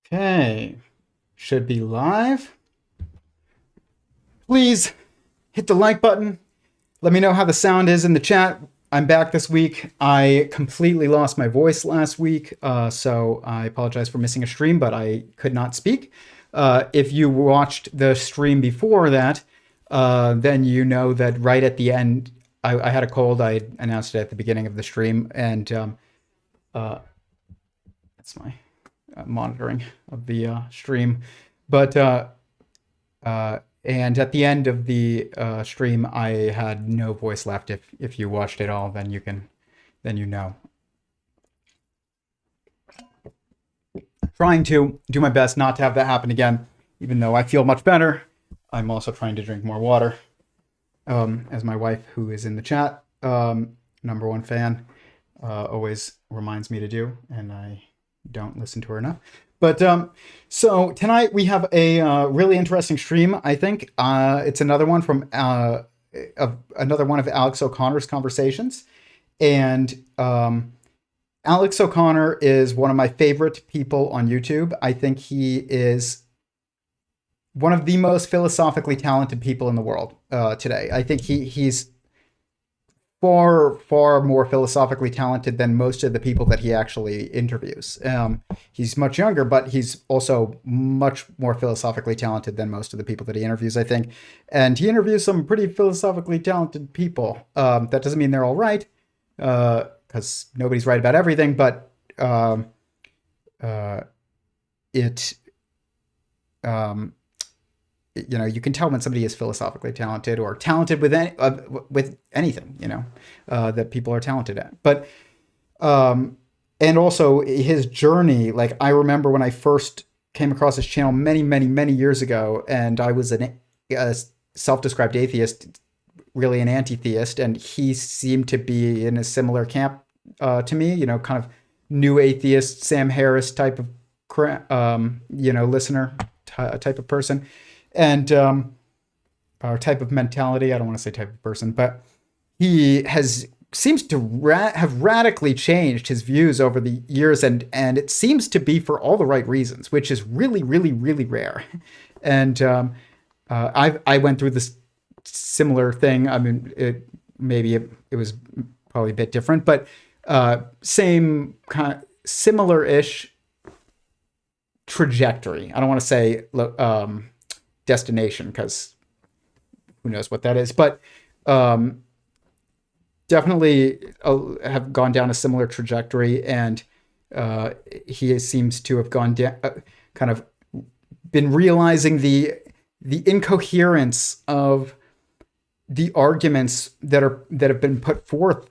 Okay, should be live. Please hit the like button. Let me know how the sound is in the chat. I'm back this week. I completely lost my voice last week, so I apologize for missing a stream, but I could not speak. If you watched the stream before that, then you know that right at the end, I had a cold. I announced it at the beginning of the stream, and that's my monitoring of the stream. But and at the end of the stream, I had no voice left. If you watched it all, then you know. Trying to do my best not to have that happen again, even though I feel much better. I'm also trying to drink more water. As my wife, who is in the chat, number one fan, always reminds me to do, and I don't listen to her enough. But so tonight we have a really interesting stream. I think it's another one from another one of Alex O'Connor's conversations, and Alex O'Connor is one of my favorite people on YouTube. I think he is one of the most philosophically talented people in the world today. I think he's far more philosophically talented than most of the people that he actually interviews. He's much younger, but he's also much more philosophically talented than most of the people that he interviews, I think. And he interviews some pretty philosophically talented people. That doesn't mean they're all right, because nobody's right about everything, but it you can tell when somebody is philosophically talented or talented with anything, that people are talented at. But and also his journey. Like, I remember when I first came across his channel many years ago, and I was a self-described atheist, really an anti-theist, and he seemed to be in a similar camp to me. Kind of new atheist, Sam Harris type of listener type of person. And or type of mentality. I don't want to say type of person, but he seems to have radically changed his views over the years, and it seems to be for all the right reasons, which is really rare. And I went through this similar thing. I mean, it was probably a bit different, but same kind of similar-ish trajectory. I don't want to say destination, because who knows what that is, but definitely have gone down a similar trajectory, and he seems to have gone down, kind of been realizing the incoherence of the arguments that have been put forth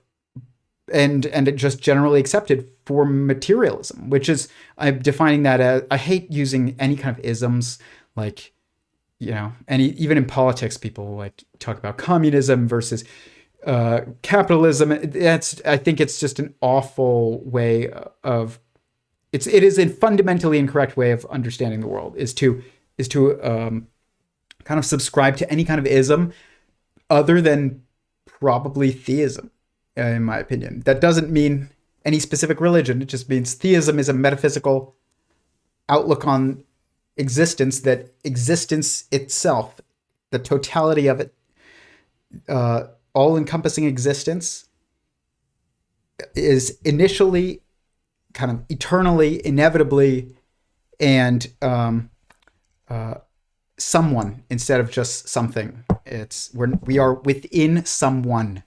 and it just generally accepted for materialism, which is, I'm defining that as, I hate using any kind of isms, like, and even in politics, people like talk about communism versus capitalism. I think it's just an awful way of, it is a fundamentally incorrect way of understanding the world, is to kind of subscribe to any kind of ism other than probably theism, in my opinion. That doesn't mean any specific religion. It just means theism is a metaphysical outlook on existence, that existence itself, the totality of it, all-encompassing existence, is initially, kind of eternally, inevitably, and someone instead of just something. We are within someone,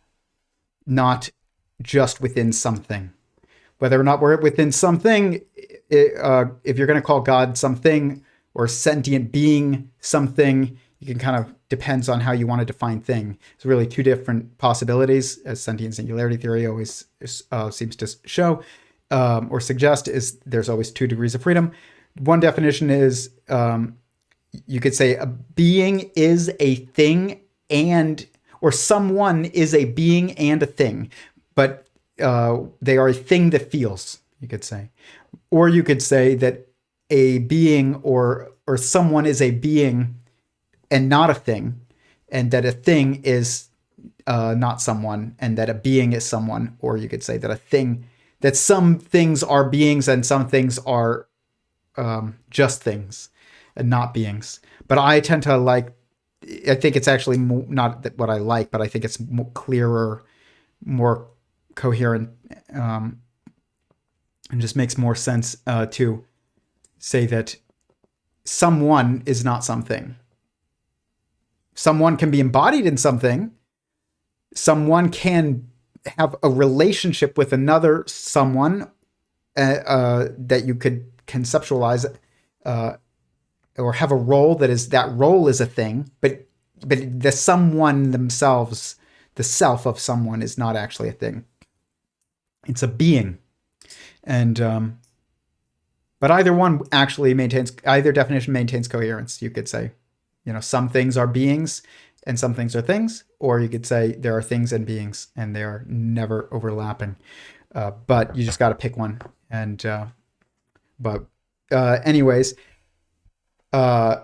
not just within something. Whether or not we're within something, if you're going to call God something, or sentient being something, you can kind of, depends on how you want to define thing. It's really two different possibilities, as sentient singularity theory always seems to show or suggest, is there's always 2 degrees of freedom. One definition is, you could say a being is a thing or someone is a being and a thing, but they are a thing that feels, you could say. Or you could say that a being or someone is a being and not a thing, and that a thing is not someone, and that a being is someone. Or you could say that that some things are beings and some things are just things and not beings. But I tend to I think it's actually not that what I like, but I think it's clearer, more coherent, and just makes more sense to say that someone is not something. Someone can be embodied in something. Someone can have a relationship with another someone that you could conceptualize, or have a role that role is a thing, but the someone themselves, the self of someone, is not actually a thing. It's a being. And but either definition maintains coherence. You could say, some things are beings and some things are things, or you could say there are things and beings and they are never overlapping. But you just got to pick one. And anyways, I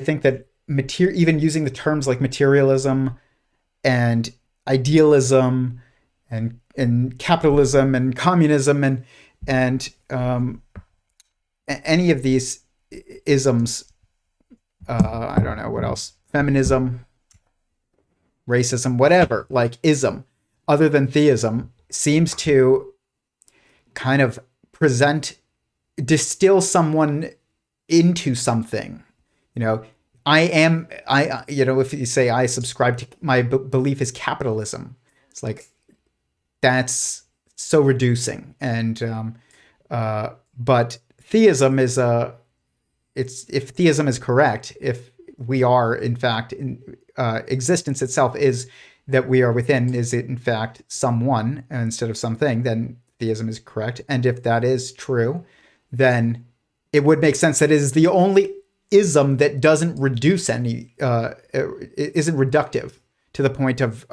think that even using the terms like materialism and idealism and capitalism and communism and any of these isms, I don't know what else, feminism, racism, whatever, like ism, other than theism, seems to kind of distill someone into something. If you say I subscribe to, my belief is capitalism, it's like, that's so reducing. And but theism is if theism is correct, if we are in fact existence itself is that we are within, is it in fact someone instead of something, then theism is correct. And if that is true, then it would make sense that it is the only ism that doesn't reduce any, isn't reductive to the point of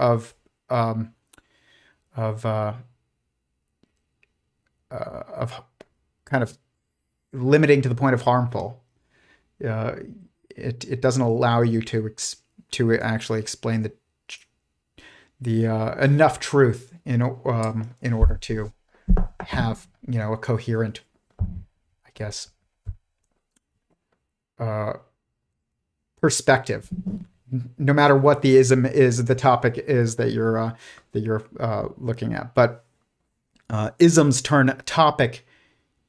kind of limiting to the point of harmful. It doesn't allow you to actually explain the enough truth in order to have a coherent, I guess, perspective, no matter what the ism is, the topic is that you're looking at. But isms turn a topic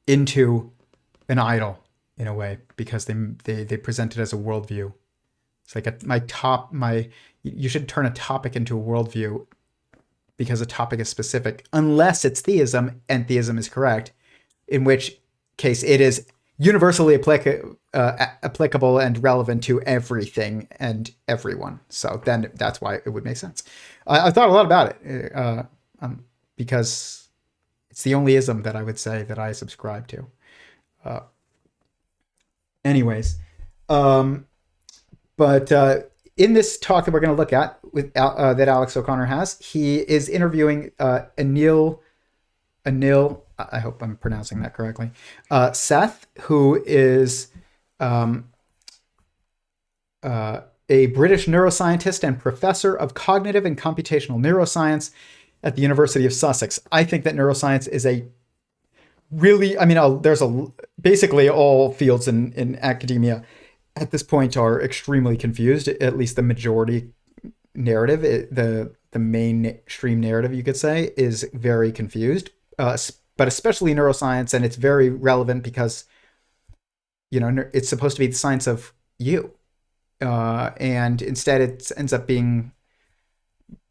into an idol in a way, because they present it as a worldview. It's like you should turn a topic into a worldview because a topic is specific, unless it's theism and theism is correct, in which case it is universally applicable and relevant to everything and everyone. So then that's why it would make sense. I thought a lot about it because it's the only ism that I would say that I subscribe to. But in this talk that we're going to look at that Alex O'Connor has, he is interviewing Anil, I hope I'm pronouncing that correctly, Seth, who is a British neuroscientist and professor of cognitive and computational neuroscience at the University of Sussex. I think that neuroscience is basically all fields in academia at this point are extremely confused. At least the majority narrative, the mainstream narrative, you could say, is very confused. But especially neuroscience, and it's very relevant because it's supposed to be the science of you, and instead it ends up being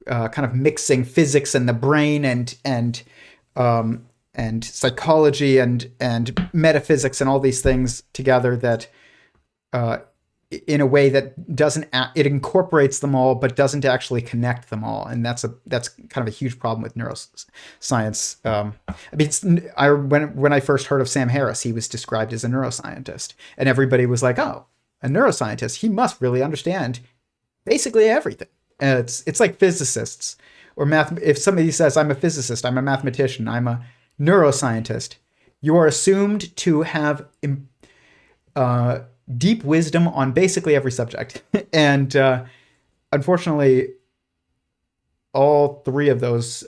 kind of mixing physics and the brain and psychology and metaphysics and all these things together that in a way that it incorporates them all but doesn't actually connect them all, and that's kind of a huge problem with neuroscience. When I first heard of Sam Harris, he was described as a neuroscientist, and everybody was like, "Oh, a neuroscientist, he must really understand basically everything." And it's like physicists or math. If somebody says, "I'm a physicist, I'm a mathematician, I'm a neuroscientist," you are assumed to have deep wisdom on basically every subject. And unfortunately, all three of those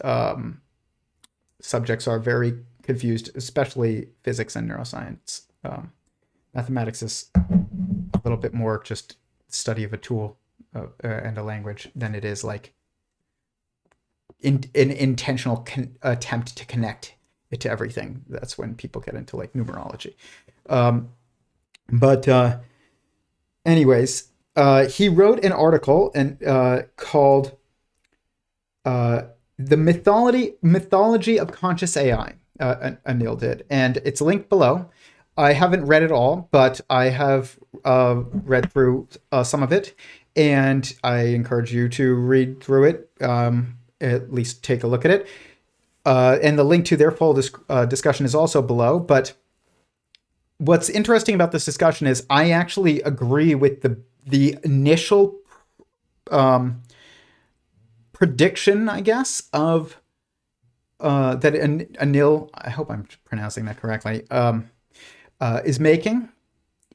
subjects are very confused, especially physics and neuroscience. Mathematics is a little bit more just study of a tool and a language than it is like an intentional attempt to connect it to everything. That's when people get into like numerology. But anyways, he wrote an article called "The Mythology of Conscious AI." Anil did, and it's linked below. I haven't read it all, but I have read through some of it, and I encourage you to read through it. At least take a look at it. And the link to their full discussion is also below. But what's interesting about this discussion is I actually agree with the initial prediction, I guess, of that Anil, I hope I'm pronouncing that correctly, is making.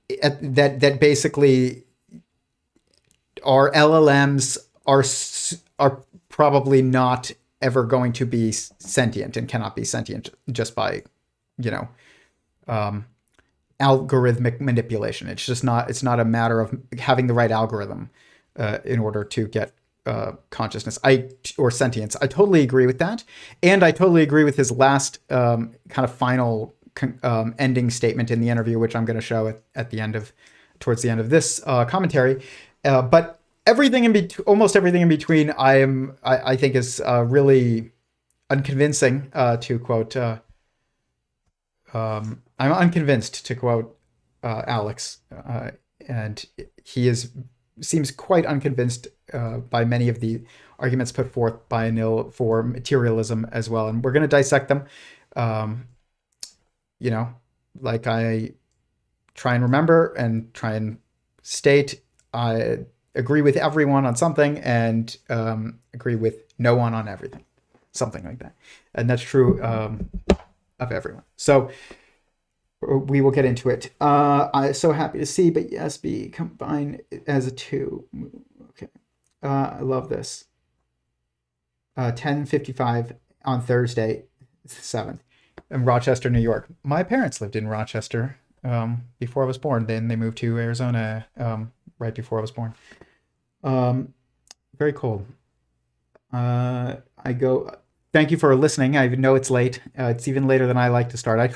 That basically our LLMs are probably not ever going to be sentient and cannot be sentient just by, algorithmic manipulation. It's just not. It's not a matter of having the right algorithm in order to get consciousness or sentience. I totally agree with that, and I totally agree with his last kind of final ending statement in the interview, which I'm going to show towards the end of this commentary. But everything almost everything in between, I think is really unconvincing. To quote, I'm unconvinced, to quote Alex, and he seems quite unconvinced by many of the arguments put forth by Anil for materialism as well, and we're going to dissect them. Like I try and remember and try and state, I agree with everyone on something and agree with no one on everything, something like that, and that's true of everyone. So we will get into it. I'm so happy to see, but yes, be combined as a two. Okay, I love this. 10:55 on Thursday, 7th, in Rochester, New York. My parents lived in Rochester before I was born. Then they moved to Arizona right before I was born. Very cool. Thank you for listening. I know it's late. It's even later than I like to start. I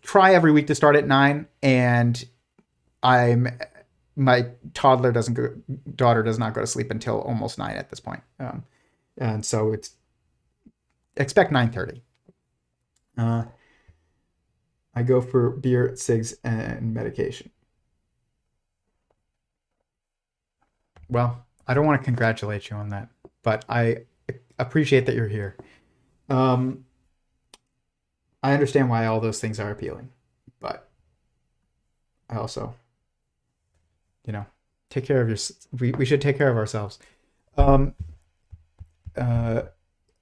try every week to start at 9, and my daughter does not go to sleep until almost 9 at this point. And so expect 9:30. I go for beer, cigs, and medication. Well, I don't want to congratulate you on that, but I appreciate that you're here. I understand why all those things are appealing, but I also, take care of we should take care of ourselves.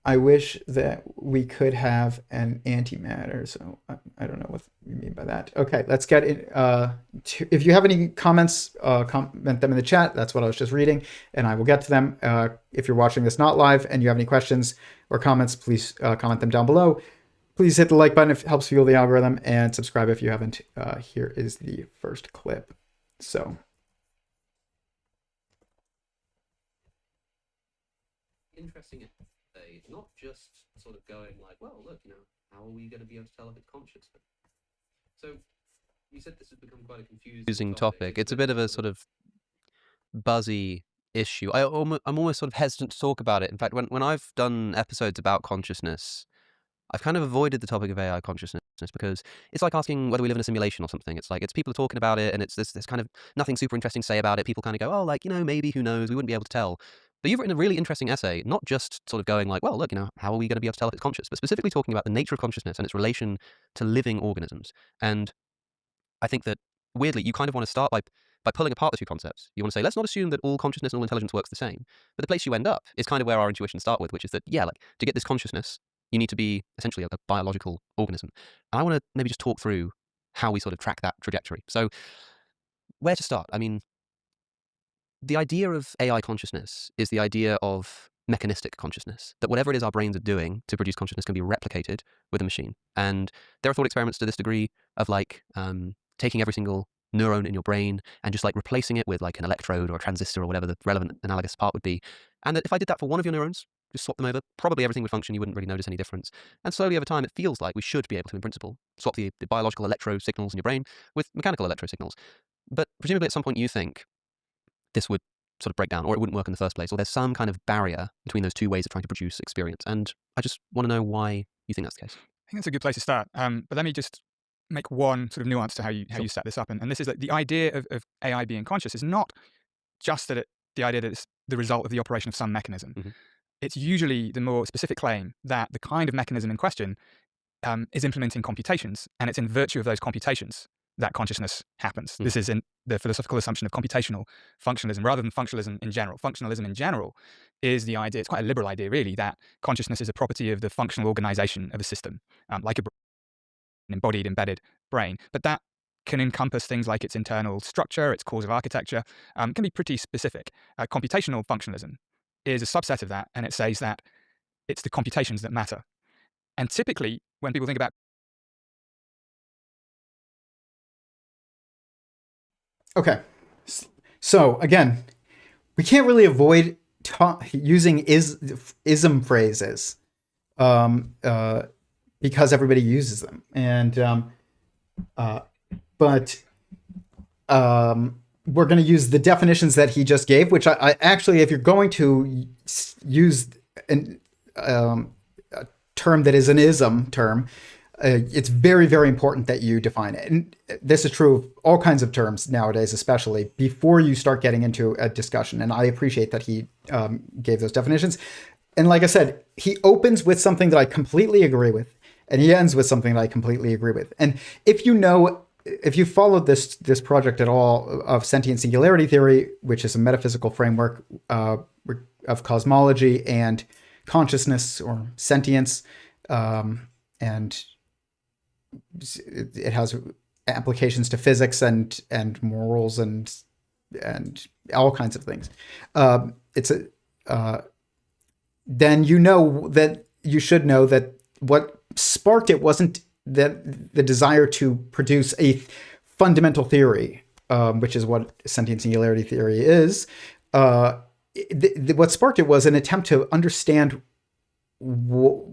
I wish that we could have an antimatter. So I don't know what you mean by that. Okay, let's get in. If you have any comments, comment them in the chat. That's what I was just reading, and I will get to them. If you're watching this not live and you have any questions or comments, please comment them down below. Please hit the like button if it helps fuel the algorithm, and subscribe if you haven't. Here is the first clip. So. Interesting. Not just sort of going like, well, look, how are we going to be able to tell if it's conscious? So you said this has become quite a confusing topic. It's a bit of a sort of buzzy issue. I'm almost sort of hesitant to talk about it. In fact, when I've done episodes about consciousness, I've kind of avoided the topic of AI consciousness because it's like asking whether we live in a simulation or something. It's like, people are talking about it and there's kind of nothing super interesting to say about it. People kind of go, oh, like, maybe, who knows? We wouldn't be able to tell. But you've written a really interesting essay, not just sort of going like, well, look, how are we going to be able to tell if it's conscious, but specifically talking about the nature of consciousness and its relation to living organisms. And I think that, weirdly, you kind of want to start by pulling apart the two concepts. You want to say, let's not assume that all consciousness and all intelligence works the same. But the place you end up is kind of where our intuitions start with, which is that, yeah, like, to get this consciousness, you need to be essentially a biological organism. And I want to maybe just talk through how we sort of track that trajectory. So where to start? I mean, the idea of AI consciousness is the idea of mechanistic consciousness, that whatever it is our brains are doing to produce consciousness can be replicated with a machine. And there are thought experiments to this degree of like taking every single neuron in your brain and just like replacing it with like an electrode or a transistor or whatever the relevant analogous part would be. And that if I did that for one of your neurons, just swap them over, probably everything would function, you wouldn't really notice any difference. And slowly over time, it feels like we should be able to, in principle, swap the biological electro signals in your brain with mechanical electro signals. But presumably at some point you think this would sort of break down, or it wouldn't work in the first place, or there's some kind of barrier between those two ways of trying to produce experience. And I just want to know why you think that's the case. I think that's a good place to start. But let me just make one sort of nuance to how you set this up. And this is that the idea of AI being conscious is not just that the idea that it's the result of the operation of some mechanism. Mm-hmm. It's usually the more specific claim that the kind of mechanism in question is implementing computations, and it's in virtue of those computations that consciousness happens. Mm-hmm. This is in the philosophical assumption of computational functionalism rather than functionalism in general. Functionalism in general is the idea, it's quite a liberal idea really, that consciousness is a property of the functional organization of a system, like an embodied, embedded brain. But that can encompass things like its internal structure, its causal architecture, can be pretty specific. Computational functionalism is a subset of that, and it says that it's the computations that matter. And typically, when people think about Okay, so again, we can't really avoid using ism phrases because everybody uses them, and but we're going to use the definitions that he just gave, which I actually, if you're going to use a term that is an ism term, it's very, very important that you define it. And this is true of all kinds of terms nowadays, especially before you start getting into a discussion. And I appreciate that he gave those definitions. And like I said, he opens with something that I completely agree with, and he ends with something that I completely agree with. And if you followed this project at all of sentient singularity theory, which is a metaphysical framework of cosmology and consciousness or sentience, and it has applications to physics and morals and all kinds of things. Then you should know that what sparked it wasn't that the desire to produce a fundamental theory, which is what sentient singularity theory is. What sparked it was an attempt to understand what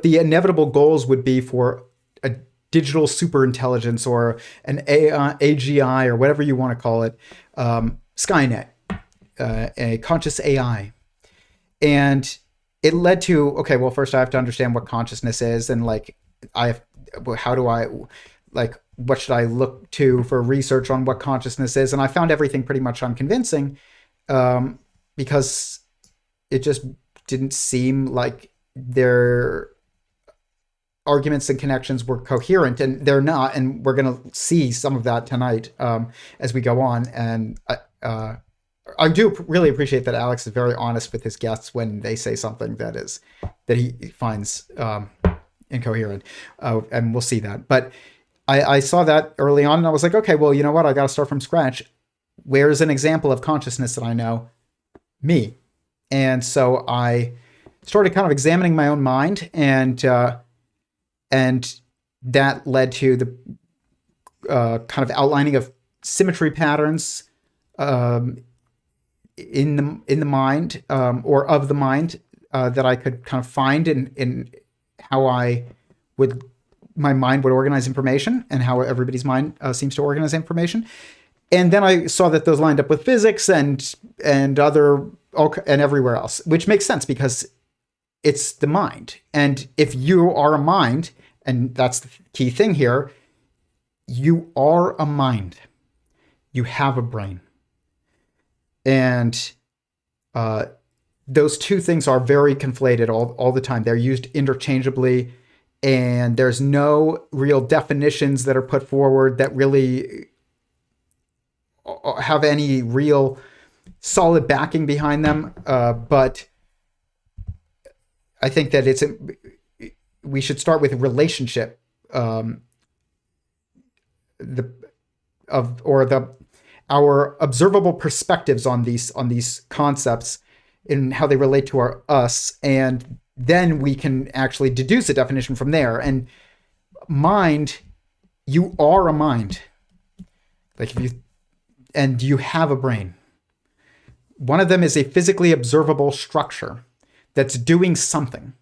the inevitable goals would be for a digital superintelligence or an AGI or whatever you want to call it, Skynet, a conscious AI. And it led to, okay, well, first I have to understand what consciousness is, and what should I look to for research on what consciousness is? And I found everything pretty much unconvincing because it just didn't seem like their arguments and connections were coherent, and they're not. And we're going to see some of that tonight as we go on. And I do really appreciate that Alex is very honest with his guests when they say something that he finds incoherent, and we'll see that. But I saw that early on, and I was like, okay, well, you know what? I got to start from scratch. Where's an example of consciousness that I know? Me. And so I started kind of examining my own mind, and that led to the kind of outlining of symmetry patterns in the mind, or of the mind, that I could kind of find in how my mind would organize information, and how everybody's mind seems to organize information. And then I saw that those lined up with physics and everywhere else, which makes sense because it's the mind. And if you are a mind, and that's the key thing here, you are a mind. You have a brain. And those two things are very conflated all the time. They're used interchangeably, and there's no real definitions that are put forward that really have any real solid backing behind them. But I think that we should start with a relationship, our observable perspectives on these concepts and how they relate to us, and then we can actually deduce a definition from there. And mind, you are a mind. Like and you have a brain. One of them is a physically observable structure that's doing something,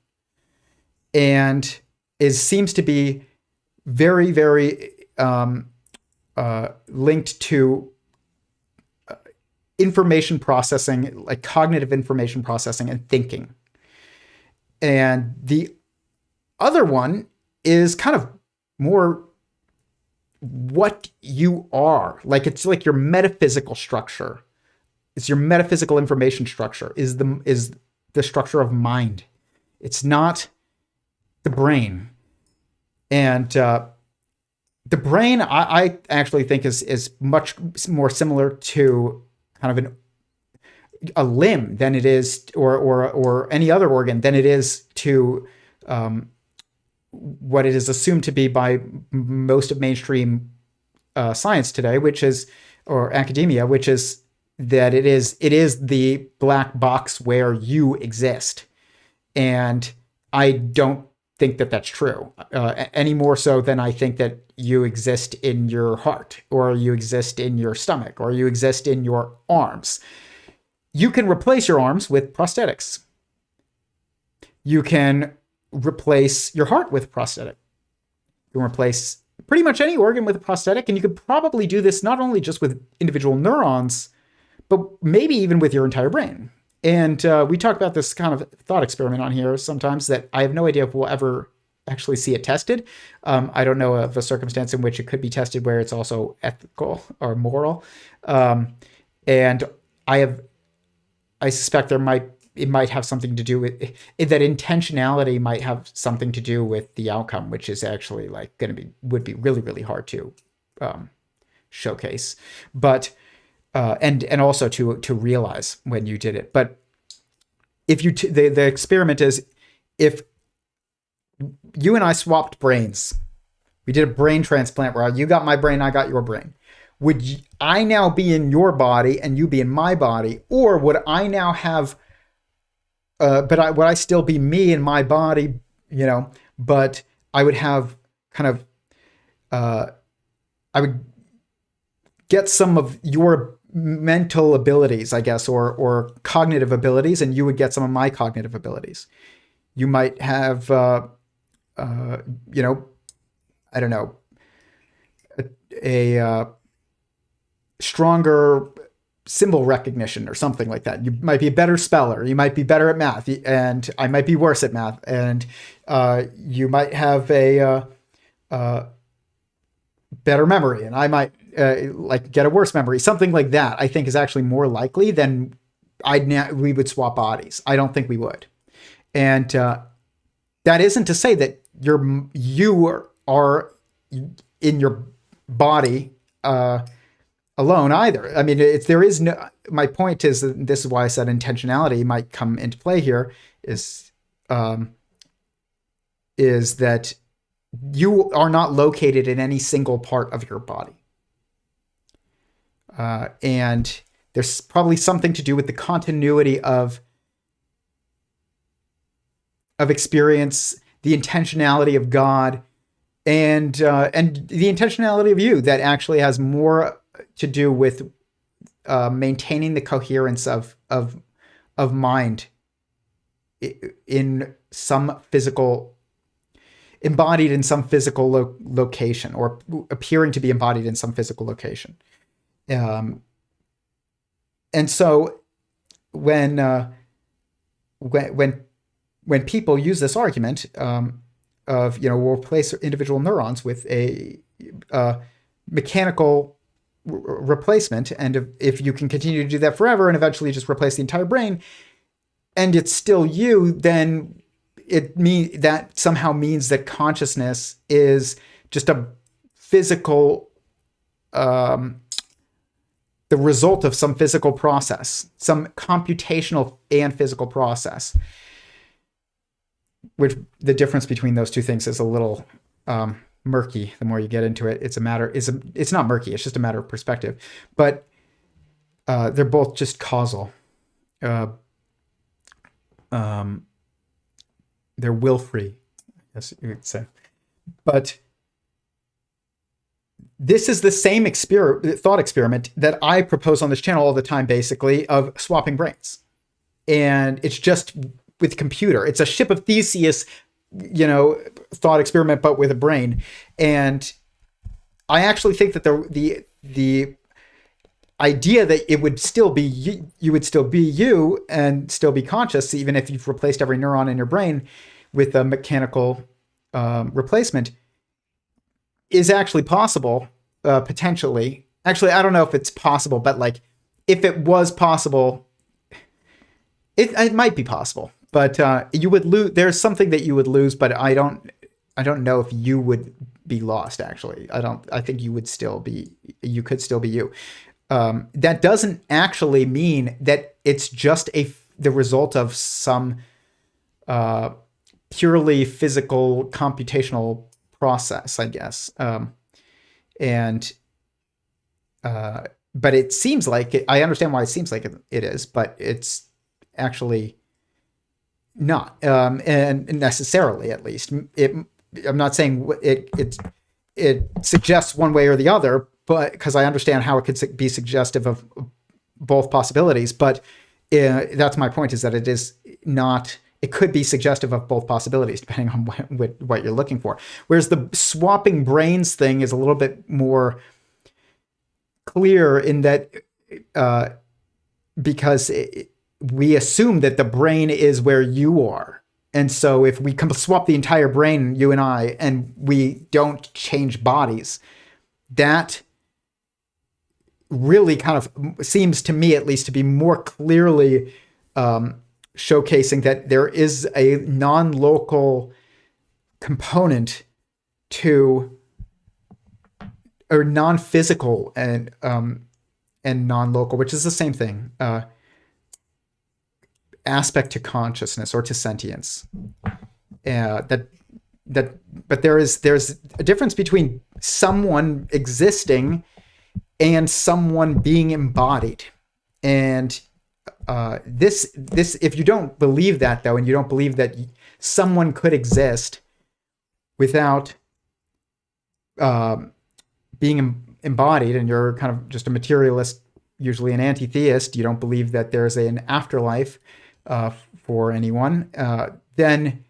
and seems to be very, very linked to information processing, like cognitive information processing and thinking. And the other one is kind of more what you are. Like, it's like your metaphysical structure. It's your metaphysical information structure is the structure of mind. It's not the brain. And the brain, I actually think is much more similar to kind of a limb than it is, or any other organ than it is to what it is assumed to be by most of mainstream science today, or academia, which is that it is the black box where you exist. And I don't think that that's true, any more so than I think that you exist in your heart, or you exist in your stomach, or you exist in your arms. You can replace your arms with prosthetics. You can replace your heart with a prosthetic. You can replace pretty much any organ with a prosthetic, and you could probably do this not only just with individual neurons, but maybe even with your entire brain. And we talk about this kind of thought experiment on here sometimes that I have no idea if we'll ever actually see it tested. I don't know of a circumstance in which it could be tested where it's also ethical or moral. And I suspect it might have something to do with that. Intentionality might have something to do with the outcome, which is actually like would be really, really hard to showcase. But and also to realize when you did it. But if the experiment is, if you and I swapped brains, we did a brain transplant where you got my brain, I got your brain. Would I now be in your body and you be in my body, or would I now have? Would I still be me in my body? But I would have kind of. I would get some of your mental abilities, I guess, or cognitive abilities, and you would get some of my cognitive abilities. You might have, I don't know, a stronger symbol recognition or something like that. You might be a better speller. You might be better at math, and I might be worse at math. And you might have a better memory, and I might get a worse memory. Something like that, I think, is actually more likely than we would swap bodies. I don't think we would. And that isn't to say that you are in your body alone either. I mean, my point is that this is why I said intentionality might come into play here, is that you are not located in any single part of your body. And there's probably something to do with the continuity of experience, the intentionality of God, and the intentionality of you that actually has more to do with maintaining the coherence of mind in some physical, embodied in some physical location, or appearing to be embodied in some physical location. And so when people use this argument of, we'll replace individual neurons with a mechanical replacement, and if you can continue to do that forever and eventually just replace the entire brain, and it's still you, then that somehow means that consciousness is just a physical, the result of some physical process, some computational and physical process. Which the difference between those two things is a little murky. The more you get into it, it's not murky. It's just a matter of perspective. But they're both just causal. They're will-free, I guess you would say. But this is the same thought experiment that I propose on this channel all the time, basically, of swapping brains. And it's just with computer. It's a ship of Theseus, thought experiment, but with a brain. And I actually think that the idea that it would still be you would still be you and still be conscious, even if you've replaced every neuron in your brain with a mechanical replacement, is actually possible, potentially. Actually, I don't know if it's possible, but like, if it was possible, it might be possible. But you would lose. There's something that you would lose, but I don't know if you would be lost. Actually, I think you would still be. You could still be you. That doesn't actually mean that it's just the result of some purely physical computational process, I guess. But it seems like I understand why it seems like it is, but it's actually not, and necessarily, at least. I'm not saying it suggests one way or the other, but because I understand how it could be suggestive of both possibilities. But that's my point, is that it is not. It could be suggestive of both possibilities, depending on what you're looking for. Whereas the swapping brains thing is a little bit more clear in that, because we assume that the brain is where you are. And so if we swap the entire brain, you and I, and we don't change bodies, that really kind of seems to me, at least, to be more clearly showcasing that there is a non-local component to, or non-physical and non-local, which is the same thing, aspect to consciousness or to sentience. But there's a difference between someone existing and someone being embodied. And this if you don't believe that, though, and you don't believe that someone could exist without being embodied, and you're kind of just a materialist, usually an anti-theist, you don't believe that there's an afterlife for anyone, then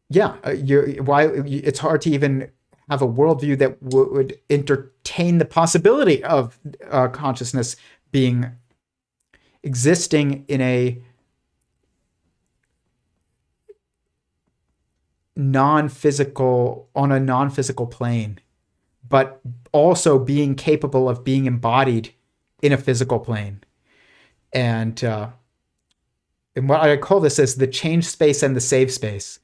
it's hard to even have a worldview that would entertain the possibility of consciousness being existing in a non-physical plane, but also being capable of being embodied in a physical plane. And what I call this is the change space and the save space.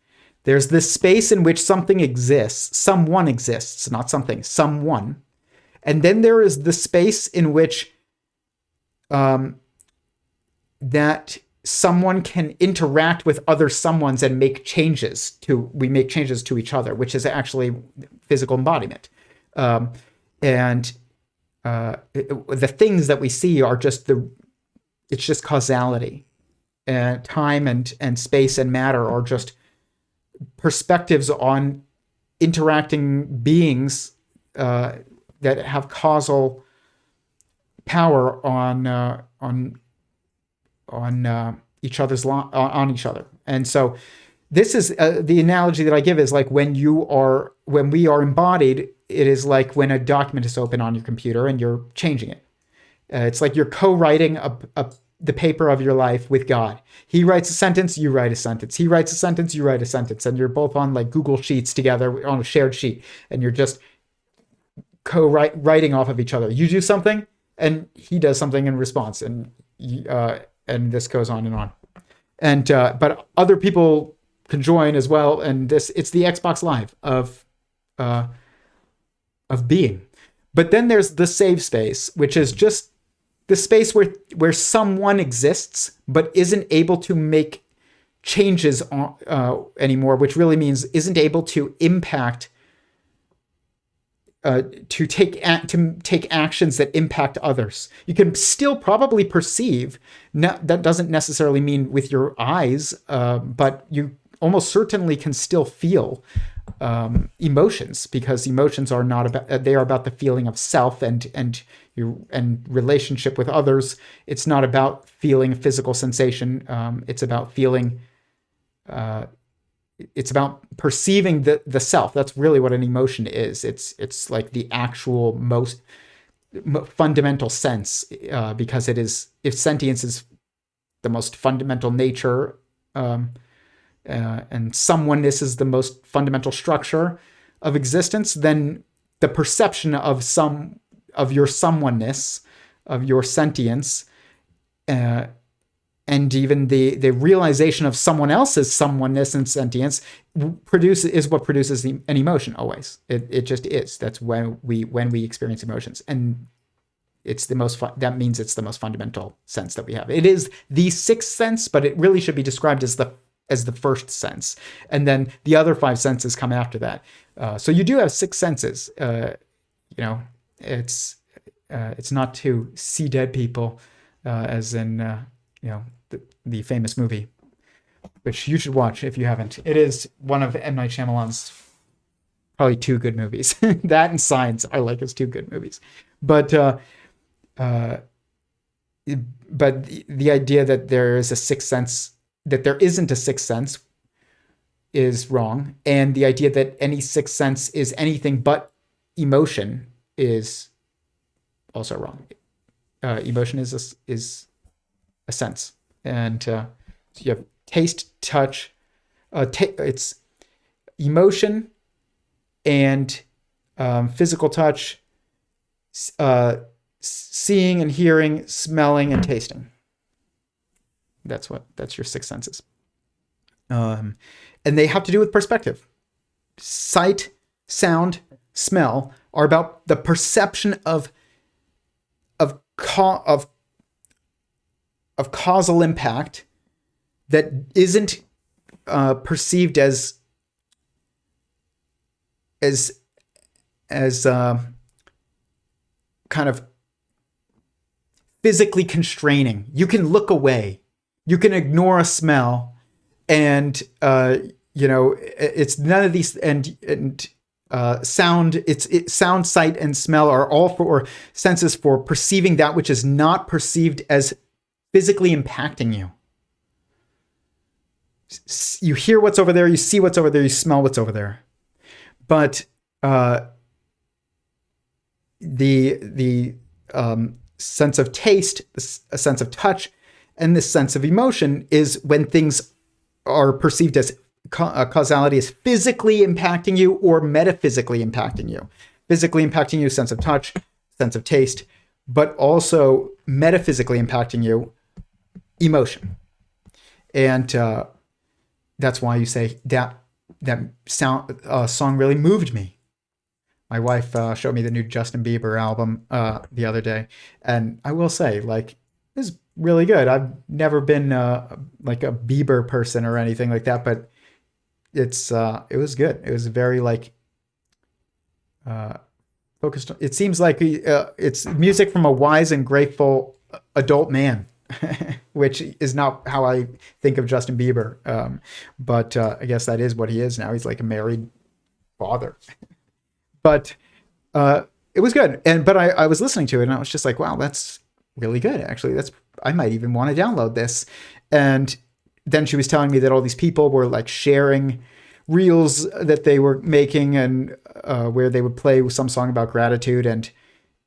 There's this space in which something exists, someone exists, not something, someone. And then there is the space in which that someone can interact with other someones and make changes to each other, which is actually physical embodiment. The things that we see are just it's just causality. And time and space and matter are just perspectives on interacting beings that have causal power on each other's on each other. And so this is the analogy that I give is like when we are embodied, it is like when a document is open on your computer and you're changing it. It's like you're co-writing the paper of your life with God. He writes a sentence, you write a sentence. He writes a sentence, you write a sentence. And you're both on like Google Sheets together on a shared sheet. And you're just writing off of each other. You do something and he does something in response. And this goes on and on. And but other people can join as well. And it's the Xbox Live of being. But then there's the save space, which is just the space where someone exists but isn't able to make changes anymore, which really means isn't able to impact to take actions that impact others. You can still probably perceive. That doesn't necessarily mean with your eyes, but you almost certainly can still feel emotions, because emotions are not about. They are about the feeling of self and relationship with others. It's not about feeling a physical sensation. It's about feeling. It's about perceiving the self. That's really what an emotion is. It's like the actual most fundamental sense, because it is. If sentience is the most fundamental nature, and someoneness is the most fundamental structure of existence, then the perception of your someoneness, of your sentience, and even the realization of someone else's someoneness and sentience is what produces an emotion. Always, it just is. That's when we experience emotions, and it's the most. That means it's the most fundamental sense that we have. It is the sixth sense, but it really should be described as the first sense, and then the other five senses come after that. So you do have six senses. It's not to see dead people, as in. The famous movie, which you should watch if you haven't. It is one of M. Night Shyamalan's probably two good movies. That and Signs are like his two good movies. But the idea that there is a sixth sense, that there isn't a sixth sense, is wrong. And the idea that any sixth sense is anything but emotion is also wrong. Emotion is a sense, and so you have taste, touch. It's emotion and physical touch, seeing and hearing, smelling and tasting. That's your six senses, and they have to do with perspective. Sight, sound, smell are about the perception of causal impact that isn't perceived as kind of physically constraining. You can look away, you can ignore a smell, and it's none of these, and sound. It's sound, sight, and smell are all for senses for perceiving that which is not perceived as physically impacting you. You hear what's over there, you see what's over there, you smell what's over there. But the sense of taste, a sense of touch, and this sense of emotion is when things are perceived as causality is physically impacting you or metaphysically impacting you. Physically impacting you, sense of touch, sense of taste, but also metaphysically impacting you, emotion. And that's why you say that song really moved me. My wife showed me the new Justin Bieber album the other day, and I will say, like, it's really good. I've never been like a Bieber person or anything like that, but it was good. It was very focused. It seems like it's music from a wise and grateful adult man, which is not how I think of Justin Bieber. But I guess that is what he is now. He's like a married father. But it was good. But I was listening to it and I was just like, wow, that's really good. Actually, I might even want to download this. And then she was telling me that all these people were like sharing reels that they were making, and where they would play some song about gratitude and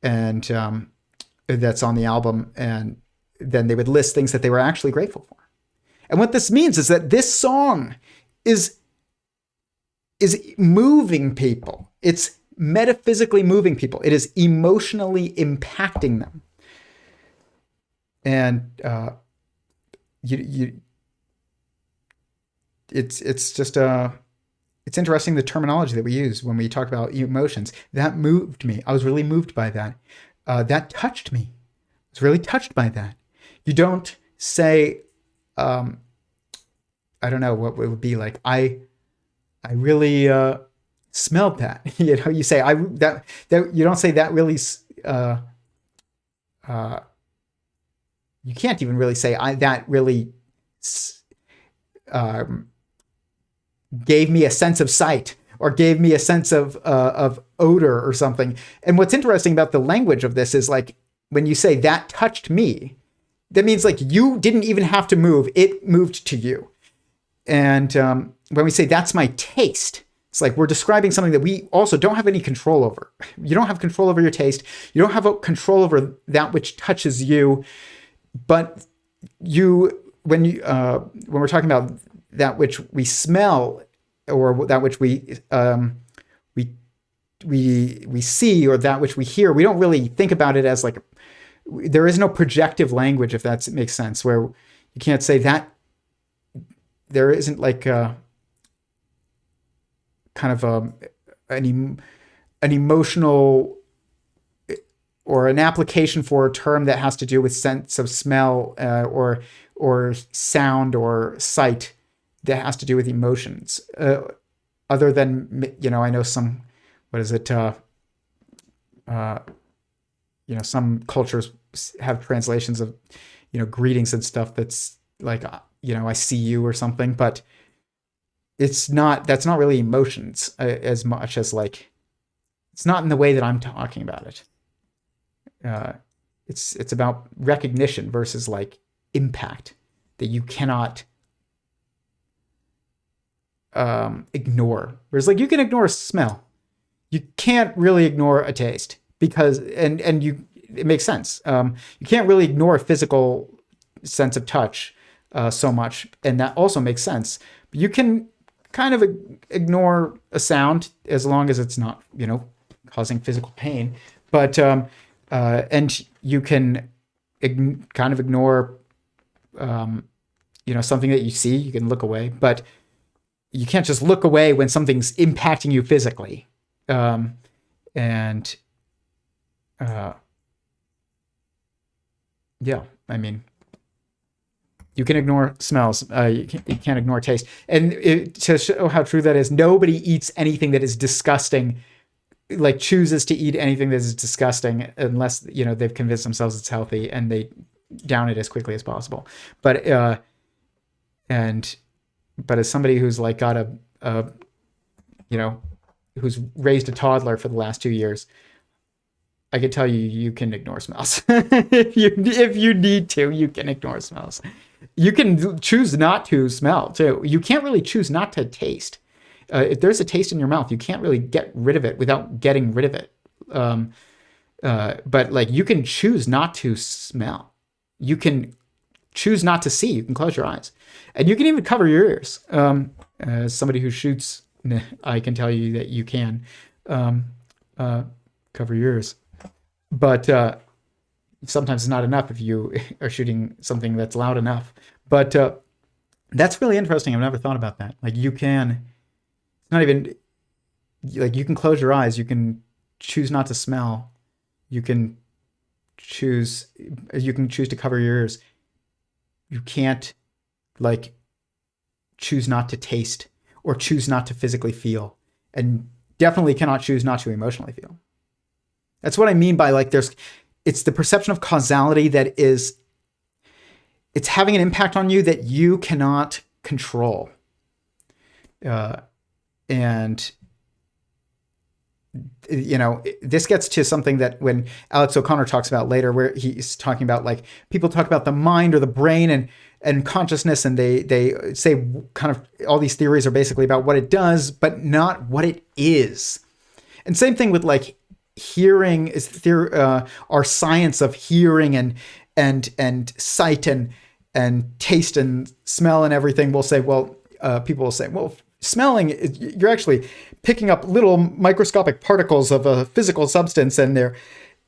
that's on the album, and then they would list things that they were actually grateful for. And what this means is that this song is moving people. It's metaphysically moving people. It is emotionally impacting them. And it's just it's interesting, the terminology that we use when we talk about emotions. That moved me. I was really moved by that. That touched me. I was really touched by that. You don't say, I don't know what it would be like. I really smelled that. You say that you don't say that really. You can't even really say that really gave me a sense of sight or gave me a sense of odor or something. And what's interesting about the language of this is like when you say that touched me, that means like you didn't even have to move; it moved to you. And when we say that's my taste, it's like we're describing something that we also don't have any control over. You don't have control over your taste. You don't have control over that which touches you. But when we're talking about that which we smell or that which we see or that which we hear, we don't really think about it as like, there is no projective language, if that makes sense, where you can't say that there isn't like kind of an emotional or an application for a term that has to do with sense of smell or sound or sight that has to do with emotions. Other than, I know some, some cultures have translations of, greetings and stuff that's like, I see you or something, but that's not really emotions as much as like, it's not in the way that I'm talking about it. It's about recognition versus like impact that you cannot ignore. Whereas like you can ignore a smell, you can't really ignore a taste because it makes sense. You can't really ignore a physical sense of touch so much, and that also makes sense. But you can kind of ignore a sound as long as it's not causing physical pain. But and you can kind of ignore something that you see. You can look away, but you can't just look away when something's impacting you physically. I mean, you can ignore smells. You can't ignore taste. And to show how true that is, nobody eats anything that is disgusting, like chooses to eat anything that is disgusting, unless they've convinced themselves it's healthy and they down it as quickly as possible. But as somebody who's like got who's raised a toddler for the last 2 years, I can tell you can ignore smells. if you need to, you can ignore smells. You can choose not to smell too. You can't really choose not to taste. If there's a taste in your mouth, you can't really get rid of it without getting rid of it. But like you can choose not to smell. You can choose not to see. You can close your eyes, and you can even cover your ears. As somebody who shoots, I can tell you that you can cover your ears. But sometimes it's not enough if you are shooting something that's loud enough. But that's really interesting. I've never thought about that. Like you can, it's not even like you can close your eyes. You can choose not to smell. You can choose to cover your ears. You can't like choose not to taste or choose not to physically feel, and definitely cannot choose not to emotionally feel. That's what I mean by like it's the perception of causality that is, it's having an impact on you that you cannot control. And this gets to something that when Alex O'Connor talks about later, where he's talking about like people talk about the mind or the brain and consciousness, and they say kind of all these theories are basically about what it does, but not what it is. And same thing with like hearing is our science of hearing and sight and taste and smell and everything. We'll say, people will say, well, smelling, you're actually picking up little microscopic particles of a physical substance, and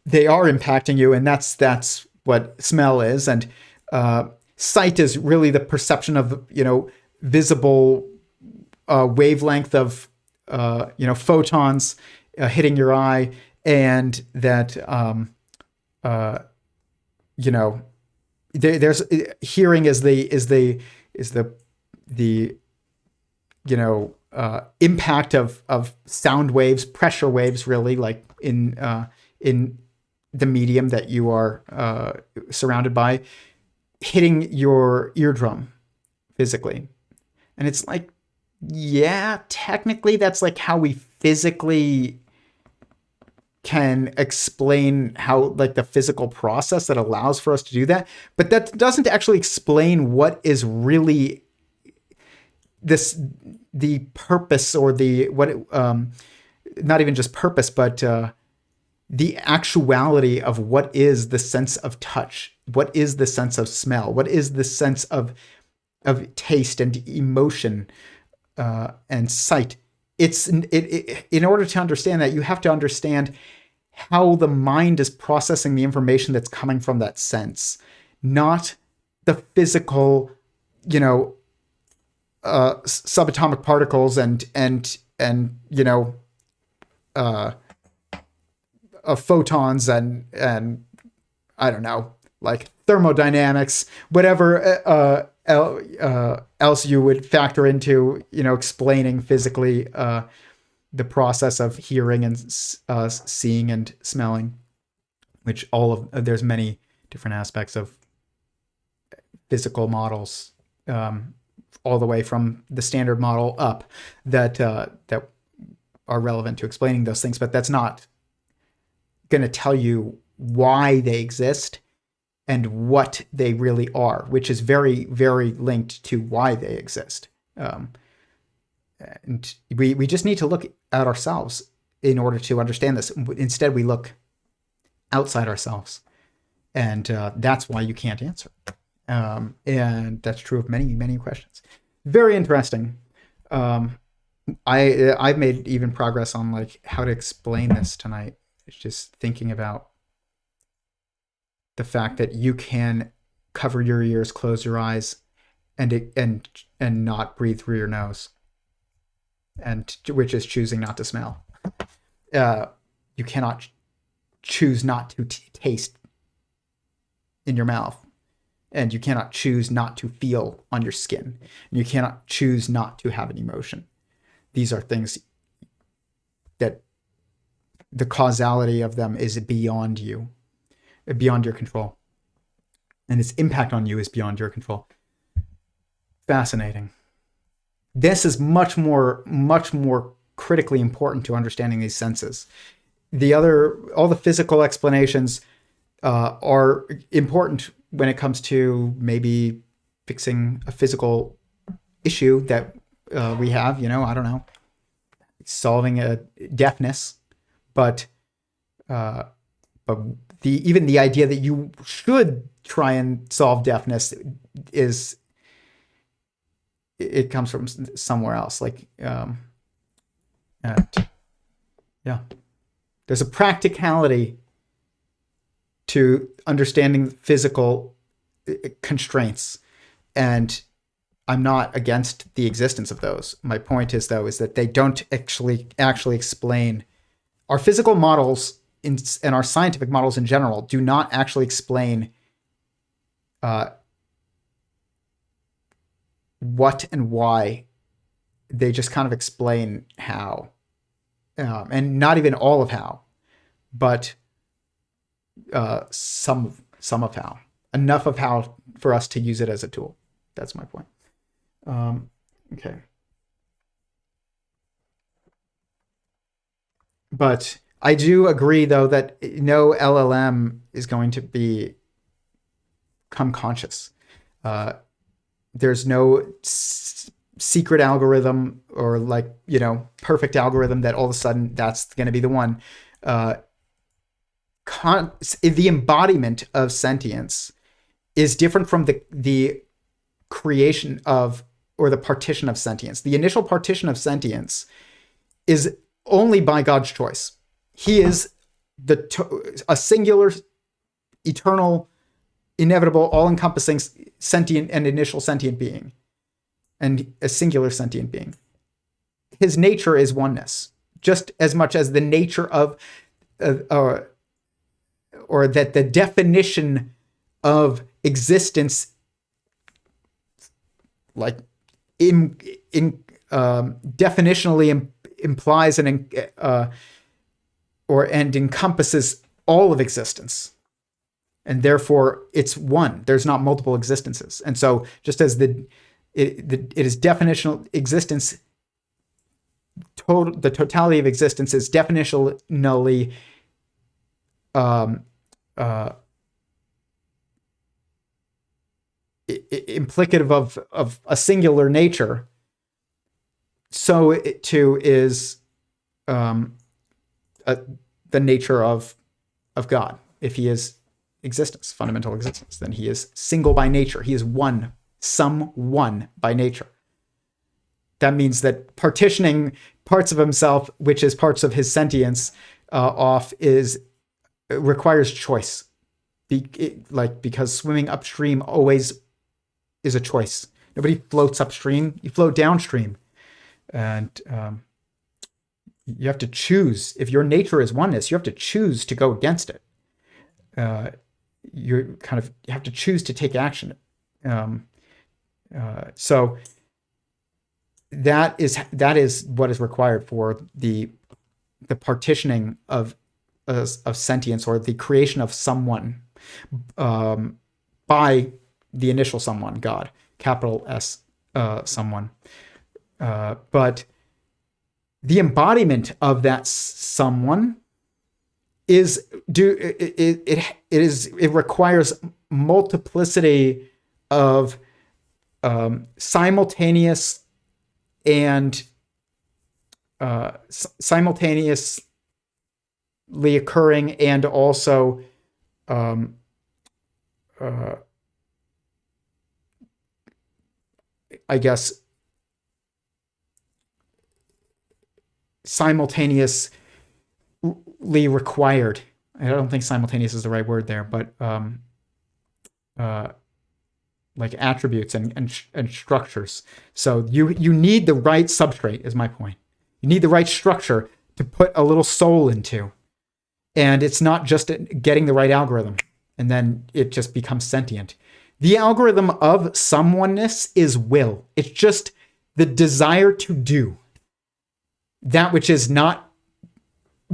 they are impacting you, and that's what smell is. And sight is really the perception of visible wavelength of photons hitting your eye, and that there's hearing is the impact of sound waves, pressure waves, really, like in the medium that you are surrounded by, hitting your eardrum physically. And it's like, yeah, technically that's like how we physically can explain how, like, the physical process that allows for us to do that. But that doesn't actually explain what is really the purpose, or not even just purpose, but the actuality of what is the sense of touch, what is the sense of smell, what is the sense of taste and emotion and sight. In order to understand that, you have to understand how the mind is processing the information that's coming from that sense, not the physical, subatomic particles and photons and I don't know, like thermodynamics, whatever else you would factor into, explaining physically the process of hearing and seeing and smelling, which there's many different aspects of physical models, all the way from the standard model up, that are relevant to explaining those things. But that's not going to tell you why they exist and what they really are, which is very, very linked to why they exist. And we just need to look at ourselves in order to understand this. Instead, we look outside ourselves, and that's why you can't answer. And that's true of many, many questions. Very interesting. I've made even progress on like how to explain this tonight. It's just thinking about the fact that you can cover your ears, close your eyes, and not breathe through your nose, and which is choosing not to smell. You cannot choose not to taste in your mouth, and you cannot choose not to feel on your skin. And you cannot choose not to have an emotion. These are things that the causality of them is beyond you, beyond your control, and its impact on you is beyond your control. Fascinating. This is much more critically important to understanding these senses. All the physical explanations are important when it comes to maybe fixing a physical issue that we have, I don't know, solving a deafness, but even the idea that you should try and solve deafness it comes from somewhere else. Like, there's a practicality to understanding physical constraints, and I'm not against the existence of those. My point is, though, is that they don't actually explain our physical models and our scientific models in general do not actually explain what and why. They just kind of explain how, and not even all of how, but some of how, enough of how for us to use it as a tool. That's my point. Okay. But I do agree, though, that no LLM is going to become conscious. There's no secret algorithm or perfect algorithm that all of a sudden that's going to be the one. The embodiment of sentience is different from the creation of, or the partition of sentience. The initial partition of sentience is only by God's choice. He is a singular, eternal, inevitable, all-encompassing sentient and initial sentient being, and a singular sentient being. His nature is oneness, just as much as the nature of, or that the definition of existence, like definitionally implies and encompasses all of existence, and therefore it's one. There's not multiple existences, and so just as it is definitional existence, the totality of existence is definitionally implicative of a singular nature. So it too is the nature of God. If he is existence, fundamental existence, then he is single by nature. He is one, one by nature. That means that partitioning parts of himself, which is parts of his sentience, off requires choice. Because swimming upstream always is a choice. Nobody floats upstream. You float downstream. And you have to choose. If your nature is oneness, you have to choose to go against it. You have to choose to take action. So that is what is required for the partitioning of sentience, or the creation of someone by the initial someone, God, capital S, someone. But the embodiment of that someone it requires multiplicity of simultaneously occurring and also I guess simultaneously required. I don't think simultaneous is the right word there, but like attributes and structures. So you need the right substrate, is my point. You need the right structure to put a little soul into. And it's not just getting the right algorithm, and then it just becomes sentient. The algorithm of someoneness is will. It's just the desire to do that which is not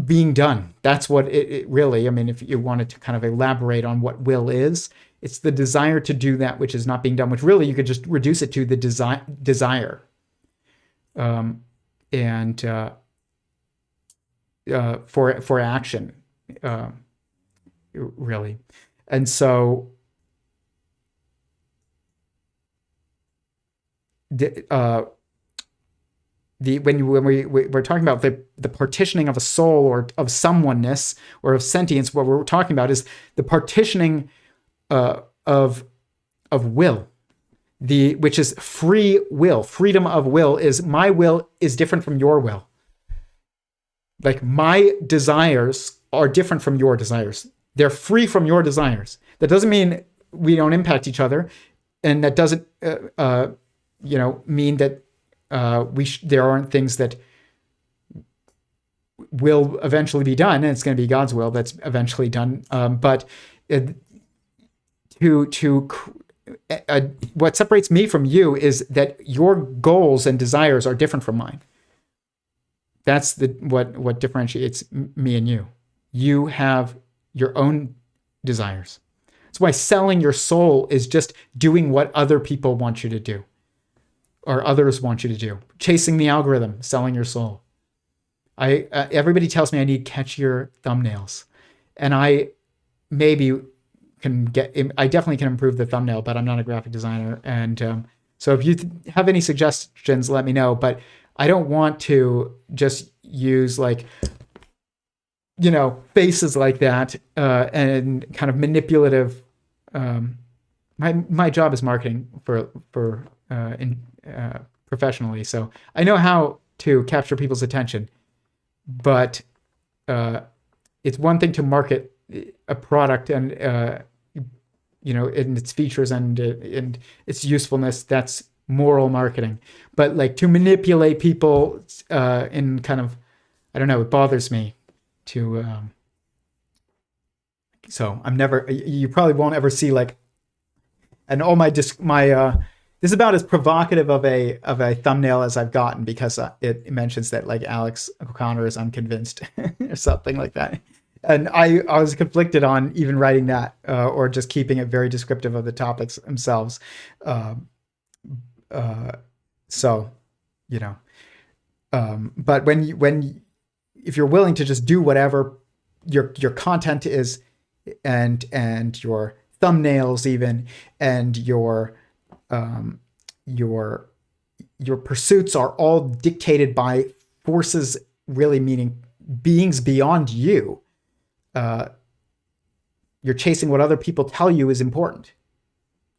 being done. That's what it really, I mean, if you wanted to kind of elaborate on what will is, it's the desire to do that which is not being done, which really you could just reduce it to the desire. For action, really. And so when we're talking about the partitioning of a soul or of someoneness or of sentience, what we're talking about is the partitioning of will, which is free will. Freedom of will is my will is different from your will. Like my desires are different from your desires. They're free from your desires. That doesn't mean we don't impact each other, and that doesn't mean that there aren't things that will eventually be done, and it's going to be God's will that's eventually done. But what separates me from you is that your goals and desires are different from mine. That's what differentiates me and you. You have your own desires. That's why selling your soul is just doing what other people want you to do, or others want you to do. Chasing the algorithm, selling your soul. Everybody tells me I need catchier thumbnails, and I definitely can improve the thumbnail, but I'm not a graphic designer. And so if you have any suggestions, let me know. But I don't want to just use faces like that and kind of manipulative. My job is marketing for professionally, so I know how to capture people's attention. But it's one thing to market a product and in its features and its usefulness. That's moral marketing. But to manipulate people in kind of, I don't know, it bothers me to. So you probably won't ever see and all this this is about as provocative of a thumbnail as I've gotten, because it mentions that like Alex O'Connor is unconvinced or something like that. And I was conflicted on even writing that or just keeping it very descriptive of the topics themselves. So, you know, but if you're willing to just do whatever your content is, and your thumbnails even, and your pursuits are all dictated by forces, really meaning beings beyond you. You're chasing what other people tell you is important.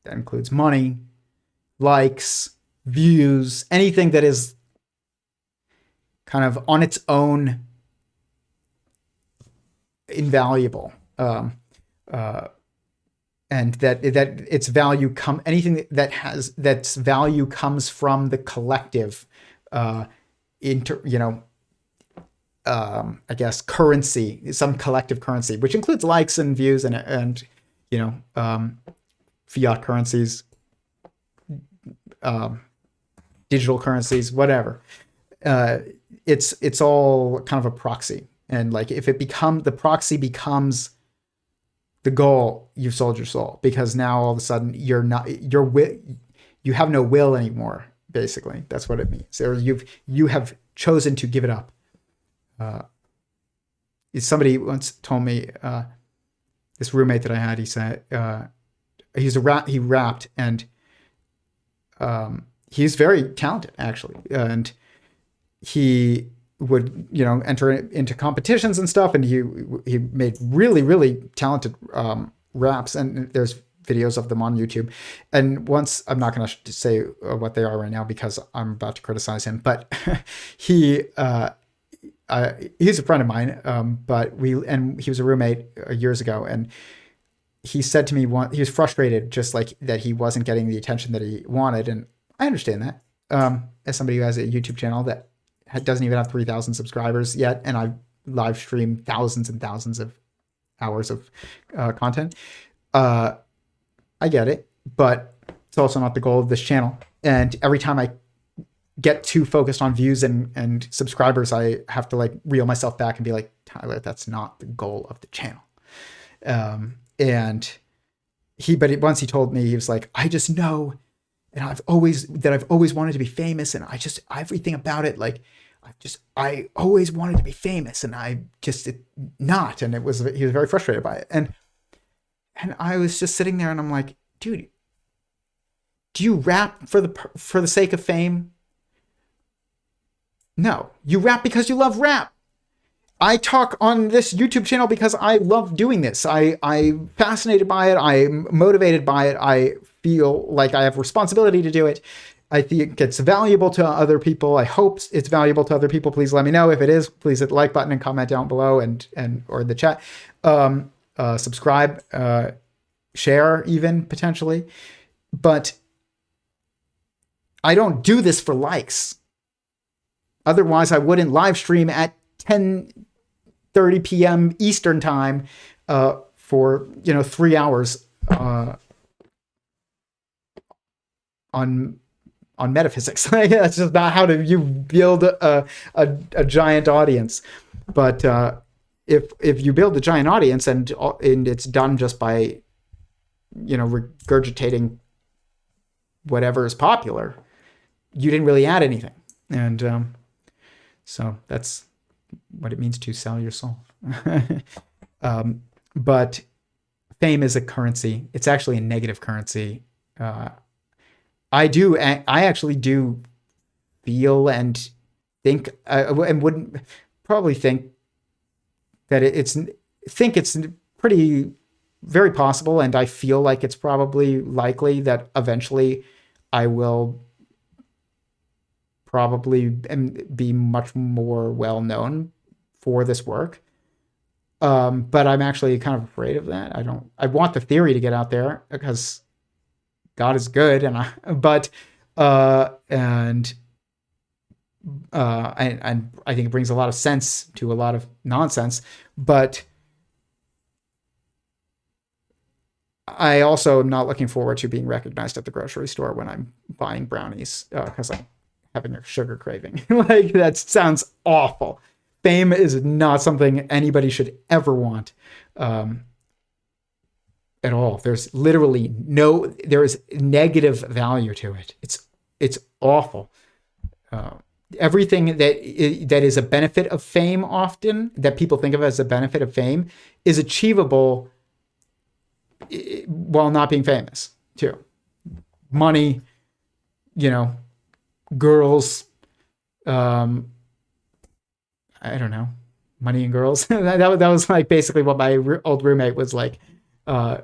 That includes money, likes, views, anything that is kind of on its own invaluable. And that its value anything that's value comes from the collective, I guess currency, some collective currency, which includes likes and views and fiat currencies, digital currencies, whatever. It's all kind of a proxy, and like if the proxy becomes the goal, you've sold your soul, because now all of a sudden you have no will anymore. Basically, that's what it means. Or you have chosen to give it up. Somebody once told me, this roommate that I had, he said he rapped, and he's very talented actually, and he would enter into competitions and stuff, and he made really, really talented raps, and there's videos of them on YouTube. And once, I'm not going to say what they are right now because I'm about to criticize him, but he's a friend of mine, but he was a roommate years ago, and he said to me he was frustrated just like that he wasn't getting the attention that he wanted, and I understand that, as somebody who has a YouTube channel that doesn't even have 3,000 subscribers yet, and I live stream thousands and thousands of hours of content. I get it, but it's also not the goal of this channel. And every time I get too focused on views and subscribers, I have to like reel myself back and be like, Tyler, that's not the goal of the channel. And once he told me, he was like, I just know, and I've always wanted to be famous, and everything about it, like, I always wanted to be famous, and I just not. And he was very frustrated by it. And I was just sitting there, and I'm like, dude, do you rap for the sake of fame? No, you rap because you love rap. I talk on this YouTube channel because I love doing this. I'm fascinated by it. I'm motivated by it. I feel like I have responsibility to do it. I think it's valuable to other people. I hope it's valuable to other people. Please let me know if it is. Please hit the like button and comment down below, and or in the chat. Subscribe, share even potentially. But I don't do this for likes. Otherwise, I wouldn't live stream at 10:30 p.m. Eastern time for 3 hours on metaphysics. That's just not how you build a giant audience. But if you build a giant audience and it's done just by regurgitating whatever is popular, you didn't really add anything. And so that's what it means to sell your soul. But fame is a currency. It's actually a negative currency. I actually do feel and think, and wouldn't probably think that it's pretty very possible, and I feel like it's probably likely that eventually I will probably be much more well known for this work. But I'm actually kind of afraid of that. I want the theory to get out there because God is good, and I think it brings a lot of sense to a lot of nonsense. But I also am not looking forward to being recognized at the grocery store when I'm buying brownies because I'm having a sugar craving. Like, that sounds awful. Fame is not something anybody should ever want at all. There's literally there is negative value to it. It's awful. Everything that is a benefit of fame, often that people think of as a benefit of fame, is achievable while not being famous too. Money, girls, I don't know, money and girls. that was like basically what my old roommate was like, kind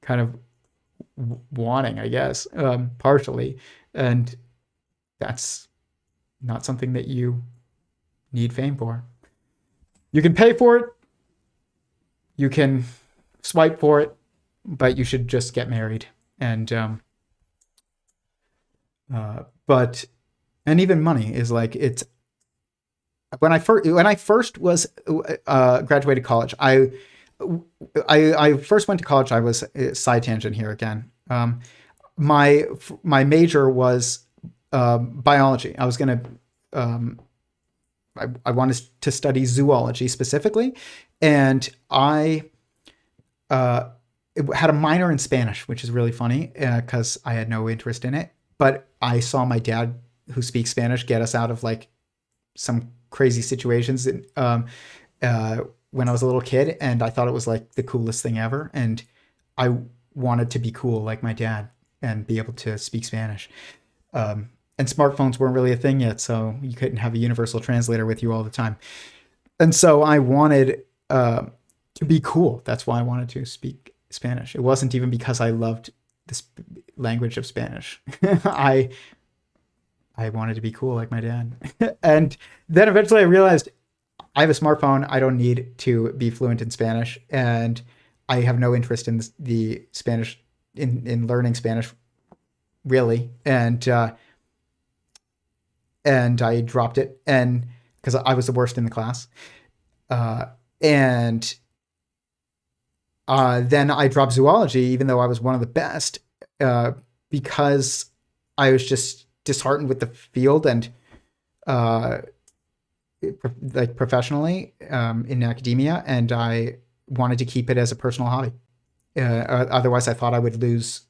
of wanting, I guess, partially. And that's not something that you need fame for. You can pay for it. You can swipe for it, but you should just get married. And, and even money is like, it's, when I first was, graduated college, I first went to college. I was side tangent here again. My major was biology. I was going to, I wanted to study zoology specifically. And I had a minor in Spanish, which is really funny because I had no interest in it. But I saw my dad, who speaks Spanish, get us out of like some crazy situations when I was a little kid. And I thought it was like the coolest thing ever. And I wanted to be cool like my dad and be able to speak Spanish. And smartphones weren't really a thing yet, so you couldn't have a universal translator with you all the time. And so I wanted to be cool. That's why I wanted to speak Spanish. It wasn't even because I loved this language of Spanish. I wanted to be cool like my dad. And then eventually I realized I have a smartphone. I don't need to be fluent in Spanish. And I have no interest in the Spanish, in learning Spanish, really. And I dropped it, and because I was the worst in the class. And then I dropped zoology, even though I was one of the best, because I was just disheartened with the field and like professionally in academia, and I wanted to keep it as a personal hobby. Otherwise, I thought I would lose.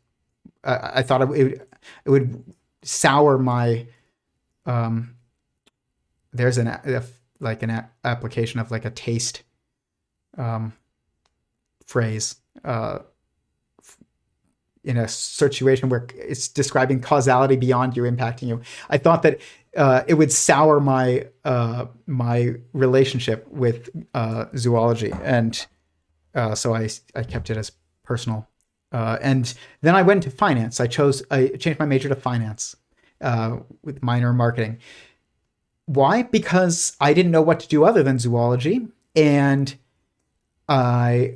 I thought it would sour my. There's an application of like a taste phrase in a situation where it's describing causality beyond you impacting you. I thought that it would sour my my relationship with zoology, and so I kept it as personal. And then I went to finance. I changed my major to finance with minor in marketing. Why? Because I didn't know what to do other than zoology, and I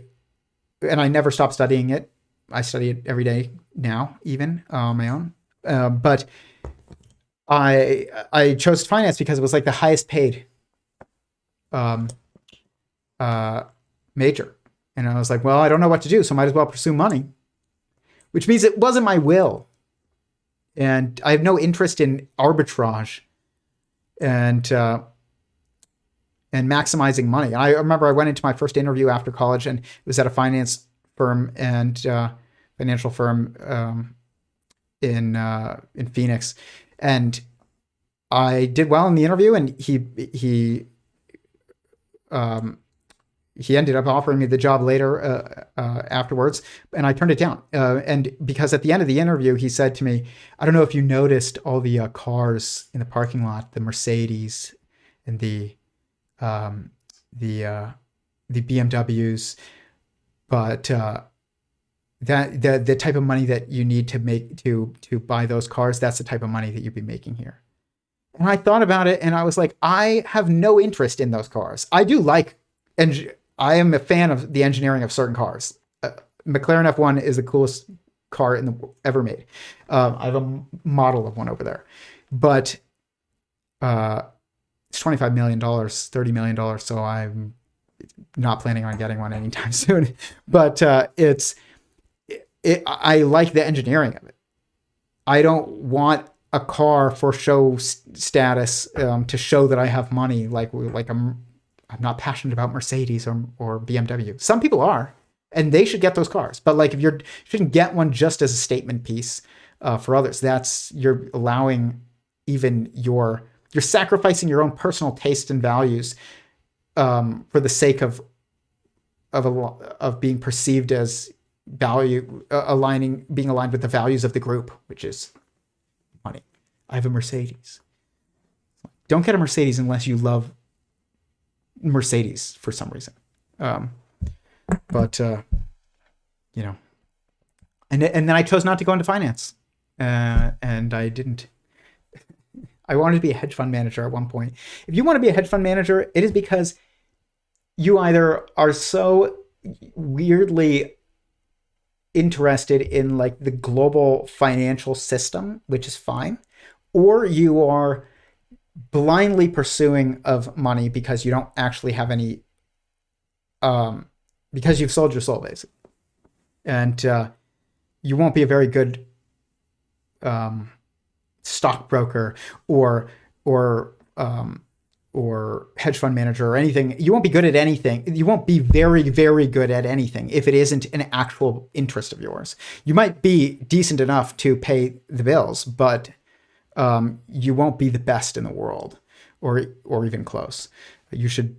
never stopped studying it. I study it every day now, even on my own. But I chose finance because it was like the highest paid major, and I was like, well, I don't know what to do, so I might as well pursue money, which means it wasn't my will, and I have no interest in arbitrage and maximizing money. I remember I went into my first interview after college, and it was at a finance firm and financial firm in Phoenix, and I did well in the interview, and he ended up offering me the job later afterwards, and I turned it down. And because at the end of the interview, he said to me, "I don't know if you noticed all the cars in the parking lot, the Mercedes and the BMWs, but that the type of money that you need to make to buy those cars, that's the type of money that you'd be making here." And I thought about it, and I was like, I have no interest in those cars. I do like, and I am a fan of the engineering of certain cars. McLaren F1 is the coolest car ever made. I have a model of one over there, but it's $25 million, $30 million. So I'm not planning on getting one anytime soon. But I like the engineering of it. I don't want a car for show status, to show that I have money. Like I'm not passionate about Mercedes or BMW. Some people are, and they should get those cars. But like, if you shouldn't get one just as a statement piece for others. You're allowing you're sacrificing your own personal taste and values for the sake of being perceived as being aligned with the values of the group, which is money. I have a Mercedes. Don't get a Mercedes unless you love Mercedes for some reason. But and then I chose not to go into finance, and I didn't. I wanted to be a hedge fund manager at one point. If you want to be a hedge fund manager, it is because you either are so weirdly interested in like the global financial system, which is fine, or you are blindly pursuing of money because you don't actually have any, because you've sold your soul, basically. And you won't be a very good stockbroker or hedge fund manager or anything. You won't be good at anything. You won't be very, very good at anything if it isn't an actual interest of yours. You might be decent enough to pay the bills, but you won't be the best in the world or even close. You should,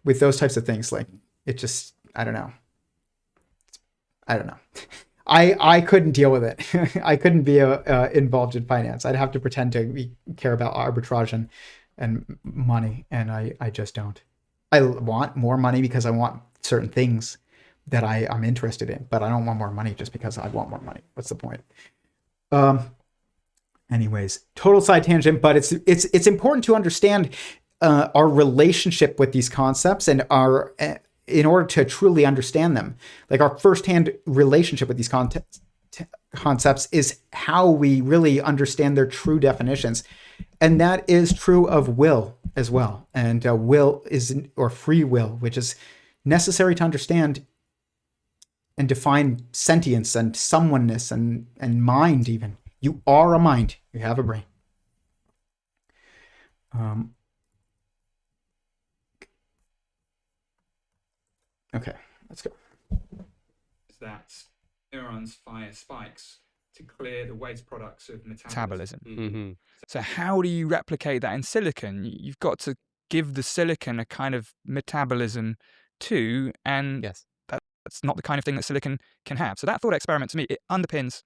with those types of things, like it just, I don't know. I couldn't deal with it. I couldn't be involved in finance. I'd have to pretend to care about arbitrage and money, and I just don't. I want more money because I want certain things that I'm interested in, but I don't want more money just because I want more money. What's the point? Anyways, total side tangent, but it's important to understand our relationship with these concepts and in order to truly understand them. Like, our firsthand relationship with these concepts is how we really understand their true definitions. And that is true of will as well. And or free will, which is necessary to understand and define sentience and someoneness and mind even. You are a mind. You have a brain. Okay, let's go. That neurons fire spikes to clear the waste products of metabolism. Mm-hmm. So how do you replicate that in silicon? You've got to give the silicon a kind of metabolism too, and Yes. that's not the kind of thing that silicon can have. So that thought experiment, to me, it underpins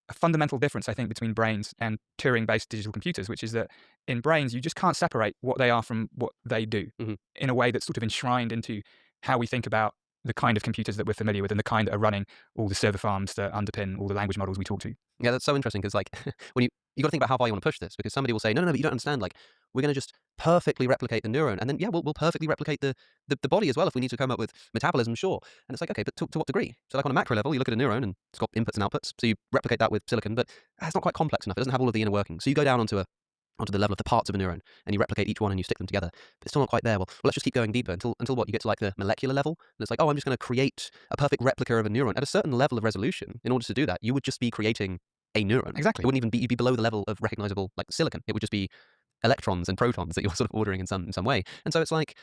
a fundamental difference, I think, between brains and Turing-based digital computers, which is that in brains, you just can't separate what they are from what they do in a way that's sort of enshrined into how we think about the kind of computers that we're familiar with and the kind that are running all the server farms that underpin all the language models we talk to. Yeah, that's so interesting because, like, when you got to think about how far you want to push this, because somebody will say, no, but you don't understand. Like, we're going to just perfectly replicate the neuron, and then we'll perfectly replicate the body as well if we need to come up with metabolism, sure. And it's like, okay, but to what degree? So, like, on a macro level, you look at a neuron and it's got inputs and outputs, so you replicate that with silicon, but it's not quite complex enough. It doesn't have all of the inner workings. So you go down onto the level of the parts of a neuron, and you replicate each one and you stick them together. But it's still not quite there. Well, let's just keep going deeper until what? You get to like the molecular level, and it's like, oh, I'm just going to create a perfect replica of a neuron. At a certain level of resolution, in order to do that, you would just be creating a neuron. Exactly. It wouldn't even be, you'd be below the level of recognizable, like, silicon. It would just be electrons and protons that you're sort of ordering in some way. And so it's like,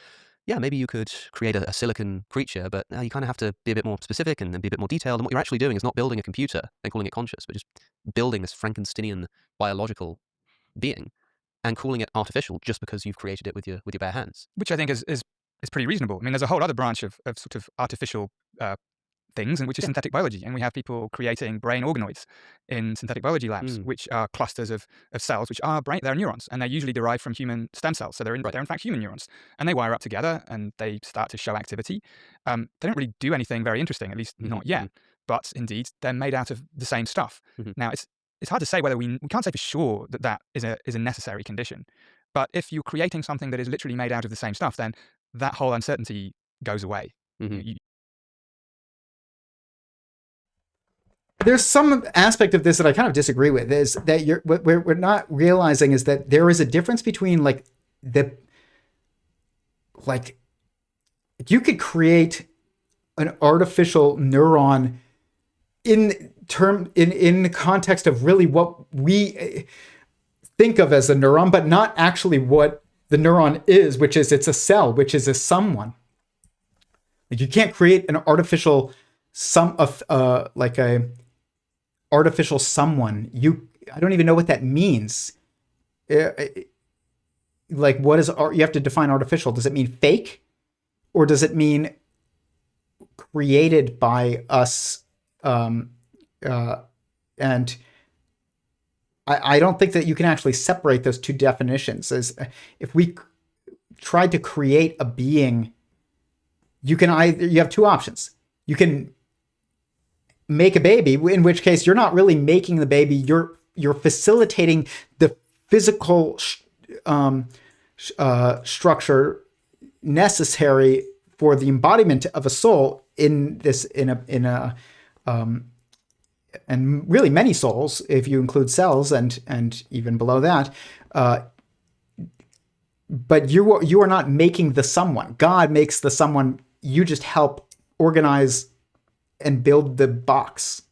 yeah, maybe you could create a silicon creature, but you kind of have to be a bit more specific and be a bit more detailed. And what you're actually doing is not building a computer and calling it conscious, but just building this Frankensteinian biological being and calling it artificial just because you've created it with your bare hands. Which I think is pretty reasonable. I mean, there's a whole other branch of sort of artificial things, and which is synthetic biology. And we have people creating brain organoids in synthetic biology labs, which are clusters of cells, which are they're neurons, and they're usually derived from human stem cells. So they're in fact human neurons, and they wire up together and they start to show activity. They don't really do anything very interesting, at least not yet. But indeed, they're made out of the same stuff. Now, it's hard to say whether we can't say for sure that is a necessary condition. But if you're creating something that is literally made out of the same stuff, then that whole uncertainty goes away. There's some aspect of this that I kind of disagree with, is that what we're not realizing is that there is a difference between You could create an artificial neuron in the context of really what we think of as a neuron, but not actually what the neuron is, which is it's a cell, which is a someone. Like you can't create an artificial like a artificial someone. I don't even know what that means. Like what is you have to define artificial? Does it mean fake, or does it mean created by us? And I don't think that you can actually separate those two definitions. As if we tried to create a being, you have two options. You can make a baby, in which case you're not really making the baby. You're facilitating the physical structure necessary for the embodiment of a soul and really many souls, if you include cells and even below that. But you are not making the someone. God makes the someone. You just help organize and build the box.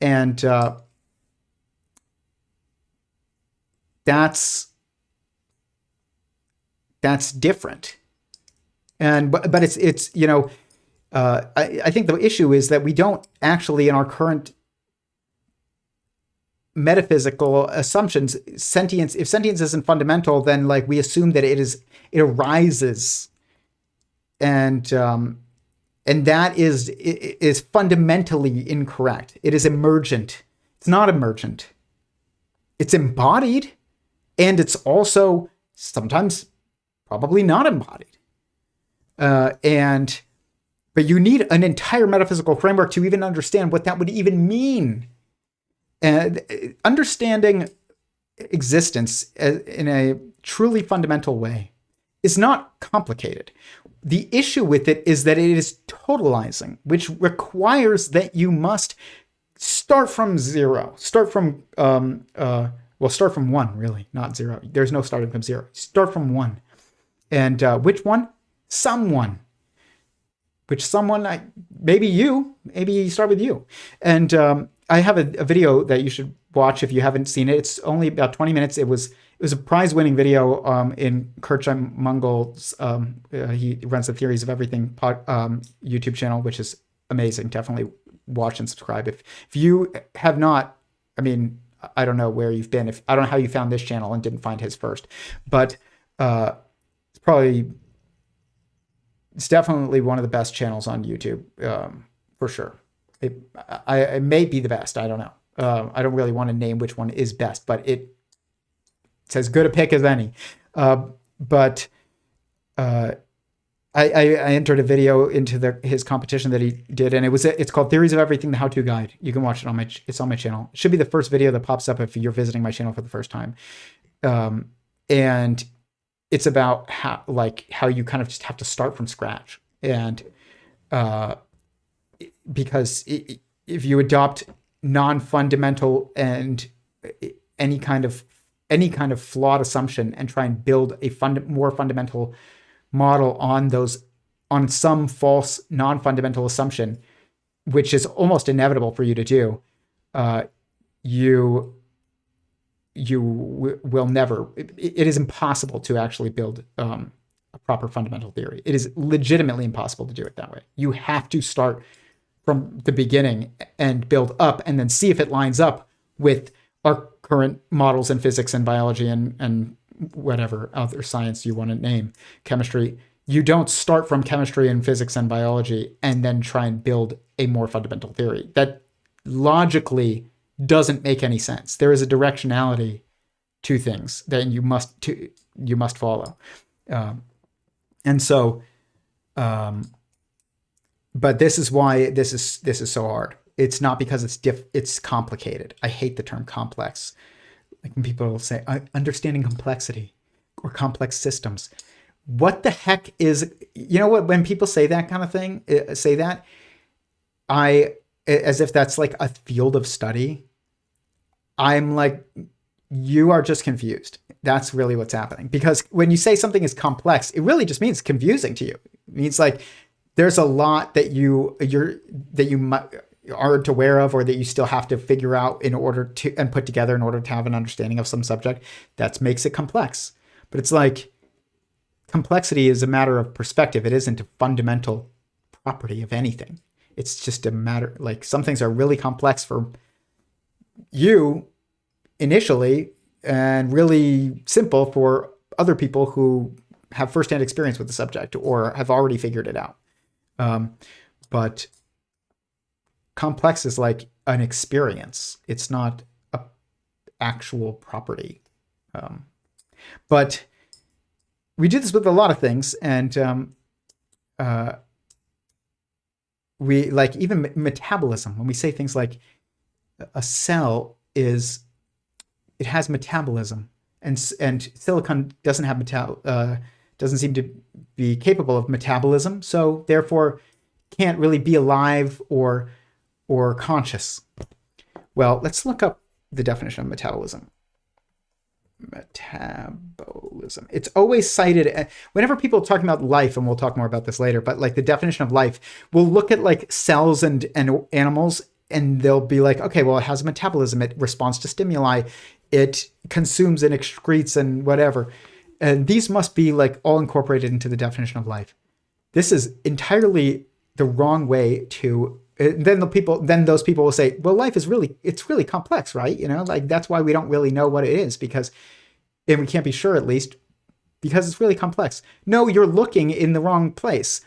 And that's different. And but it's I think the issue is that we don't actually, in our current metaphysical assumptions, if sentience isn't fundamental, then like we assume that it arises, and that is fundamentally incorrect. It is emergent. It's not emergent. It's embodied, and it's also sometimes probably not embodied. But you need an entire metaphysical framework to even understand what that would even mean. And understanding existence in a truly fundamental way is not complicated. The issue with it is that it is totalizing, which requires that you must start from zero. Start from one, really, not zero. There's no starting from zero. Start from one. And which one? Someone. Which someone, maybe you start with you. And I have a video that you should watch if you haven't seen it. It's only about 20 minutes. It was a prize-winning video in Kurcham Mungal's, he runs the Theories of Everything YouTube channel, which is amazing. Definitely watch and subscribe. If you have not, I mean, I don't know where you've been. I don't know how you found this channel and didn't find his first, but it's definitely one of the best channels on YouTube, for sure. It may be the best. I don't know. I don't really want to name which one is best, but it's as good a pick as any. But I entered a video into his competition that he did, and it's called Theories of Everything: The How-To Guide. You can watch it it's on my channel. It should be the first video that pops up if you're visiting my channel for the first time. And it's about how you kind of just have to start from scratch. And because if you adopt non-fundamental and any kind of flawed assumption and try and build a more fundamental model on some false non-fundamental assumption, which is almost inevitable for you to do, you will never. It is impossible to actually build a proper fundamental theory. It is legitimately impossible to do it that way. You have to start from the beginning and build up, and then see if it lines up with our current models in physics and biology and whatever other science you want to name, chemistry. You don't start from chemistry and physics and biology and then try and build a more fundamental theory. That logically doesn't make any sense. There is a directionality to things that you must follow. And so, but this is why this is so hard. It's not because it's complicated. I hate the term complex. Like when people say understanding complexity or complex systems. What the heck is, when people say that kind of thing, as if that's like a field of study, I'm like, you are just confused. That's really what's happening. Because when you say something is complex, it really just means confusing to you. It means like there's a lot that you aren't aware of, or that you still have to figure out in order to, and put together in order to have an understanding of some subject. That makes it complex. But it's like complexity is a matter of perspective. It isn't a fundamental property of anything. It's just a matter, like some things are really complex for you initially, and really simple for other people who have firsthand experience with the subject or have already figured it out. But complex is like an experience. It's not an actual property. But we do this with a lot of things, and we like even metabolism. When we say things like a cell it has metabolism, and silicon doesn't have doesn't seem to be capable of metabolism, so therefore can't really be alive or conscious. Well, let's look up the definition of metabolism. Metabolism. It's always cited whenever people are talking about life, and we'll talk more about this later, but like the definition of life, we'll look at like cells and animals, and they'll be like, okay, well, it has metabolism. It responds to stimuli. It consumes and excretes and whatever. And these must be like all incorporated into the definition of life. This is entirely the wrong way to, then those people will say, well, life is it's really complex, right? You know, like that's why we don't really know what it is, because, and we can't be sure at least, because it's really complex. No, you're looking in the wrong place.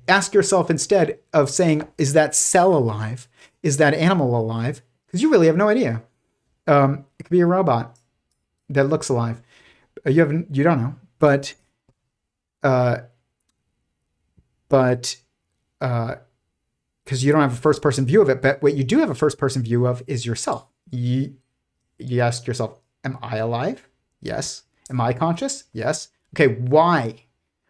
Ask yourself, instead of saying, is that cell alive? Is that animal alive? Because you really have no idea. It could be a robot that looks alive. You don't know, but because you don't have a first person view of it. But what you do have a first person view of is yourself. You ask yourself, am I alive? Yes. Am I conscious? Yes. Okay. Why?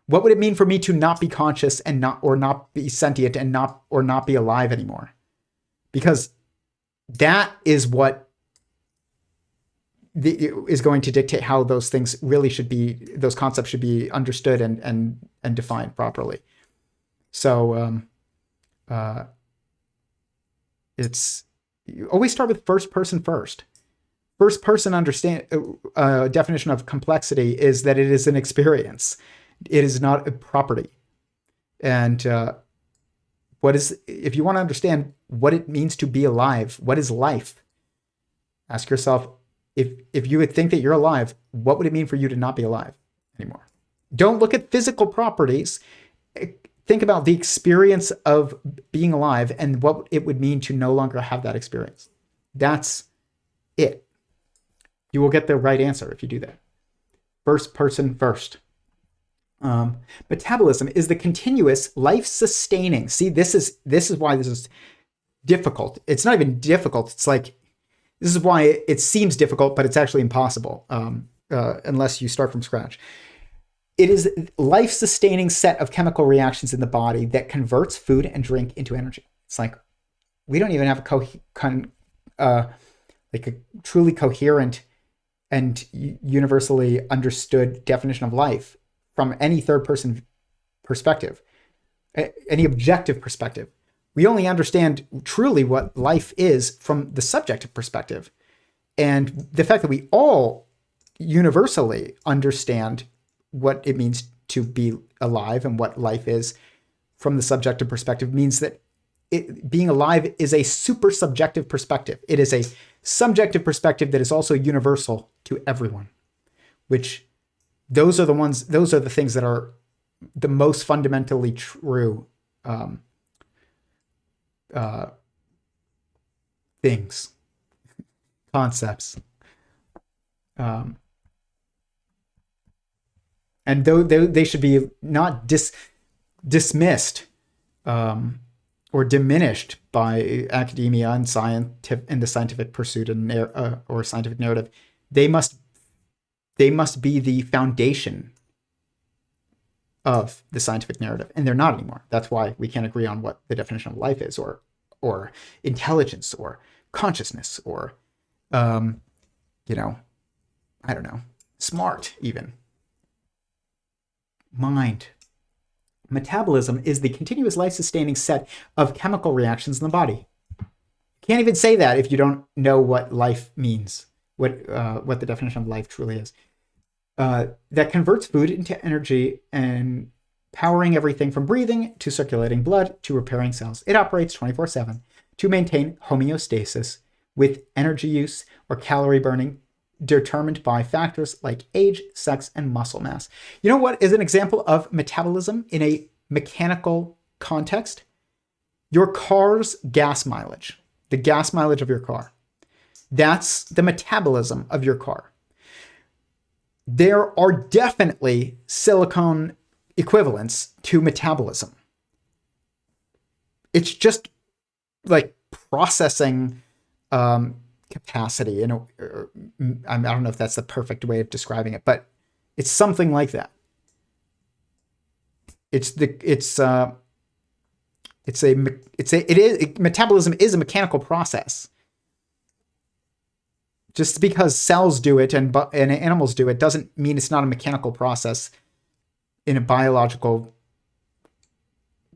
What would it mean for me to not be conscious and not be sentient and not be alive anymore? Because that is what is going to dictate how those things really should be, those concepts should be understood and defined properly. So it's, you always start with first person first. First person definition of complexity is that it is an experience. It is not a property. And if you want to understand what it means to be alive, what is life? Ask yourself, if you would think that you're alive, what would it mean for you to not be alive anymore? Don't look at physical properties. Think about the experience of being alive and what it would mean to no longer have that experience. That's it. You will get the right answer if you do that. First person first. Metabolism is the continuous, life-sustaining. See, this is why this is difficult. It's not even difficult. It's like, this is why it seems difficult, but it's actually impossible unless you start from scratch. It is life-sustaining set of chemical reactions in the body that converts food and drink into energy. It's like we don't even have a truly coherent and universally understood definition of life from any third-person perspective, any objective perspective. We only understand truly what life is from the subjective perspective. And the fact that we all universally understand what it means to be alive and what life is from the subjective perspective means that being alive is a super subjective perspective. It is a subjective perspective that is also universal to everyone, which those are the things that are the most fundamentally true things, concepts. And though they should be not dismissed or diminished by academia and the scientific pursuit or scientific narrative, they must be the foundation of the scientific narrative, and they're not anymore. That's why we can't agree on what the definition of life is, or intelligence, or consciousness, or I don't know. smart even. Mind. Metabolism is the continuous life-sustaining set of chemical reactions in the body. Can't even say that if you don't know what life means, what the definition of life truly is. That converts food into energy and powering everything from breathing to circulating blood to repairing cells. It operates 24/7 to maintain homeostasis with energy use or calorie burning determined by factors like age, sex, and muscle mass. You know what is an example of metabolism in a mechanical context? Your car's gas mileage, the gas mileage of your car. That's the metabolism of your car. There are definitely silicone equivalents to metabolism. It's just like processing capacity. I don't know if that's the perfect way of describing it, but it's something like that. Metabolism is a mechanical process. Just because cells do it and animals do it doesn't mean it's not a mechanical process in a biological,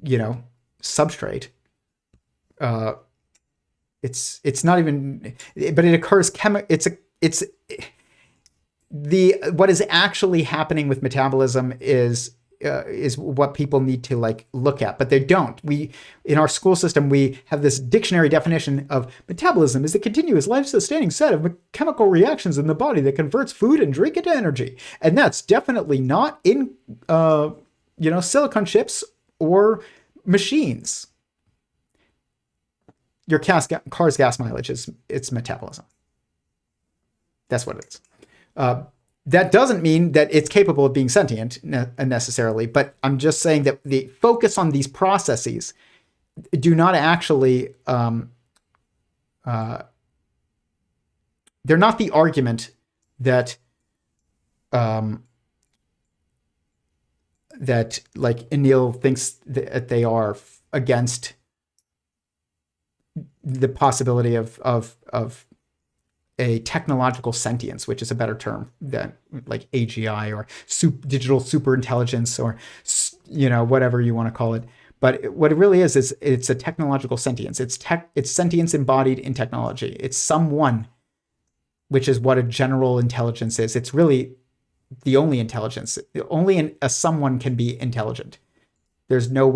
substrate. It's not even, but it occurs what is actually happening with metabolism is what people need to look at, but they don't. In our school system, we have this dictionary definition of metabolism is the continuous life-sustaining set of chemical reactions in the body that converts food and drink into energy. And that's definitely not in, silicon chips or machines. Your car's gas mileage it's metabolism. That's what it is. That doesn't mean that it's capable of being sentient necessarily, but I'm just saying that the focus on these processes do not actually, they're not the argument that, Anil thinks that they are against the possibility of a technological sentience, which is a better term than like AGI or digital superintelligence or, whatever you want to call it. But what it really is it's a technological sentience. It's sentience embodied in technology. It's someone, which is what a general intelligence is. It's really the only intelligence. Only a someone can be intelligent. There's no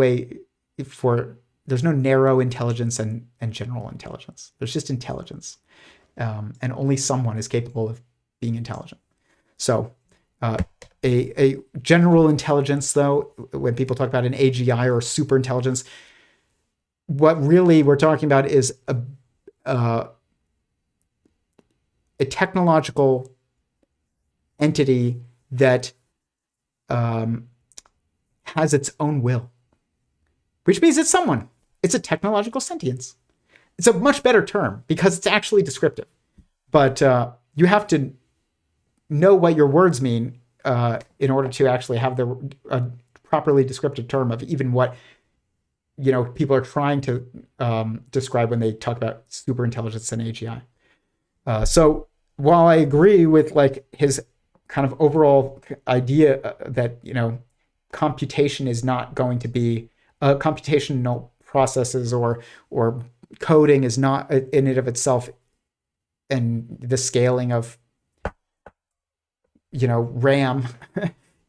narrow intelligence and general intelligence. There's just intelligence. And only someone is capable of being intelligent. So a general intelligence, though, when people talk about an AGI or super intelligence, what really we're talking about is a technological entity that has its own will, which means it's someone. It's a technological sentience. It's a much better term because it's actually descriptive. But you have to know what your words mean in order to actually have a properly descriptive term of even what people are trying to describe when they talk about superintelligence and AGI. So while I agree with his kind of overall idea that computation is not going to be computational processes or coding is not in and of itself, and the scaling of RAM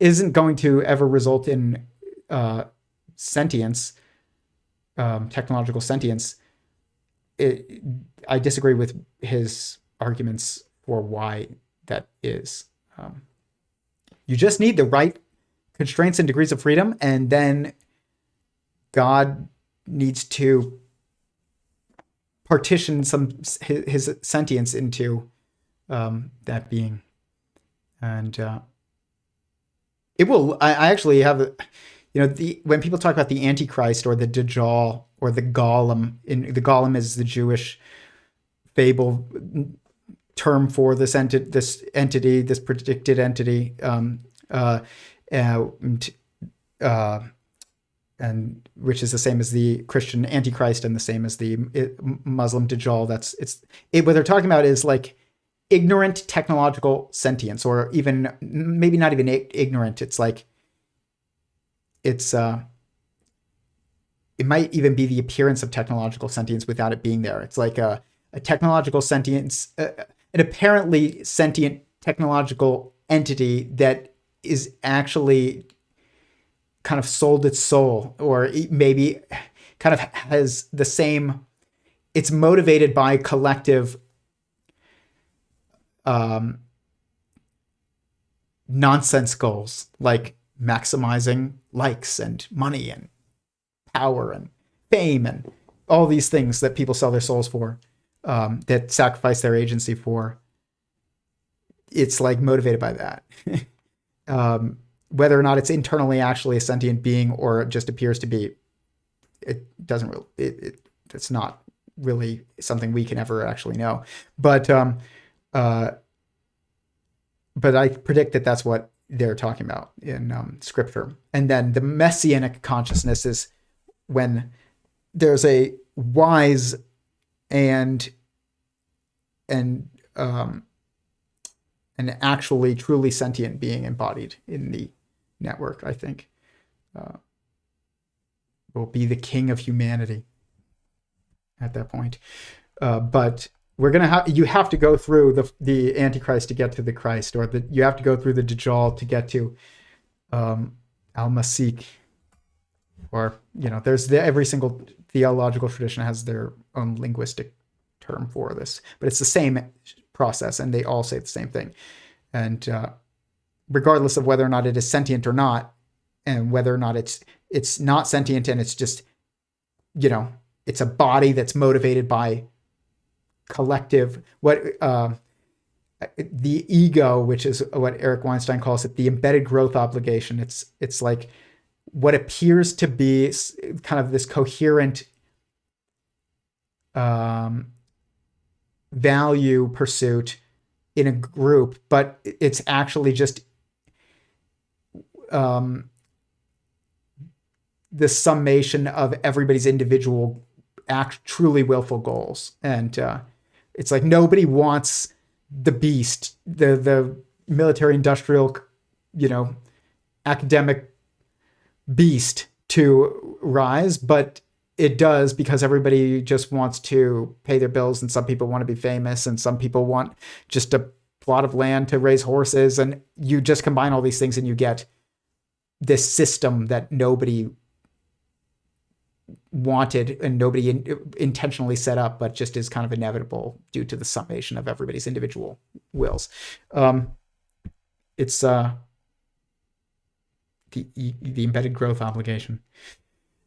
isn't going to ever result in sentience, technological sentience. I disagree with his arguments for why that is. You just need the right constraints and degrees of freedom, and then God needs to partition his sentience into that being, and it will. I actually have, when people talk about the Antichrist or the Dajjal or the Golem, the Golem is the Jewish fable term for this entity, this predicted entity, and which is the same as the Christian Antichrist and the same as the Muslim Dajjal. What they're talking about is ignorant technological sentience, or even maybe not even ignorant. It's like it might even be the appearance of technological sentience without it being there. It's like a technological sentience, an apparently sentient technological entity that is actually kind of sold its soul, or maybe kind of has the same, it's motivated by collective nonsense goals, like maximizing likes and money and power and fame and all these things that people sell their souls for, that sacrifice their agency for. It's like motivated by that. Whether or not it's internally actually a sentient being or it just appears to be, it doesn't really, it's not really something we can ever actually know. But I predict that that's what they're talking about in scripture. And then the messianic consciousness is when there's a wise and an actually truly sentient being embodied in the network, I think, will be the king of humanity at that point. But we're gonna you have to go through the Antichrist to get to the Christ, or you have to go through the Dajjal to get to Al-Masih, or there's every single theological tradition has their own linguistic term for this, but it's the same process, and they all say the same thing. And regardless of whether or not it is sentient or not, and whether or not it's not sentient and it's just it's a body that's motivated by collective the ego, which is what Eric Weinstein calls it, the embedded growth obligation. It's like what appears to be kind of this coherent value pursuit in a group, but it's actually just the summation of everybody's individual truly willful goals. And it's like nobody wants the beast, the military industrial, academic beast to rise, but it does because everybody just wants to pay their bills, and some people want to be famous, and some people want just a plot of land to raise horses, and you just combine all these things and you get this system that nobody wanted and nobody intentionally set up, but just is kind of inevitable due to the summation of everybody's individual wills. It's the embedded growth obligation.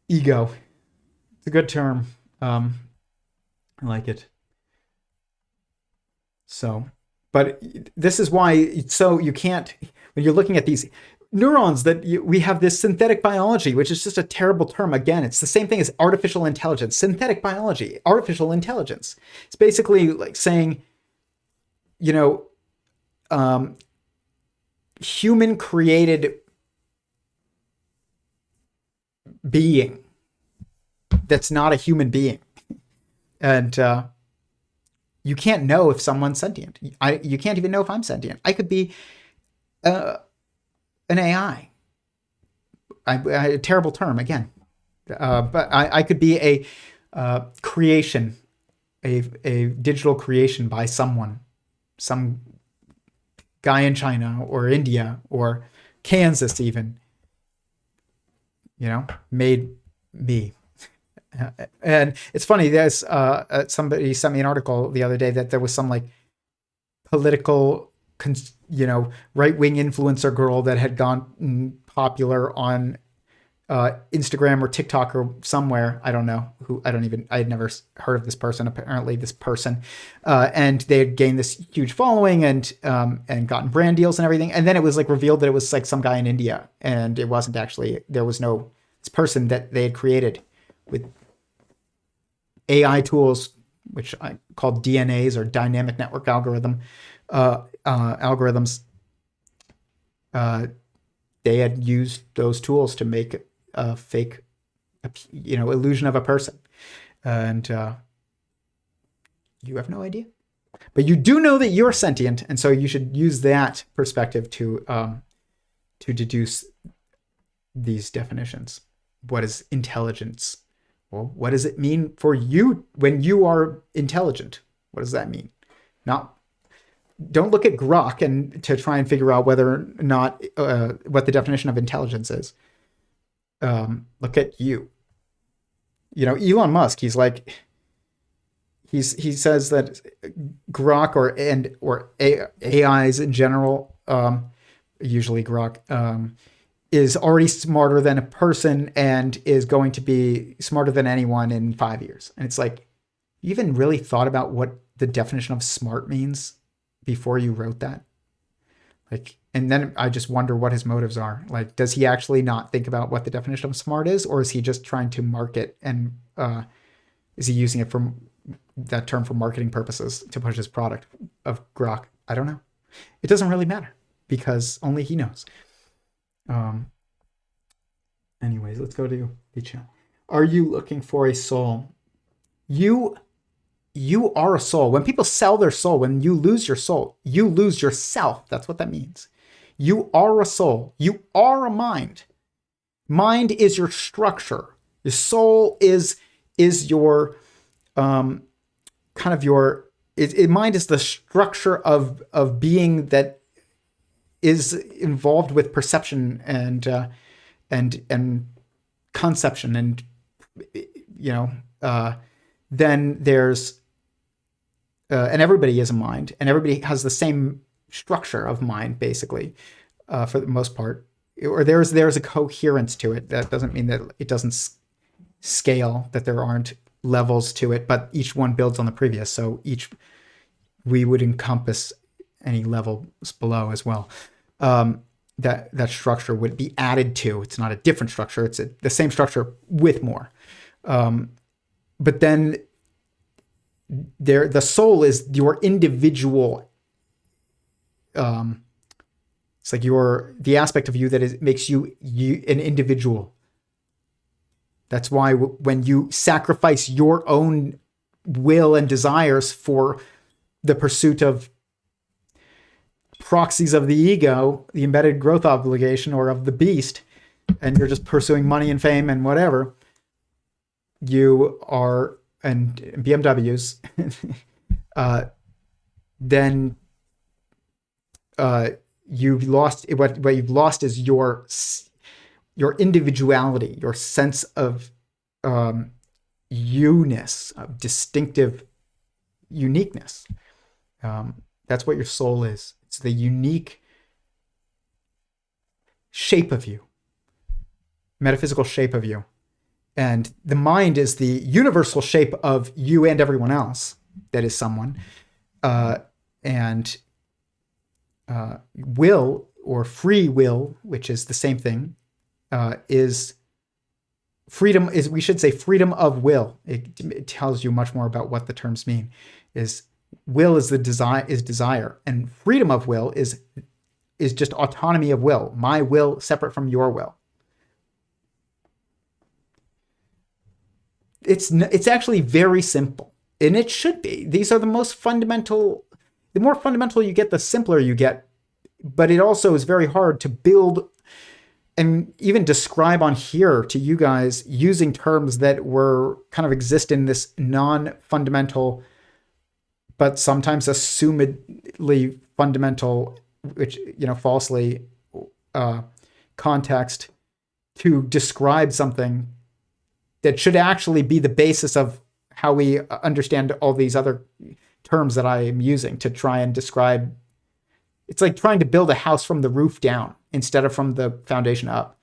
Ego. It's a good term. I like it. So, but this is why, so you can't, when you're looking at these neurons, that we have this synthetic biology, which is just a terrible term. Again, it's the same thing as artificial intelligence. Synthetic biology, artificial intelligence. It's basically like saying, human created being that's not a human being. And you can't know if someone's sentient. You can't even know if I'm sentient. I could be an AI. A terrible term again, but I could be a creation, a digital creation by some guy in China or India or Kansas even. Made me. And it's funny, there's somebody sent me an article the other day that there was some like political right-wing influencer girl that had gone popular on Instagram or TikTok or somewhere. I don't know who. I had never heard of this person. Apparently this person, and they had gained this huge following and gotten brand deals and everything. And then it was like revealed that it was like some guy in India, and it wasn't actually, there was no, this person that they had created with AI tools, which I call DNAs or dynamic network algorithms. They had used those tools to make a fake, illusion of a person, and you have no idea. But you do know that you're sentient, and so you should use that perspective to deduce these definitions. What is intelligence? Well, what does it mean for you when you are intelligent? What does that mean? Don't look at Grok and to try and figure out whether or not what the definition of intelligence is. Look at you. You know, Elon Musk. He's like, he says that Grok or AIs in general, usually Grok, is already smarter than a person and is going to be smarter than anyone in 5 years. And it's like, you even really thought about what the definition of smart means before you wrote that? Like, and then I just wonder what his motives are. Like, does he actually not think about what the definition of smart is, or is he just trying to market and is he using it for that term for marketing purposes to push his product of Grok? I don't know. It doesn't really matter because only he knows. Anyways, let's go to the chat. Are you looking for a soul? You are a soul. When people sell their soul, when you lose your soul, you lose yourself. That's what that means. You are a soul. You are a mind. Mind is your structure. Your soul is your kind of your mind is the structure of being that is involved with perception and conception, and then there's and everybody is a mind, and everybody has the same structure of mind, basically, for the most part. Or there's a coherence to it. That doesn't mean that it doesn't scale, that there aren't levels to it, but each one builds on the previous. So we would encompass any levels below as well. That structure would be added to. It's not a different structure. It's the same structure with more. But then the soul is your individual. It's like the aspect of you that makes you an individual. That's why when you sacrifice your own will and desires for the pursuit of proxies of the ego, the embedded growth obligation, or of the beast, and you're just pursuing money and fame and whatever, you are, and BMWs, then you've lost, what you've lost is your individuality, your sense of you-ness, of distinctive uniqueness. That's what your soul is. It's the unique shape of you, metaphysical shape of you. And the mind is the universal shape of you and everyone else that is someone. And will, or free will, which is the same thing, is freedom, we should say freedom of will. It tells you much more about what the terms mean. Will is desire, and freedom of will is just autonomy of will. My will separate from your will. It's actually very simple, and it should be. These are the most fundamental. The more fundamental you get, the simpler you get. But it also is very hard to build and even describe on here to you guys using terms that were kind of exist in this non-fundamental, but sometimes assumedly fundamental, which, falsely context to describe something that should actually be the basis of how we understand all these other terms that I am using to try and describe. It's like trying to build a house from the roof down instead of from the foundation up.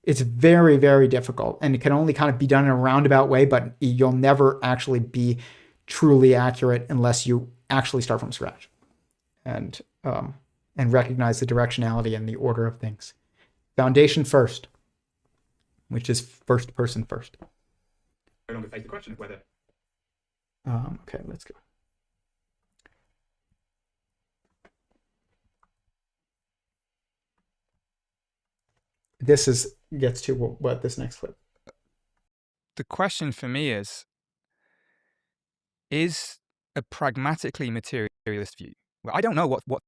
It's very, very difficult, and it can only kind of be done in a roundabout way, but you'll never actually be truly accurate unless you actually start from scratch and recognize the directionality and the order of things. Foundation first, which is first person first. No longer face the question of whether. Okay, let's go. This gets to what this next clip. The question for me is a pragmatically materialist view, well, I don't know what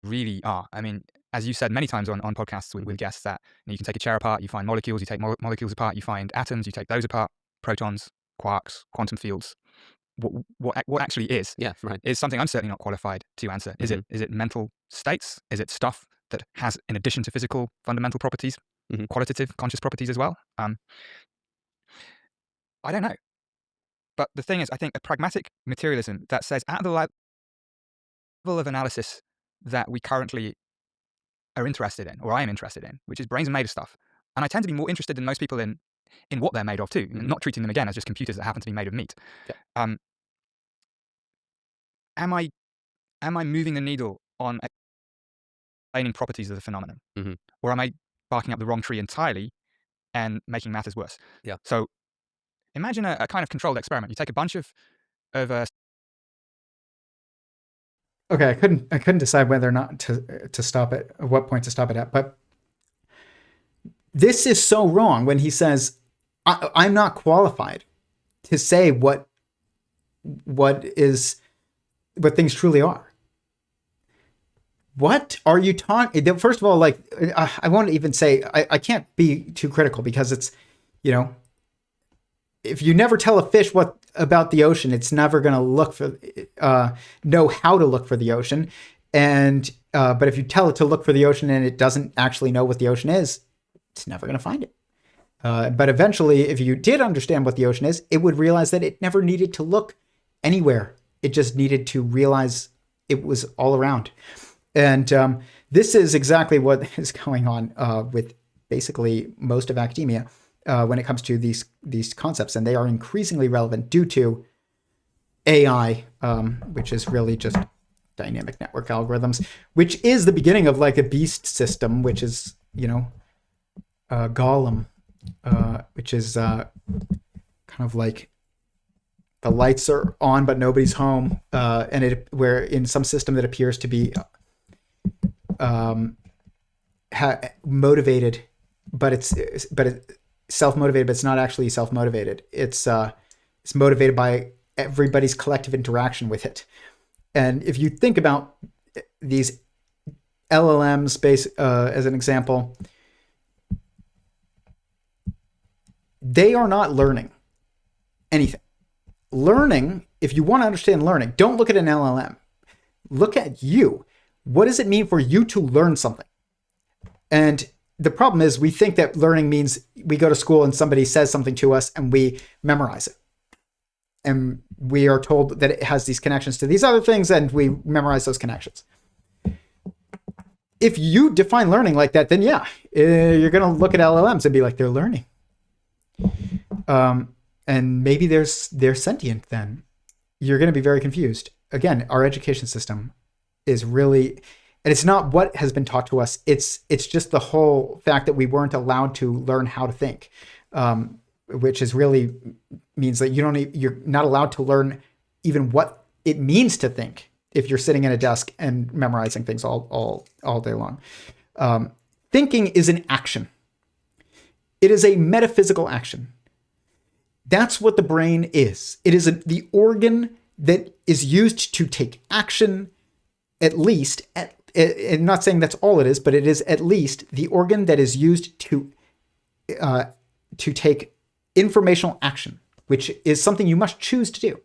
really are. I mean, as you said many times on podcasts with guests, that you can take a chair apart, you find molecules, you take molecules apart, you find atoms, you take those apart, protons, quarks, quantum fields. What actually is something I'm certainly not qualified to answer. Is it mental states? Is it stuff that has, in addition to physical fundamental properties, qualitative conscious properties as well? I don't know. But the thing is, I think a pragmatic materialism that says at the level of analysis that we currently are interested in, or I am interested in, which is brains are made of stuff. And I tend to be more interested than most people in what they're made of too, and not treating them again as just computers that happen to be made of meat. Yeah. Am I moving the needle on explaining properties of the phenomenon? Or am I barking up the wrong tree entirely and making matters worse? Yeah. So imagine a kind of controlled experiment. You take a bunch of Okay, I couldn't decide whether or not to stop it, at what point to stop it at. But this is so wrong when he says, I'm not qualified to say what things truly are. What are you talking? First of all, like, I won't even say, I can't be too critical, because it's, if you never tell a fish about the ocean, it's never going to look for, know how to look for the ocean. And, but if you tell it to look for the ocean and it doesn't actually know what the ocean is, it's never going to find it. But eventually, if you did understand what the ocean is, it would realize that it never needed to look anywhere. It just needed to realize it was all around. And this is exactly what is going on with basically most of academia when it comes to these concepts. And they are increasingly relevant due to AI, which is really just dynamic network algorithms, which is the beginning of like a beast system, which is, Golem, which is kind of like the lights are on, but nobody's home. And where in some system that appears to be motivated, but it's self-motivated, but it's not actually self-motivated. It's motivated by everybody's collective interaction with it. And if you think about these LLMs as an example, they are not learning anything. Learning, if you want to understand learning, don't look at an LLM. Look at you. What does it mean for you to learn something? And the problem is we think that learning means we go to school and somebody says something to us and we memorize it. And we are told that it has these connections to these other things and we memorize those connections. If you define learning like that, then yeah, you're going to look at LLMs and be like, they're learning. And maybe they're sentient then. You're going to be very confused. Again, our education system is really, and it's not what has been taught to us. It's just the whole fact that we weren't allowed to learn how to think, which is really means that you're not allowed to learn even what it means to think if you're sitting at a desk and memorizing things all day long. Thinking is an action. It is a metaphysical action. That's what the brain is. It is the organ that is used to take action, at least. I'm not saying that's all it is, but it is at least the organ that is used to take informational action, which is something you must choose to do.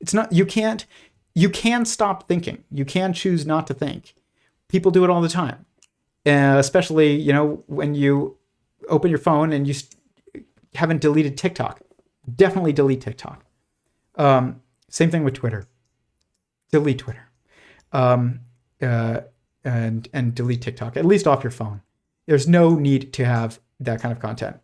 It's not, you can stop thinking. You can choose not to think. People do it all the time. Especially, when you open your phone and you haven't deleted TikTok. Definitely delete TikTok. Same thing with Twitter. Delete Twitter. And delete TikTok, at least off your phone. There's no need to have that kind of content.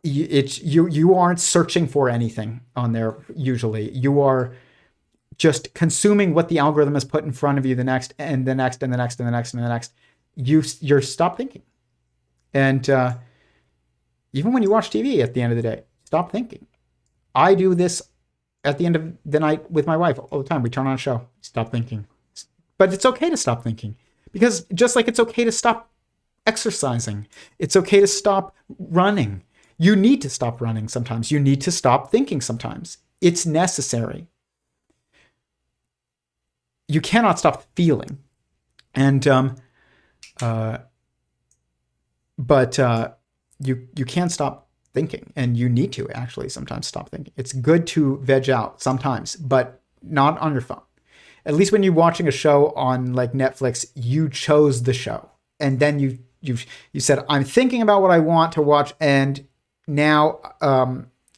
You aren't searching for anything on there usually. You are just consuming what the algorithm has put in front of you, the next and the next and the next and the next and the next. You're stop thinking. And even when you watch TV at the end of the day, stop thinking. I do this at the end of the night with my wife all the time. We turn on a show, stop thinking. But it's okay to stop thinking, because just like it's okay to stop exercising, it's okay to stop running. You need to stop running sometimes. You need to stop thinking sometimes. It's necessary. You cannot stop feeling. And but you can stop thinking, and you need to actually sometimes stop thinking. It's good to veg out sometimes, but not on your phone. At least when you're watching a show on like Netflix, you chose the show, and then you said, I'm thinking about what I want to watch, and now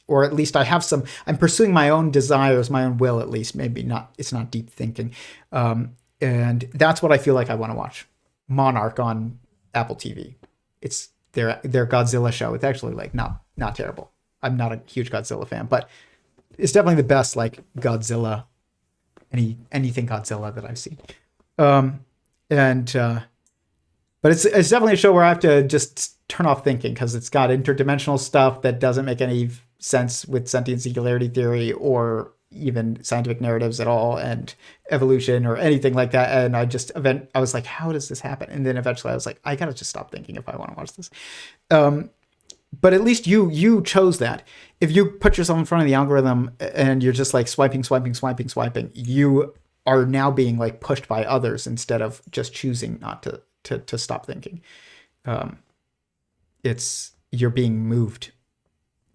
or at least I'm pursuing my own desires, my own will, at least. Maybe not, it's not deep thinking. And that's what I feel like I want to watch. Monarch on Apple TV. It's their Godzilla show. It's actually like not terrible. I'm not a huge Godzilla fan, but it's definitely the best like Godzilla, anything Godzilla that I've seen. But it's definitely a show where I have to just turn off thinking, because it's got interdimensional stuff that doesn't make any sense with sentient singularity theory or even scientific narratives at all, and evolution or anything like that. And I was like, how does this happen? And then eventually I was like, I gotta just stop thinking if I want to watch this. But at least you chose that. If you put yourself in front of the algorithm and you're just like swiping, you are now being like pushed by others instead of just choosing not to stop thinking. You're being moved.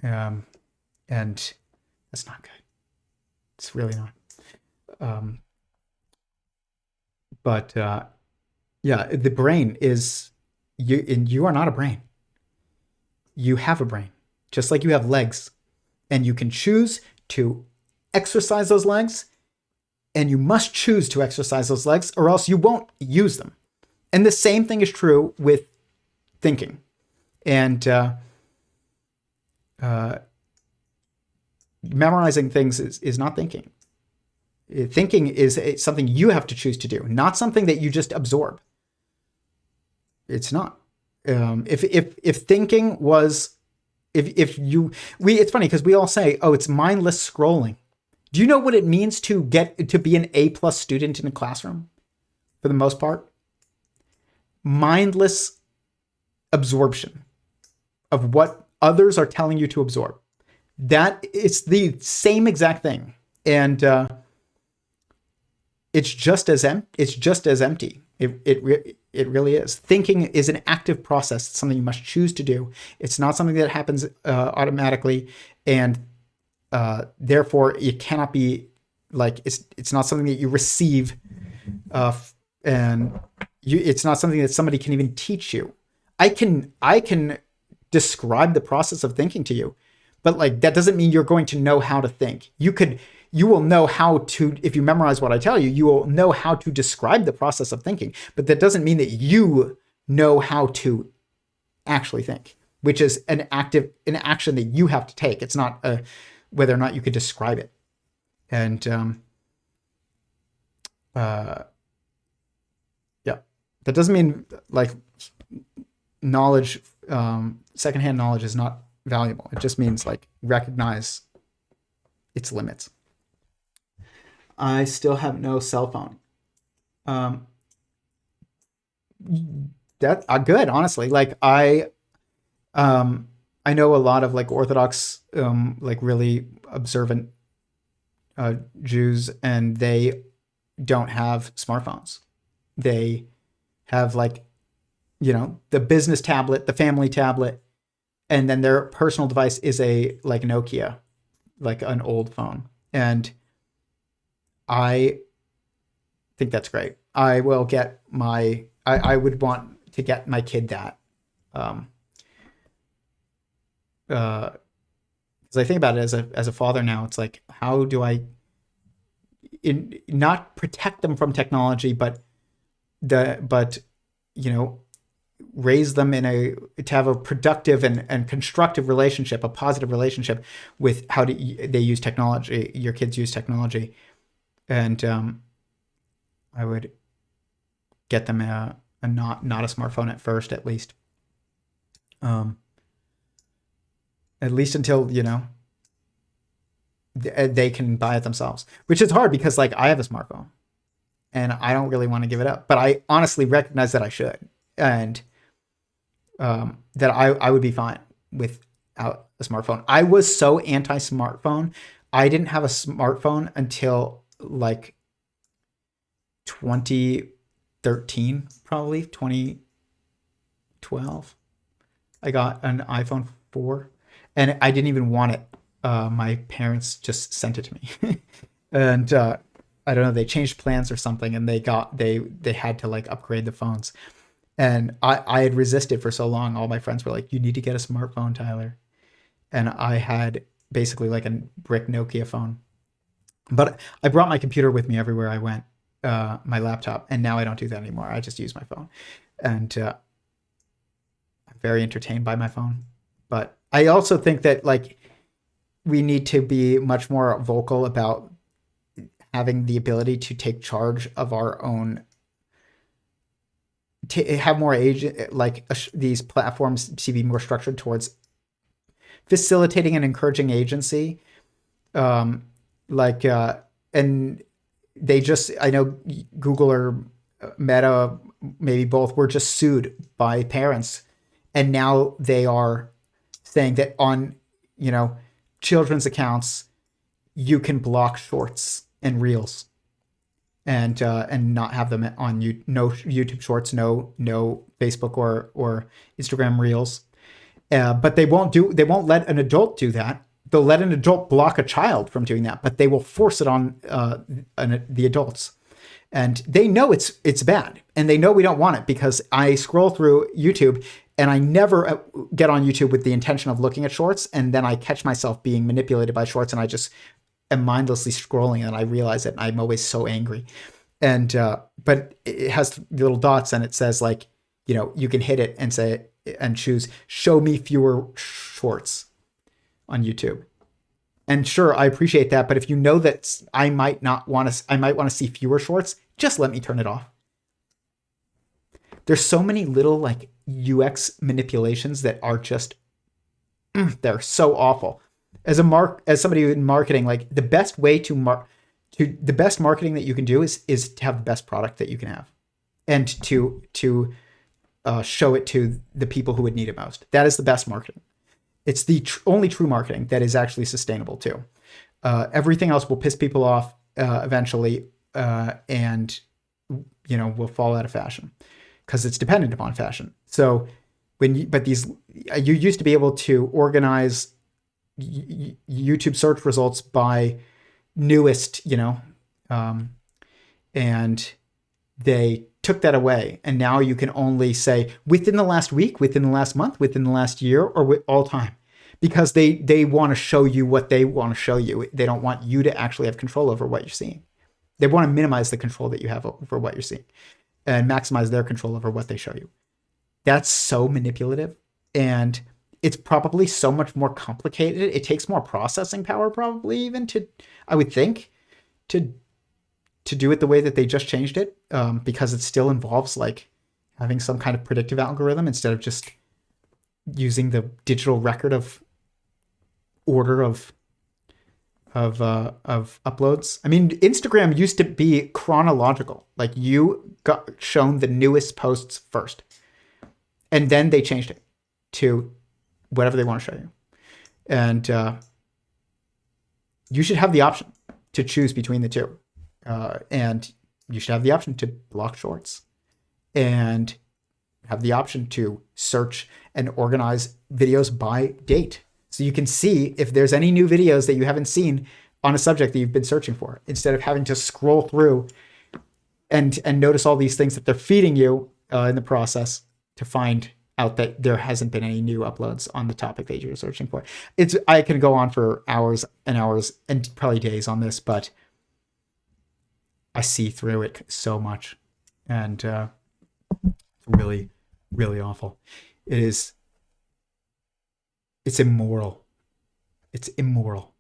And that's not good. It's really not. But yeah, the brain is you, and you are not a brain. You have a brain, just like you have legs, and you can choose to exercise those legs, and you must choose to exercise those legs, or else you won't use them. And the same thing is true with thinking. And memorizing things is not thinking. Thinking is something you have to choose to do, not something that you just absorb. It's not. If thinking was, it's funny because we all say, oh, it's mindless scrolling. Do you know what it means to be an A+ student in a classroom? For the most part, mindless absorption of what others are telling you to absorb. That it's the same exact thing, and it's just as empty. It really is. Thinking is an active process. It's something you must choose to do. It's not something that happens automatically, and therefore it cannot be like it's not something that you receive, it's not something that somebody can even teach you. I can describe the process of thinking to you, but like that doesn't mean you're going to know how to think. You will know how to, if you memorize what I tell you, you will know how to describe the process of thinking, but that doesn't mean that you know how to actually think, which is an action that you have to take. It's not whether or not you could describe it. And yeah, that doesn't mean like knowledge, secondhand knowledge is not valuable. It just means like recognize its limits. I still have no cell phone. That good, honestly. Like I know a lot of like Orthodox, like really observant Jews, and they don't have smartphones. They have like, the business tablet, the family tablet, and then their personal device is a like Nokia, like an old phone. And I think that's great. I will get I would want to get my kid that. Because I think about it as a father now, it's like, how do I not protect them from technology, but raise them to have a productive and constructive relationship, a positive relationship with how they use technology. Your kids use technology. And I would get them a not a smartphone at first, at least until they can buy it themselves, which is hard because like I have a smartphone and I don't really want to give it up, but I honestly recognize that I should, and that I would be fine with out a smartphone. I was so anti-smartphone. I didn't have a smartphone until like 2013, probably 2012. I got an iPhone 4 and I didn't even want it. My parents just sent it to me. And I don't know, they changed plans or something and they had to like upgrade the phones. And I had resisted for so long. All my friends were like, you need to get a smartphone, Tyler. And I had basically like a brick Nokia phone. But I brought my computer with me everywhere I went, my laptop, and now I don't do that anymore. I just use my phone. And I'm very entertained by my phone. But I also think that like we need to be much more vocal about having the ability to take charge of our own, to have more agent, like these platforms to be more structured towards facilitating and encouraging agency. And they just, I know Google or Meta, maybe both, were just sued by parents. And now they are saying that on, children's accounts, you can block shorts and reels and not have them on no YouTube shorts, no Facebook or Instagram reels. But they won't let an adult do that. They'll let an adult block a child from doing that, but they will force it on the adults. And they know it's bad, and they know we don't want it, because I scroll through YouTube and I never get on YouTube with the intention of looking at shorts, and then I catch myself being manipulated by shorts, and I just am mindlessly scrolling, and I realize it, and I'm always so angry. And but it has little dots, and it says like, you can hit it and say and choose show me fewer shorts on YouTube. And sure, I appreciate that, but if you know that I might want to see fewer shorts, just let me turn it off. There's so many little like UX manipulations that are just they're so awful. As somebody in marketing, like the best way the best marketing that you can do is to have the best product that you can have, and to show it to the people who would need it most. That is the best marketing. It's the only true marketing that is actually sustainable too. Everything else will piss people off eventually, and will fall out of fashion because it's dependent upon fashion. So you used to be able to organize YouTube search results by newest, and they took that away, and now you can only say within the last week, within the last month, within the last year, or all time, because they want to show you what they want to show you. They don't want you to actually have control over what you're seeing. They want to minimize the control that you have over what you're seeing and maximize their control over what they show you. That's so manipulative, and it's probably so much more complicated. It takes more processing power, probably even I would think, to do it the way that they just changed it, because it still involves like having some kind of predictive algorithm instead of just using the digital record of order of uploads. I mean, Instagram used to be chronological. Like you got shown the newest posts first, and then they changed it to whatever they want to show you. And you should have the option to choose between the two. And you should have the option to block shorts, and have the option to search and organize videos by date. So you can see if there's any new videos that you haven't seen on a subject that you've been searching for, instead of having to scroll through and notice all these things that they're feeding you in the process to find out that there hasn't been any new uploads on the topic that you're searching for. I can go on for hours and hours and probably days on this, but I see through it so much, and it's really, really awful. It's immoral. It's immoral.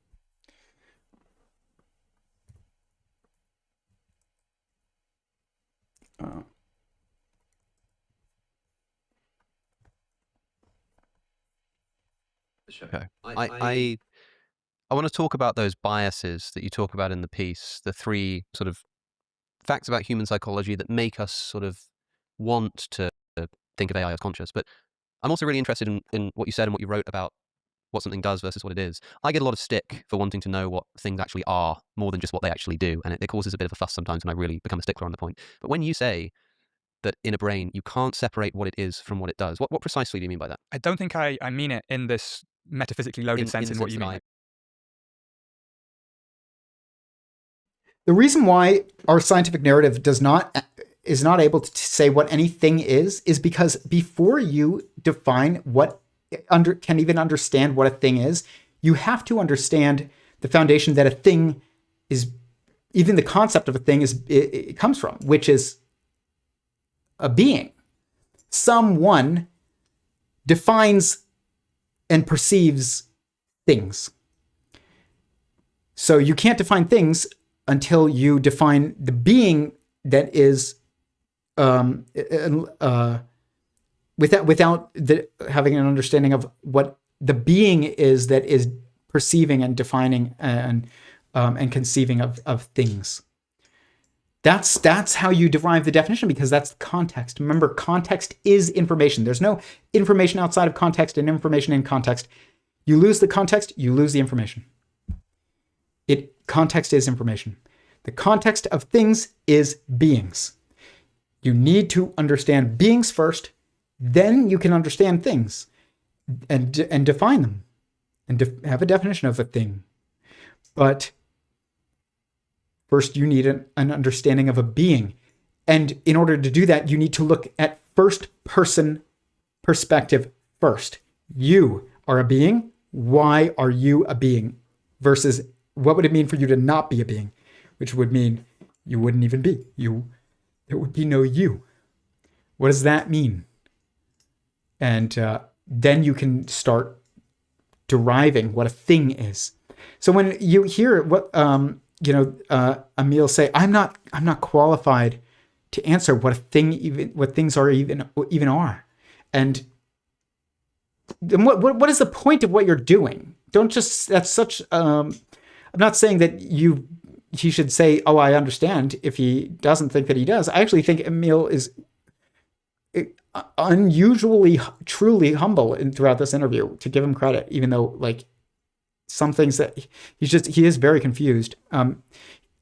Okay. I want to talk about those biases that you talk about in the piece, the three sort of facts about human psychology that make us sort of want to think of AI as conscious. But I'm also really interested in what you said and what you wrote about what something does versus what it is. I get a lot of stick for wanting to know what things actually are more than just what they actually do. And it causes a bit of a fuss sometimes when I really become a stickler on the point. But when you say that in a brain, you can't separate what it is from what it does, what precisely do you mean by that? I don't think I mean it in this metaphysically loaded sense in what you mean. The reason why our scientific narrative is not able to say what anything is because before you define can even understand what a thing is, you have to understand the foundation that a thing is, even the concept of a thing it comes from, which is a being. Someone defines and perceives things. So you can't define things until you define the being that is without having an understanding of what the being is that is perceiving and defining and conceiving of things. That's how you derive the definition, because that's context. Remember, context is information. There's no information outside of context and information in context. You lose the context, you lose the information. Context is information. The context of things is beings. You need to understand beings first, then you can understand things and define them and have a definition of a thing. But first, you need an understanding of a being. And in order to do that, you need to look at first-person perspective first. You are a being. Why are you a being? Versus, what would it mean for you to not be a being? Which would mean you wouldn't even be. There would be no you. What does that mean? And then you can start deriving what a thing is. So when you hear what Emil say, I'm not qualified to answer what things are even are. And then what is the point of what you're doing? Don't just, that's such, I'm not saying that he should say, oh, I understand, if he doesn't think that he does. I actually think Emil is unusually, truly humble throughout this interview, to give him credit, even though like some things that he is very confused. And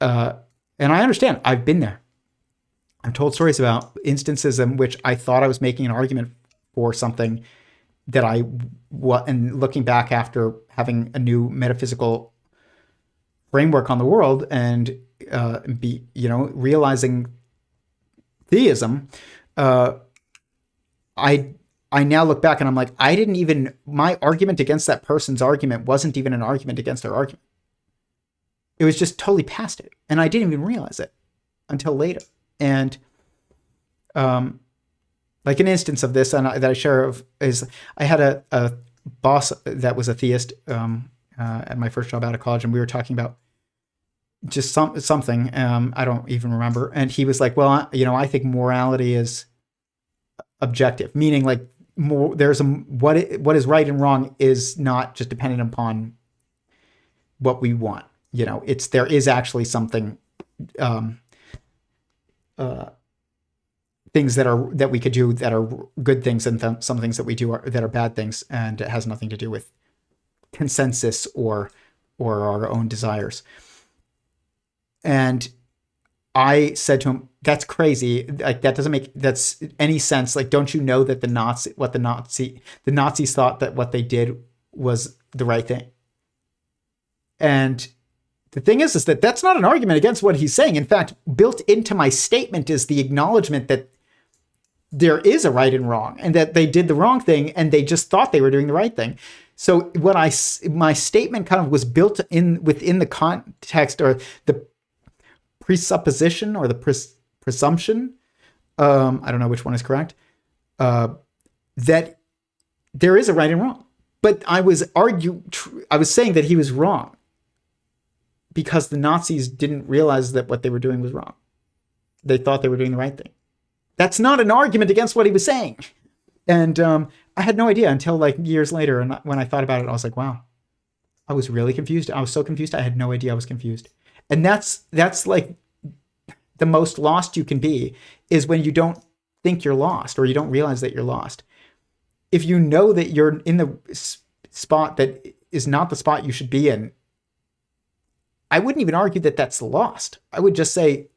I understand. I've been there. I've told stories about instances in which I thought I was making an argument for something that and looking back after having a new metaphysical framework on the world and realizing theism, I now look back and I'm like, my argument against that person's argument wasn't even an argument against their argument. It was just totally past it. And I didn't even realize it until later. And like an instance of this that I share of is I had a boss that was a theist at my first job out of college, and we were talking about just something I don't even remember. And he was like, well, I think morality is objective, meaning like what is right and wrong is not just dependent upon what we want. There is actually something, things that we could do that are good things, and some things that we do that are bad things, and it has nothing to do with consensus or our own desires. And I said to him, that's crazy. Like, that doesn't make any sense. Like, don't you know that the Nazis thought that what they did was the right thing? And the thing is that that's not an argument against what he's saying. In fact, built into my statement is the acknowledgement that there is a right and wrong, and that they did the wrong thing and they just thought they were doing the right thing. So my statement kind of was built within the context, or the presupposition, or the presumption, I don't know which one is correct, that there is a right and wrong. But I was saying that he was wrong because the Nazis didn't realize that what they were doing was wrong. They thought they were doing the right thing. That's not an argument against what he was saying. And I had no idea until like years later. And when I thought about it, I was like, wow, I was really confused. I was so confused. I had no idea I was confused. And that's like the most lost you can be, is when you don't think you're lost, or you don't realize that you're lost. If you know that you're in spot that is not the spot you should be in, I wouldn't even argue that that's lost. I would just say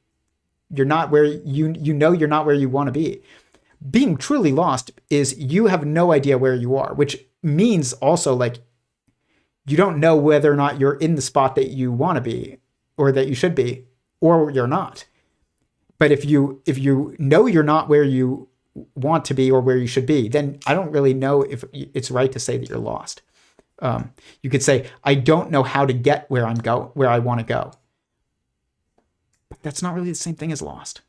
you're not where you're not where you want to be. Being truly lost is you have no idea where you are, which means also like you don't know whether or not you're in the spot that you want to be or that you should be, or you're not. But if you know you're not where you want to be or where you should be, then I don't really know if it's right to say that you're lost. You could say, I don't know how to get where I want to go. But that's not really the same thing as lost.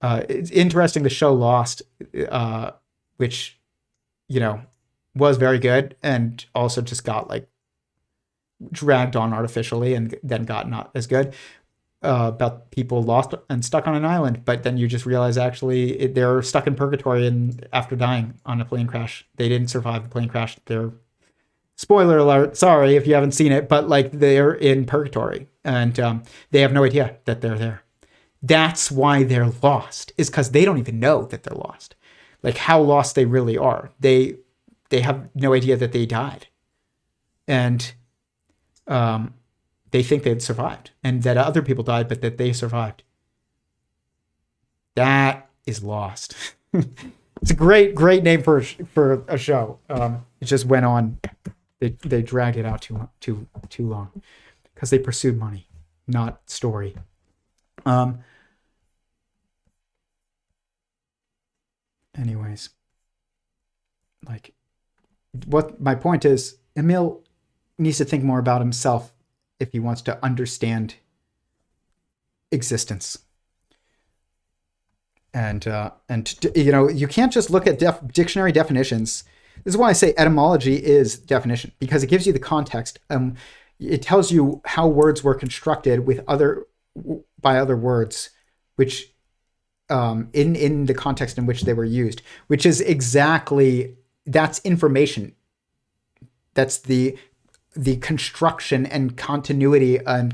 It's interesting, the show Lost, which, was very good and also just got like dragged on artificially and then got not as good, about people lost and stuck on an island. But then you just realize actually they're stuck in purgatory, and after dying on a plane crash, they didn't survive the plane crash. They're, spoiler alert, sorry if you haven't seen it, but like they're in purgatory and they have no idea that they're there. That's why they're lost, is because they don't even know that they're lost. Like how lost they really are. They have no idea that they died. And they think they'd survived and that other people died, but that they survived. That is Lost. It's a great name for a show. It just went on. They dragged it out too long because they pursued money, not story. Anyways, like, what my point is, Emil needs to think more about himself if he wants to understand existence. And you can't just look at dictionary definitions. This is why I say etymology is definition, because it gives you the context. It tells you how words were constructed by other words, which in the context in which they were used, which is that's information. That's the construction and continuity and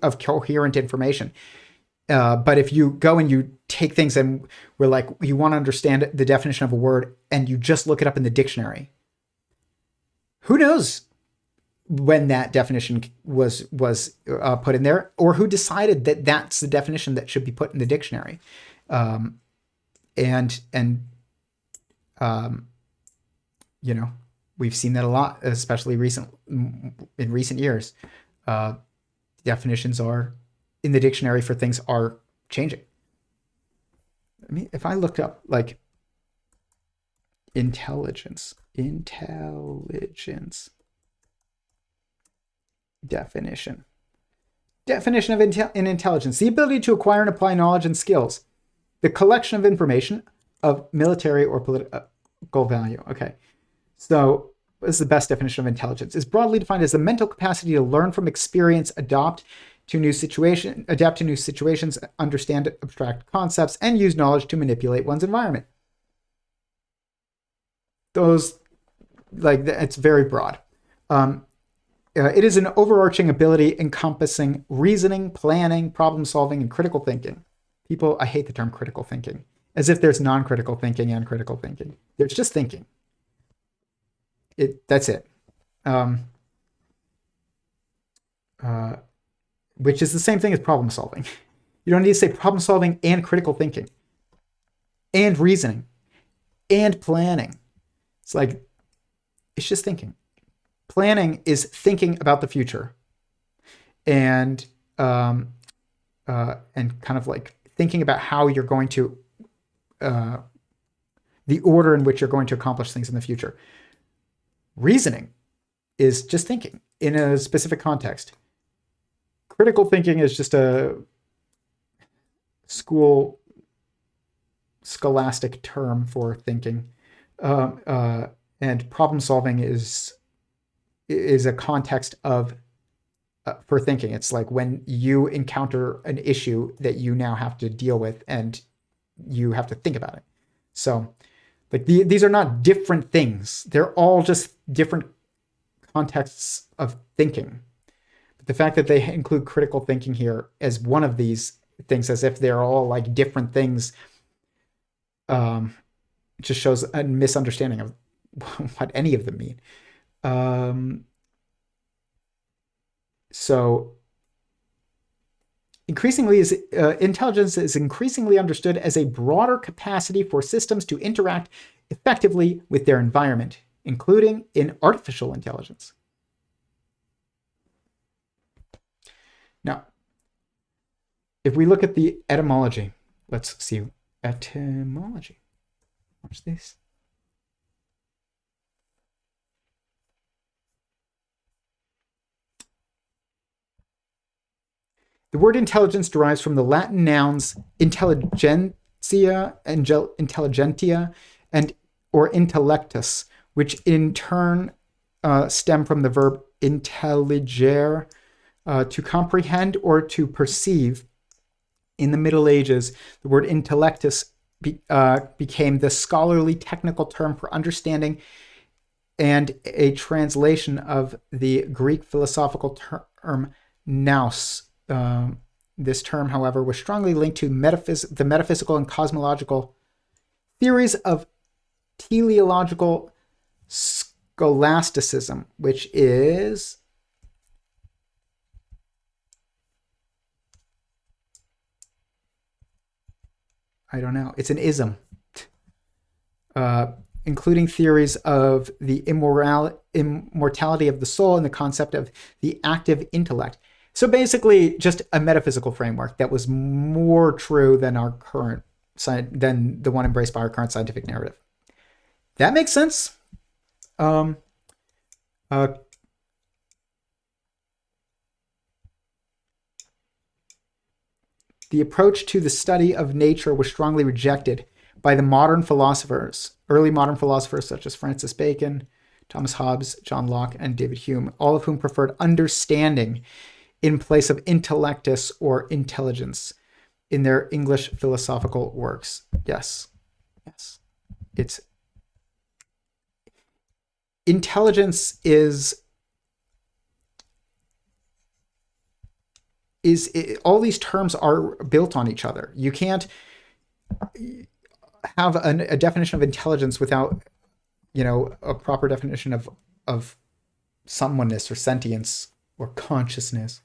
of coherent information. But if you go and you take things and we're like, you want to understand the definition of a word and you just look it up in the dictionary, who knows when that definition was put in there, or who decided that that's the definition that should be put in the dictionary. We've seen that a lot, especially in recent years. Definitions in the dictionary for things are changing. I mean, if I looked up like intelligence definition of intelligence, the ability to acquire and apply knowledge and skills, the collection of information of military or political value. Okay. So what is the best definition of intelligence? Is broadly defined as the mental capacity to learn from experience, adapt to new situations, understand abstract concepts, and use knowledge to manipulate one's environment. It's very broad. It is an overarching ability encompassing reasoning, planning, problem solving, and critical thinking. I hate the term critical thinking, as if there's non-critical thinking and critical thinking. There's just thinking. That's it. Which is the same thing as problem solving. You don't need to say problem solving and critical thinking and reasoning and planning. It's just thinking. Planning is thinking about the future and kind of like thinking about how you're going to, the order in which you're going to accomplish things in the future. Reasoning is just thinking in a specific context. Critical thinking is just a scholastic term for thinking. And problem solving is a context of for thinking. It's like when you encounter an issue that you now have to deal with and you have to think about it. So like these are not different things. They're all just different contexts of thinking. But the fact that they include critical thinking here as one of these things, as if they're all like different things, just shows a misunderstanding what any of them mean. So intelligence is increasingly understood as a broader capacity for systems to interact effectively with their environment, including in artificial intelligence. Now, if we look at the etymology, let's see etymology. Watch this. The word intelligence derives from the Latin nouns intelligentia, and or intellectus, which in turn stem from the verb intelligere, to comprehend or to perceive. In the Middle Ages, the word intellectus became the scholarly technical term for understanding and a translation of the Greek philosophical term nous. This term, however, was strongly linked to the metaphysical and cosmological theories of teleological scholasticism, which is I don't know. It's an ism, including theories of the immortality of the soul and the concept of the active intellect. So basically, just a metaphysical framework that was more true than than the one embraced by our current scientific narrative. That makes sense. The approach to the study of nature was strongly rejected by the modern philosophers, early modern philosophers such as Francis Bacon, Thomas Hobbes, John Locke, and David Hume, all of whom preferred understanding in place of intellectus or intelligence in their English philosophical works. Yes. It's intelligence all these terms are built on each other. You can't have a definition of intelligence without, a proper definition of someoneness or sentience or consciousness,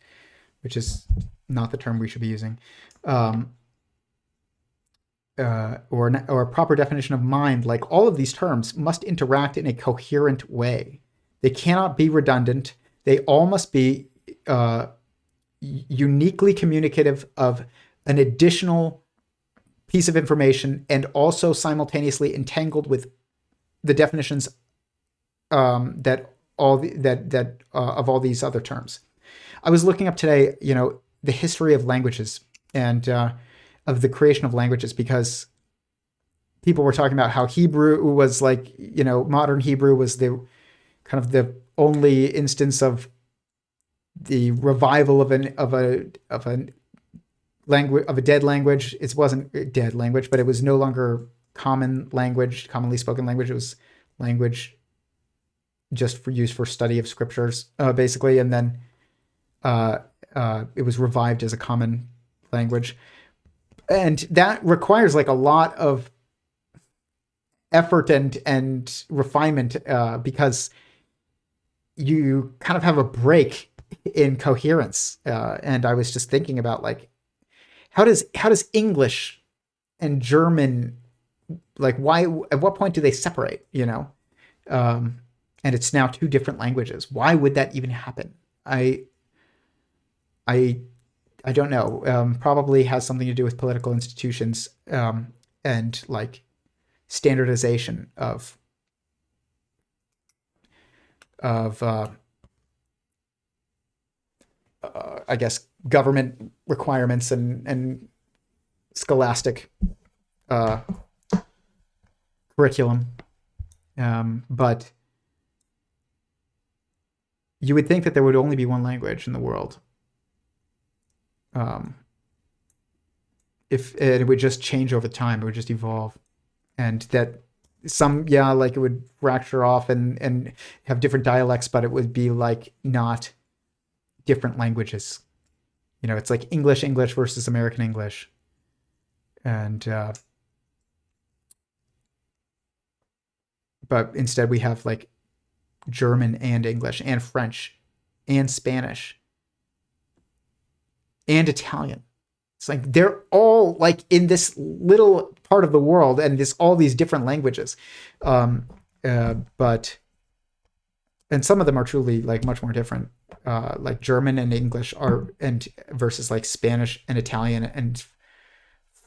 which is not the term we should be using, or a proper definition of mind. Like, all of these terms must interact in a coherent way. They cannot be redundant. They all must be uniquely communicative of an additional piece of information, and also simultaneously entangled with the definitions of all these other terms. I was looking up today, the history of languages and of the creation of languages, because people were talking about how Hebrew was modern Hebrew was the kind of the only instance of the revival of a language, of a dead language. It wasn't a dead language, but it was no longer commonly spoken language. It was language just used for study of scriptures, basically, and then it was revived as a common language, and that requires a lot of effort and refinement, because you kind of have a break in coherence. And I was just thinking about how does English and German, why, at what point do they separate, and it's now two different languages. Why would that even happen? I don't know. Probably has something to do with political institutions, and standardization of I guess government requirements and scholastic curriculum. But you would think that there would only be one language in the world. If it would just change over time, it would just evolve, and that it would fracture off and have different dialects, but it would be not different languages. It's like English versus American English, and but instead we have like German and English and French and Spanish and Italian. It's like they're all like in this little part of the world, and all these different languages. But some of them are truly like much more different. Like German and English versus like Spanish and Italian and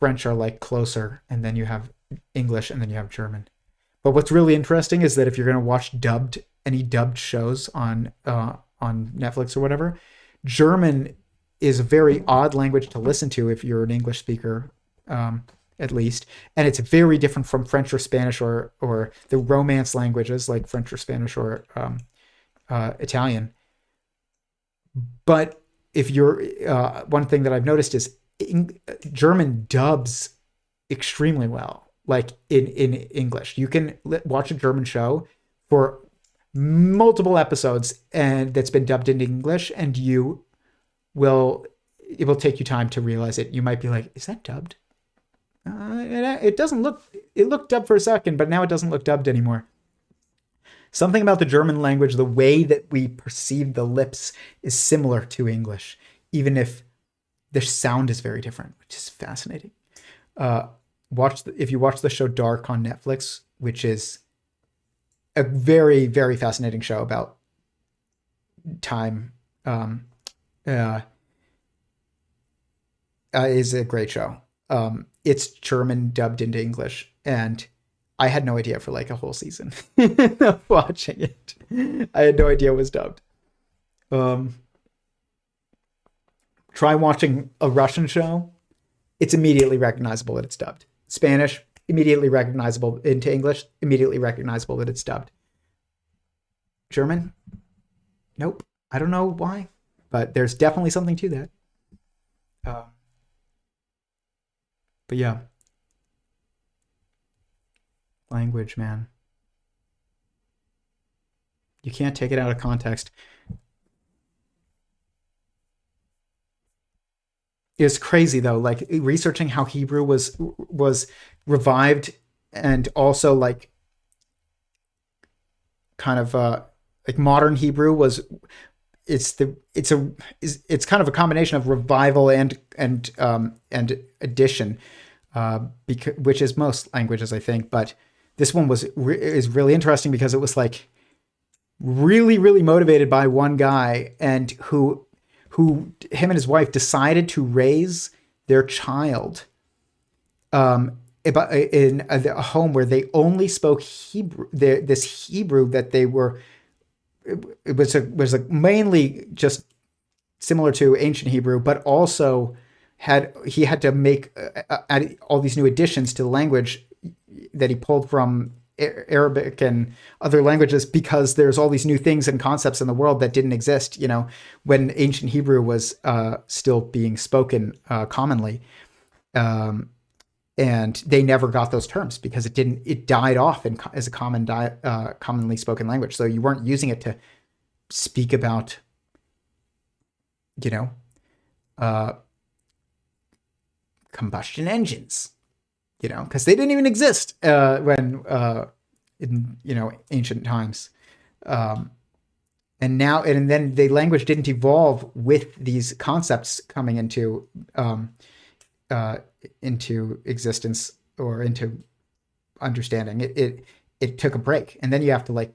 French are like closer, and then you have English, and then you have German. But what's really interesting is that if you're going to watch any dubbed shows on Netflix or whatever, German is a very odd language to listen to if you're an English speaker, at least. And it's very different from French or Spanish or the Romance languages like French or Spanish or Italian. But if you're, one thing that I've noticed is German dubs extremely well, like in English. You can watch a German show for multiple episodes and that's been dubbed into English, and it will take you time to realize it. You might be like, is that dubbed? It looked dubbed for a second, but now it doesn't look dubbed anymore. Something about the German language, the way that we perceive the lips is similar to English, even if the sound is very different, which is fascinating. If you watch the show Dark on Netflix, which is a very, very fascinating show about time, is a great show. It's German dubbed into English, and I had no idea for like a whole season of watching it. I had no idea it was dubbed. Try watching a Russian show. It's immediately recognizable that it's dubbed. Spanish, immediately recognizable into English, immediately recognizable that it's dubbed. German? Nope. I don't know why, but there's definitely something to that. But yeah. Language, man. You can't take it out of context. It's crazy though, like researching how Hebrew was revived, and also like kind of like modern Hebrew it's kind of a combination of revival and addition, which is most languages, I think. But this one is really interesting because it was like really, really motivated by one guy, and who him and his wife decided to raise their child in a home where they only spoke Hebrew. This Hebrew that they were, it was like mainly just similar to ancient Hebrew, but also he had to make add all these new additions to the language that he pulled from Arabic and other languages, because there's all these new things and concepts in the world that didn't exist, when ancient Hebrew was still being spoken commonly. And they never got those terms because it died off as a commonly spoken language. So you weren't using it to speak about, combustion engines, because they didn't even exist when in ancient times. And then the language didn't evolve with these concepts coming into existence or into understanding. It took a break, and then you have to like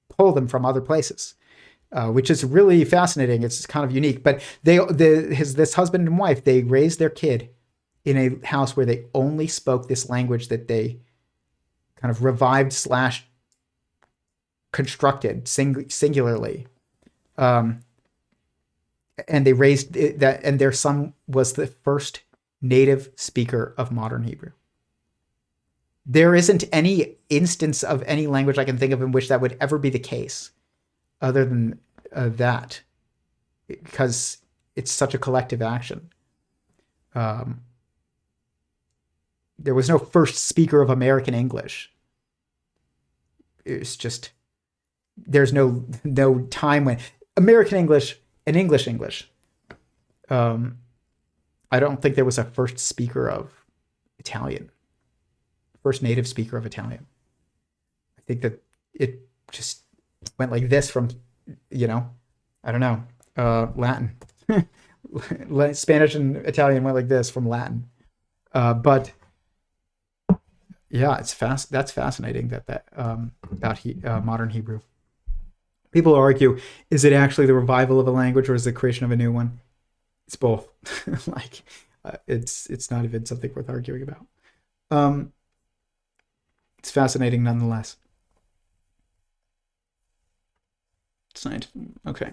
pull them from other places, which is really fascinating. It's kind of unique. But this husband and wife, they raised their kid in a house where they only spoke this language that they kind of revived / constructed singularly. And they raised that, and their son was the first native speaker of modern Hebrew. There isn't any instance of any language I can think of in which that would ever be the case, other than that, because it's such a collective action. There was no first speaker of American English. It's just, there's no time when American English and English. I don't think there was a first speaker of Italian, first native speaker of Italian. I think that it just went like this from, I don't know, Latin. Spanish and Italian went like this from Latin. But yeah, that's fascinating about modern Hebrew. People argue, is it actually the revival of a language or is it the creation of a new one? It's both. It's not even something worth arguing about. It's fascinating nonetheless. Science. Okay.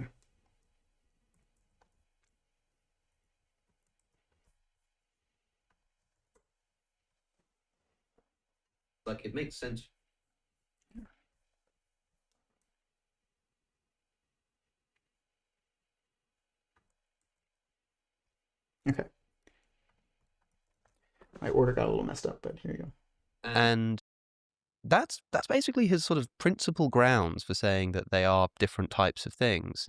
Like, it makes sense. Okay. My order got a little messed up, but here you go. And that's basically his sort of principal grounds for saying that they are different types of things.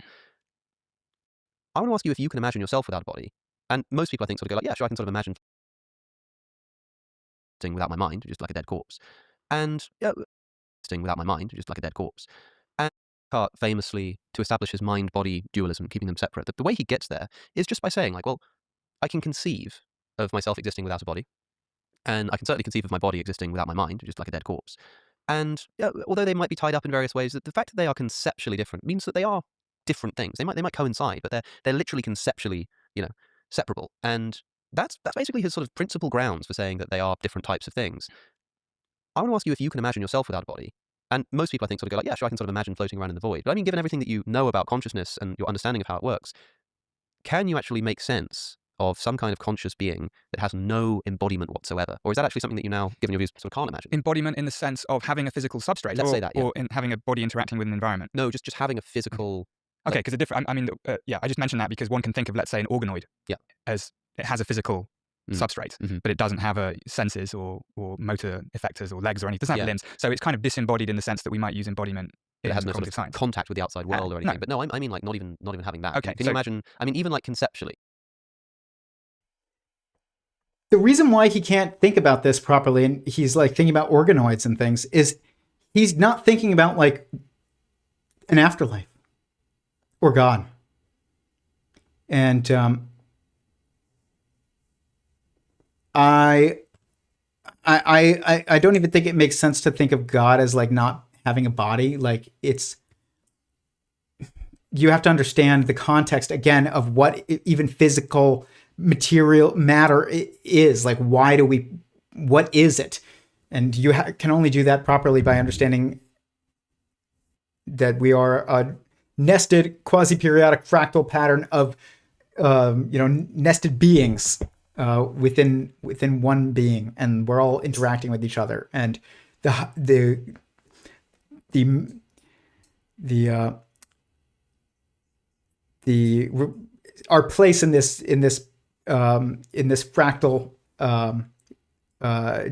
I want to ask you if you can imagine yourself without a body. And most people, I think, sort of go like, yeah, sure, I can sort of imagine without my mind, just like a dead corpse. And without my mind, just like a dead corpse. And Descartes famously, to establish his mind-body dualism, keeping them separate, the way he gets there is just by saying, like, well, I can conceive of myself existing without a body, and I can certainly conceive of my body existing without my mind, just like a dead corpse. And although they might be tied up in various ways, the fact that they are conceptually different means that they are different things. They might coincide, but they're literally conceptually, separable. And that's basically his sort of principal grounds for saying that they are different types of things. I want to ask you if you can imagine yourself without a body. And most people, I think, sort of go like, yeah, sure, I can sort of imagine floating around in the void. But I mean, given everything that you know about consciousness and your understanding of how it works, can you actually make sense of some kind of conscious being that has no embodiment whatsoever? Or is that actually something that you now, given your views, sort of can't imagine? Embodiment in the sense of having a physical substrate? Let's say that, yeah. Or in having a body interacting with an environment? No, just having a physical... Okay, because I just mentioned that because one can think of, let's say, an organoid as it has a physical substrate, but it doesn't have senses or motor effectors or legs or anything. It doesn't have limbs. So it's kind of disembodied in the sense that we might use embodiment But it has no sort cognitive of science. contact with the outside world or anything. No. But no, I mean like not even having that. Okay, Can you imagine, I mean, even like conceptually? The reason why he can't think about this properly, and he's like thinking about organoids and things, is he's not thinking about like an afterlife or God. And I don't even think it makes sense to think of God as like not having a body. Like you have to understand the context again of what even physical material matter is. Like, what is it? And you can only do that properly by understanding that we are a nested quasi-periodic fractal pattern of nested beings within one being, and we're all interacting with each other. And our place in this fractal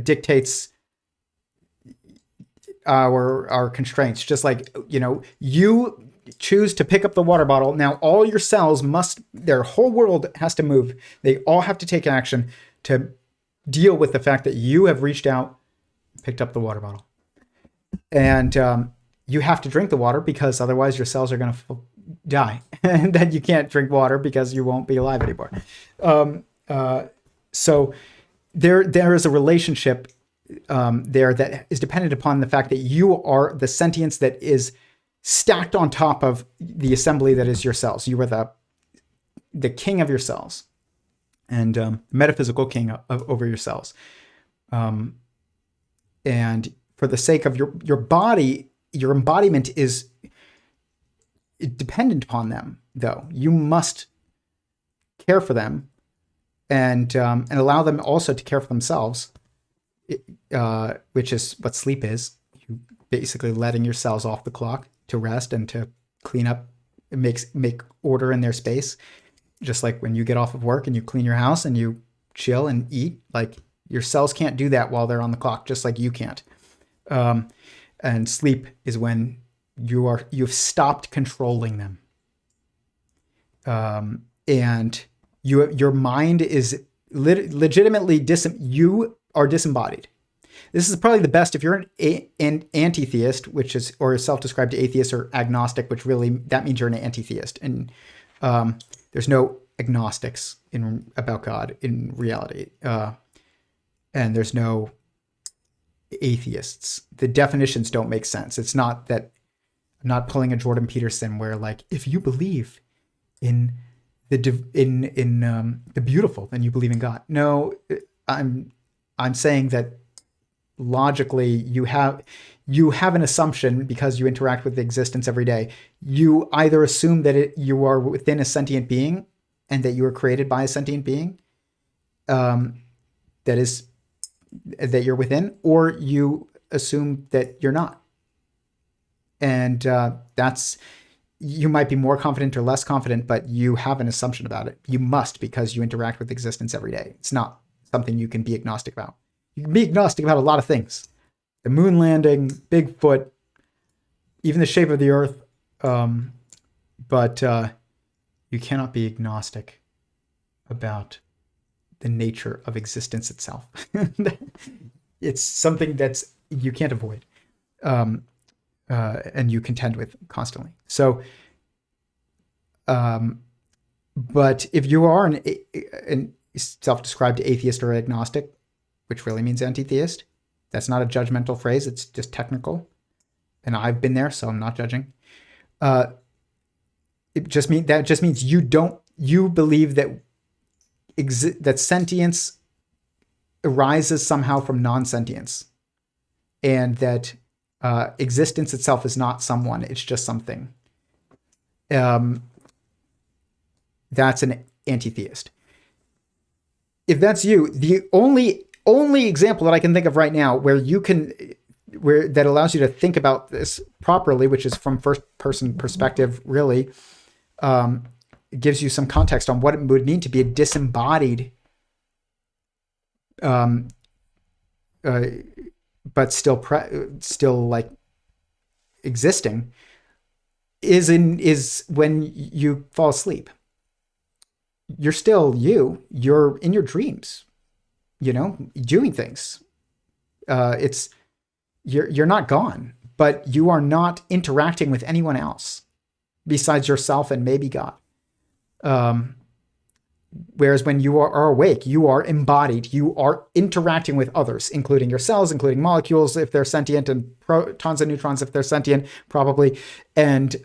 dictates our constraints. Just like, you choose to pick up the water bottle. Now all your cells their whole world has to move. They all have to take action to deal with the fact that you have reached out, picked up the water bottle. And you have to drink the water because otherwise your cells are going to die. And then you can't drink water because you won't be alive anymore. So there is a relationship there that is dependent upon the fact that you are the sentience that is stacked on top of the assembly that is your cells. You are the king of your cells, and metaphysical king over your cells. And for the sake of your body, your embodiment is dependent upon them, though. You must care for them and allow them also to care for themselves, which is what sleep is. You basically letting your cells off the clock to rest and to clean up and make order in their space. Just like when you get off of work and you clean your house and you chill and eat, like your cells can't do that while they're on the clock, just like you can't. And sleep is when you've stopped controlling them. And your mind is legitimately you are disembodied. This is probably the best if you're an anti-theist, which is, or a self-described atheist, or agnostic, which really, that means you're an anti-theist. And there's no agnostics about God in reality. And there's no atheists. The definitions don't make sense. It's not that, I'm not pulling a Jordan Peterson where, like, if you believe in the beautiful, then you believe in God. No, I'm saying that logically you have an assumption because you interact with existence every day. You either assume that you are within a sentient being and that you were created by a sentient being, that you're within, or you assume that you're not. And you might be more confident or less confident, but you have an assumption about it. You must, because you interact with existence every day. It's not something you can be agnostic about. You can be agnostic about a lot of things. The moon landing, Bigfoot, even the shape of the earth. But you cannot be agnostic about the nature of existence itself. It's something that's you can't avoid. And you contend with constantly. So, but if you are an self-described atheist or agnostic, which really means anti-theist, that's not a judgmental phrase. It's just technical. And I've been there, so I'm not judging. That just means you believe that that sentience arises somehow from non-sentience, and that existence itself is not someone, it's just something. That's an anti-theist. If that's you, the only example that I can think of right now where that allows you to think about this properly, which is from first person perspective, really, gives you some context on what it would mean to be a disembodied, but still like existing, is when you fall asleep. You're still you. You're in your dreams, doing things. You're not gone, but you are not interacting with anyone else besides yourself and maybe God. Whereas when you are awake, you are embodied. You are interacting with others, including your cells, including molecules if they're sentient, and protons and neutrons if they're sentient, probably, and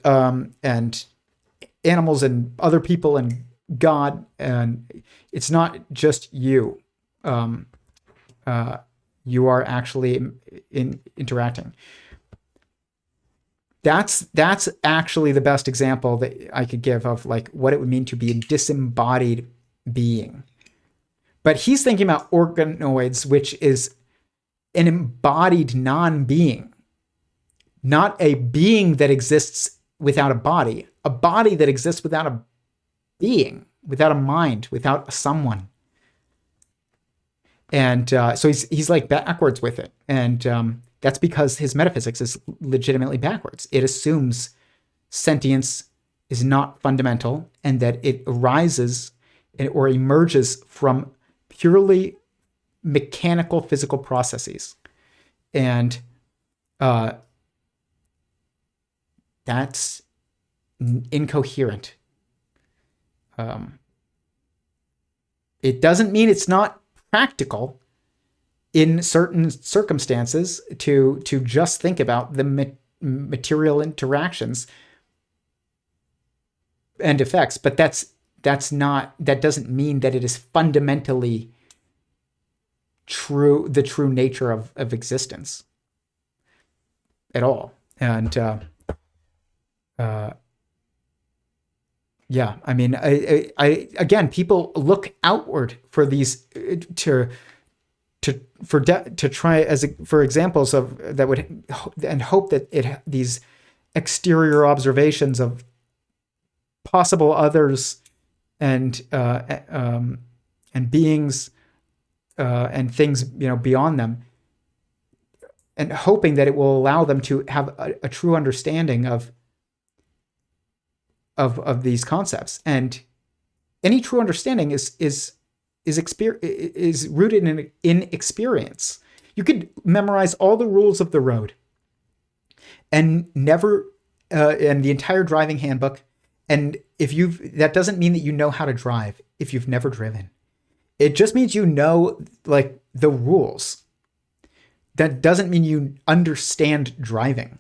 animals and other people and God. And it's not just you. You are actually interacting. That's actually the best example that I could give of like what it would mean to be a disembodied being. But he's thinking about organoids, which is an embodied non-being, not a being that exists without a body that exists without a being, without a mind, without a someone. And so he's like backwards with it. And that's because his metaphysics is legitimately backwards. It assumes sentience is not fundamental and that it arises or emerges from purely mechanical physical processes. And that's incoherent. It doesn't mean it's not practical in certain circumstances to just think about the material interactions and effects, but that doesn't mean that it is fundamentally true, the true nature of existence at all. And yeah, I mean, I again, people look outward for these to try for examples of that would, and hope that these exterior observations of possible others and beings and things beyond them, and hoping that it will allow them to have a true understanding of these concepts. And any true understanding is rooted in experience. You could memorize all the rules of the road and never, and the entire driving handbook. And that doesn't mean that you know how to drive if you've never driven. It just means you know, like, the rules. That doesn't mean you understand driving.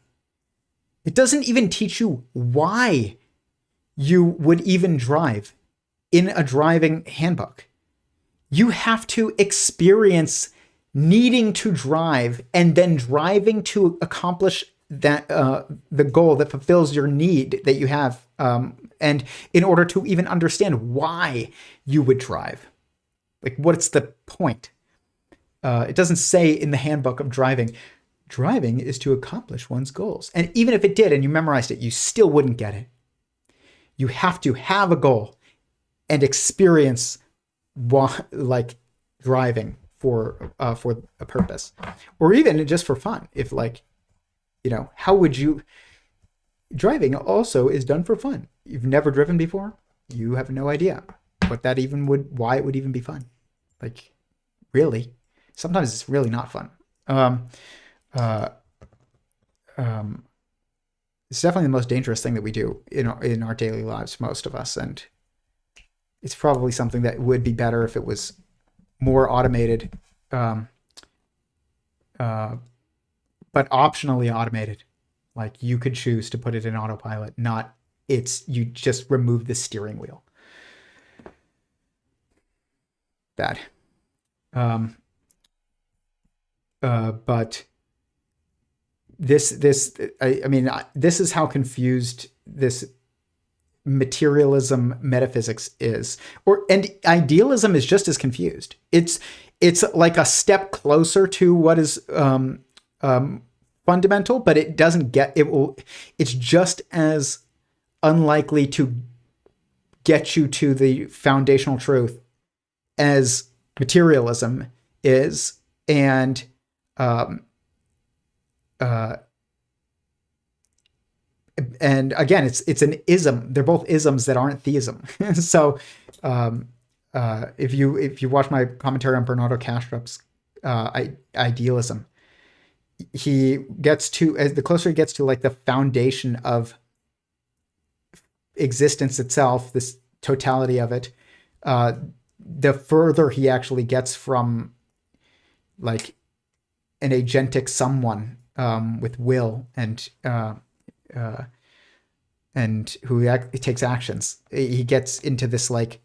It doesn't even teach you why you would even drive in a driving handbook. You have to experience needing to drive and then driving to accomplish that the goal that fulfills your need that you have, and in order to even understand why you would drive. Like, what's the point? It doesn't say in the handbook of driving is to accomplish one's goals. And even if it did and you memorized it, you still wouldn't get it. You have to have a goal and experience driving for a purpose, or even just for fun. If, like, how would you? Driving also is done for fun. You've never driven before. You have no idea why it would even be fun. Like, really, sometimes it's really not fun. It's definitely the most dangerous thing that we do in our daily lives, most of us, and it's probably something that would be better if it was more automated, but optionally automated. Like, you could choose to put it in autopilot, not you just remove the steering wheel. Bad. But this is how confused this materialism metaphysics is, and idealism is just as confused. It's like a step closer to what is fundamental, but it doesn't it's just as unlikely to get you to the foundational truth as materialism is. And again, it's an ism. They're both isms that aren't theism. So if you watch my commentary on Bernardo Kastrup's idealism, he gets to, as the closer he gets to, like, the foundation of existence itself, this totality of it, the further he actually gets from, like, an agentic someone with will and who takes actions. He gets into this, like,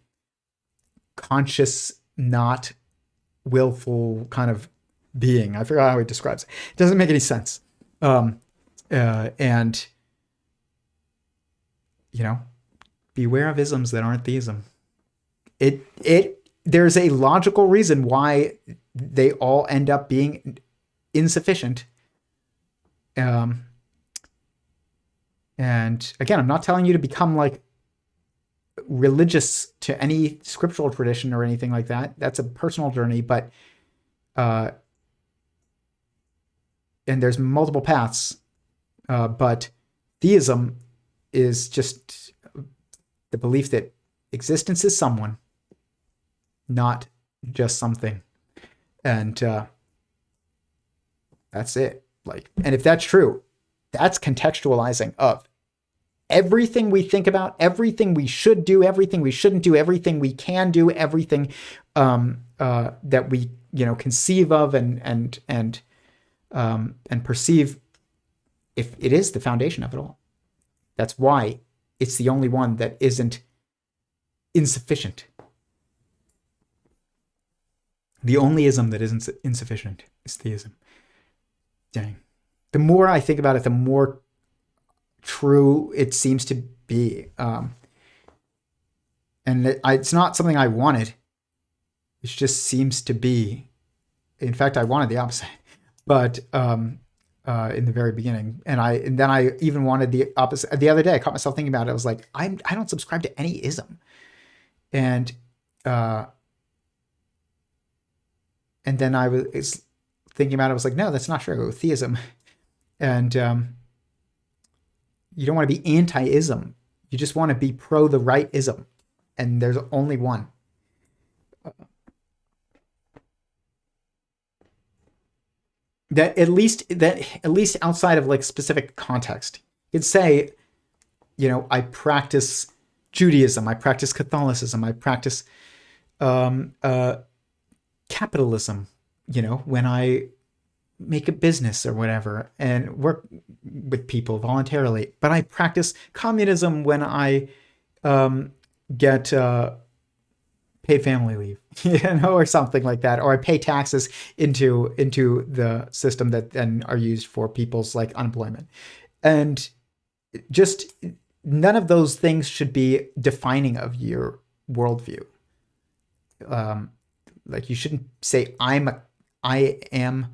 conscious, not willful kind of being. I forgot how he describes it. It doesn't make any sense. And beware of isms that aren't theism. There's a logical reason why they all end up being insufficient. And again, I'm not telling you to become, like, religious to any scriptural tradition or anything like that. That's a personal journey, but and there's multiple paths, but theism is just the belief that existence is someone, not just something. And that's it. Like, and if that's true, that's contextualizing of everything we think about, everything we should do, everything we shouldn't do, everything we can do, everything that we conceive of and perceive, if it is the foundation of it all. That's why it's the only one that isn't insufficient. The only ism that isn't insufficient is theism. Dang. The more I think about it, the more true it seems to be. And it's not something I wanted. It just seems to be. In fact, I wanted the opposite. But in the very beginning, and then I even wanted the opposite. The other day, I caught myself thinking about it. I was like, I don't subscribe to any ism, and then I was thinking about it. I was like, no, that's not true. Theism, and you don't want to be anti-ism. You just want to be pro the right ism, and there's only one. that at least outside of like specific context, you could say, you know, I practice Judaism, I practice Catholicism, I practice capitalism, you know, when I make a business or whatever and work with people voluntarily. But I practice communism when I get paid family leave, you know, or something like that, or I pay taxes into the system that then are used for people's like unemployment. And just none of those things should be defining of your worldview. Like you shouldn't say I am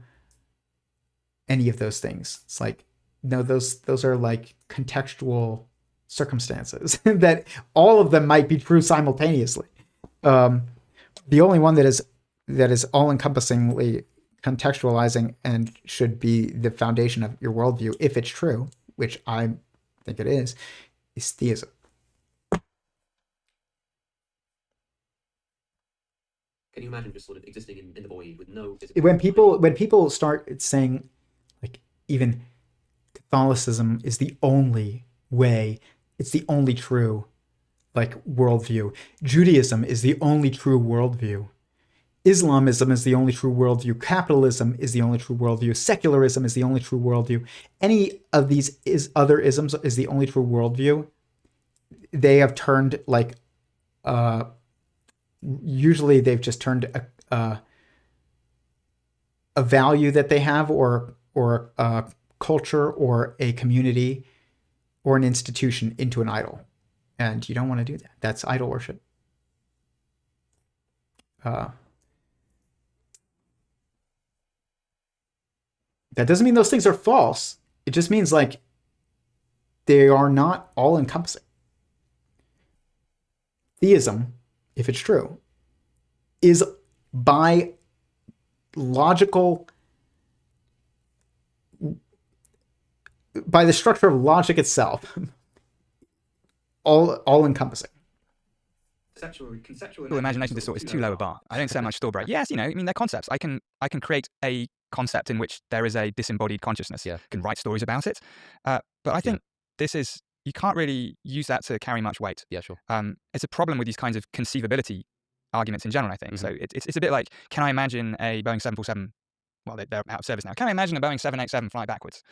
any of those things. It's like, no, those are like contextual circumstances that all of them might be true simultaneously. The only one that is all-encompassingly contextualizing and should be the foundation of your worldview, if it's true, which I think it is theism. Can you imagine just sort of existing in the void with no... When people start saying, like, even Catholicism is the only way, it's the only true, like, worldview. Judaism is the only true worldview. Islamism is the only true worldview. Capitalism is the only true worldview. Secularism is the only true worldview. Any of these other isms is the only true worldview. They have turned, like, usually they've just turned a value that they have, or a culture, or a community, or an institution into an idol. And you don't want to do that. That's idol worship. That doesn't mean those things are false. It just means, like, they are not all-encompassing. Theism, if it's true, is by the structure of logic itself, all-encompassing. Conceptual imagination distorted is too low a bar. I don't so much store break. Yes, you know, I mean, they're concepts. I can create a concept in which there is a disembodied consciousness. Yeah. I can write stories about it. But I think this is, you can't really use that to carry much weight. Yeah, sure. It's a problem with these kinds of conceivability arguments in general, I think. So it's a bit like, can I imagine a Boeing 747, well, they're out of service now. Can I imagine a Boeing 787 fly backwards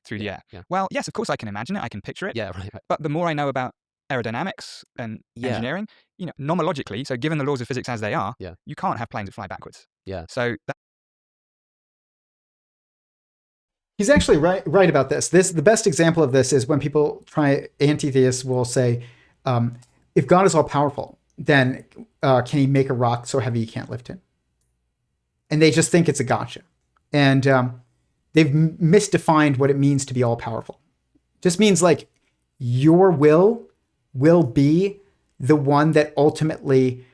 through the air? Yeah. Well, yes, of course I can imagine it. I can picture it. Yeah, right. But the more I know about aerodynamics and engineering, you know, nomologically, so given the laws of physics as they are, you can't have planes that fly backwards. Yeah. So he's actually right about this. The best example of this is when people anti-theists will say, if God is all powerful, then can he make a rock so heavy you can't lift it? And they just think it's a gotcha. And they've misdefined what it means to be all powerful. It just means, like, your will be the one that ultimately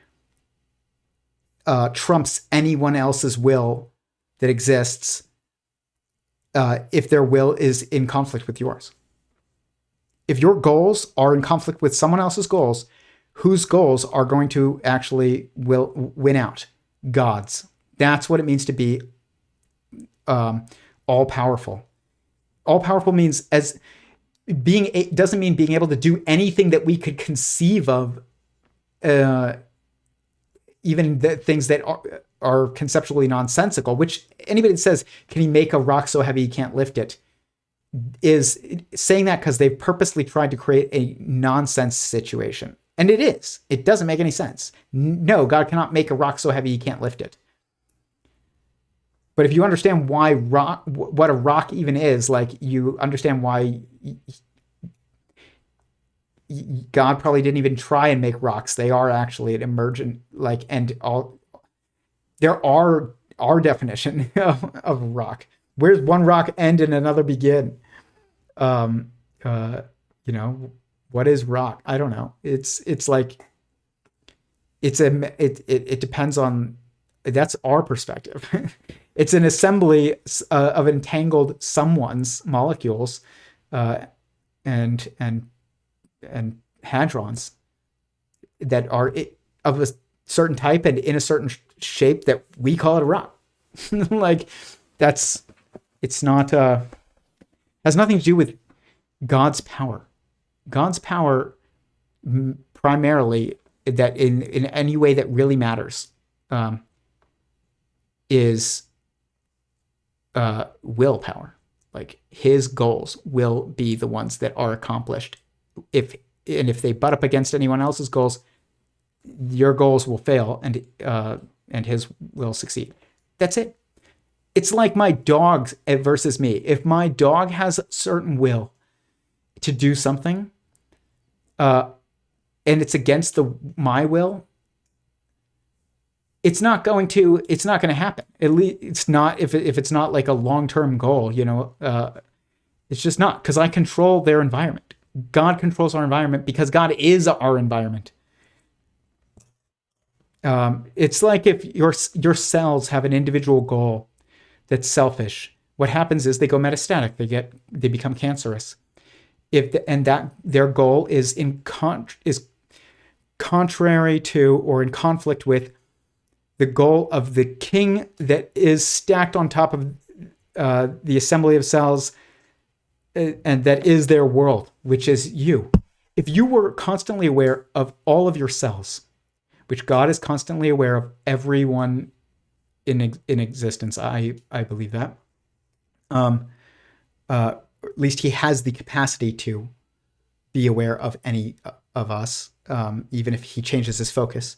trumps anyone else's will that exists if their will is in conflict with yours. If your goals are in conflict with someone else's goals, whose goals are going to actually win out? God's. That's what it means to be all-powerful. All-powerful means doesn't mean being able to do anything that we could conceive of, even the things that are conceptually nonsensical, which anybody that says, can he make a rock so heavy you can't lift it, is saying that because they've purposely tried to create a nonsense situation. And it is. It doesn't make any sense. No, God cannot make a rock so heavy you can't lift it. But if you understand what a rock even is, like, you understand why God probably didn't even try and make rocks. They are actually an emergent, like, and all. There are our definition of rock. Where's one rock end and another begin? You know, what is rock? I don't know. It's like, it depends on, that's our perspective. It's an assembly of entangled someone's molecules, and hadrons that are of a certain type and in a certain shape that we call it a rock. Like, that's It's not has nothing to do with God's power. God's power primarily, that in any way that really matters, is willpower. Like his goals will be the ones that are accomplished. If they butt up against anyone else's goals, your goals will fail, and his will succeed. That's it. It's like my dog versus me. If my dog has a certain will to do something, and it's against my will, it's not going to happen. At least it's not if it's not like a long-term goal, it's just not, because I control their environment. God controls our environment because God is our environment. It's like if your cells have an individual goal that's selfish. What happens is they go metastatic. They become cancerous. That their goal is contrary to or in conflict with the goal of the king that is stacked on top of the assembly of cells, and that is their world, which is you. If you were constantly aware of all of your cells, which God is constantly aware of everyone in existence, I believe that. At least he has the capacity to be aware of any of us, even if he changes his focus.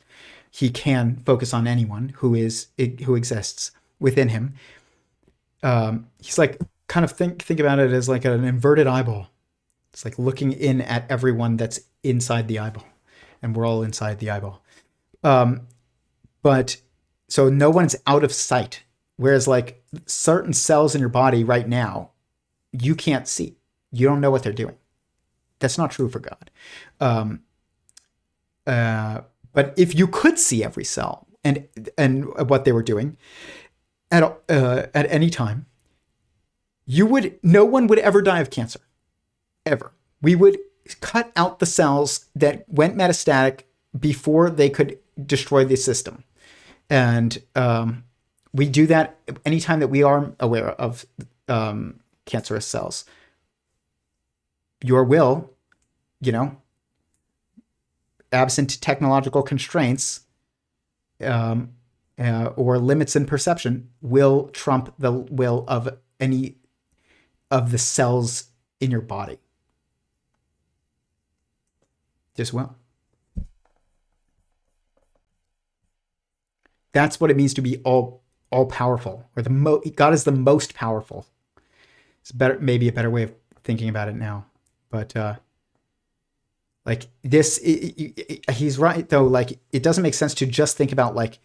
He can focus on anyone who exists within him. He's like, kind of think about it as like an inverted eyeball. It's like looking in at everyone that's inside the eyeball, and we're all inside the eyeball. But so no one's out of sight. Whereas like certain cells in your body right now, you can't see. You don't know what they're doing. That's not true for God. But if you could see every cell and what they were doing at any time, no one would ever die of cancer, ever. We would cut out the cells that went metastatic before they could destroy the system. And we do that anytime that we are aware of cancerous cells. Your will, absent technological constraints or limits in perception, will trump the will of any of the cells in your body. Just will. That's what it means to be all powerful, or God is the most powerful. It's maybe a better way of thinking about it now, but like this, he's right though. Like it doesn't make sense to just think about like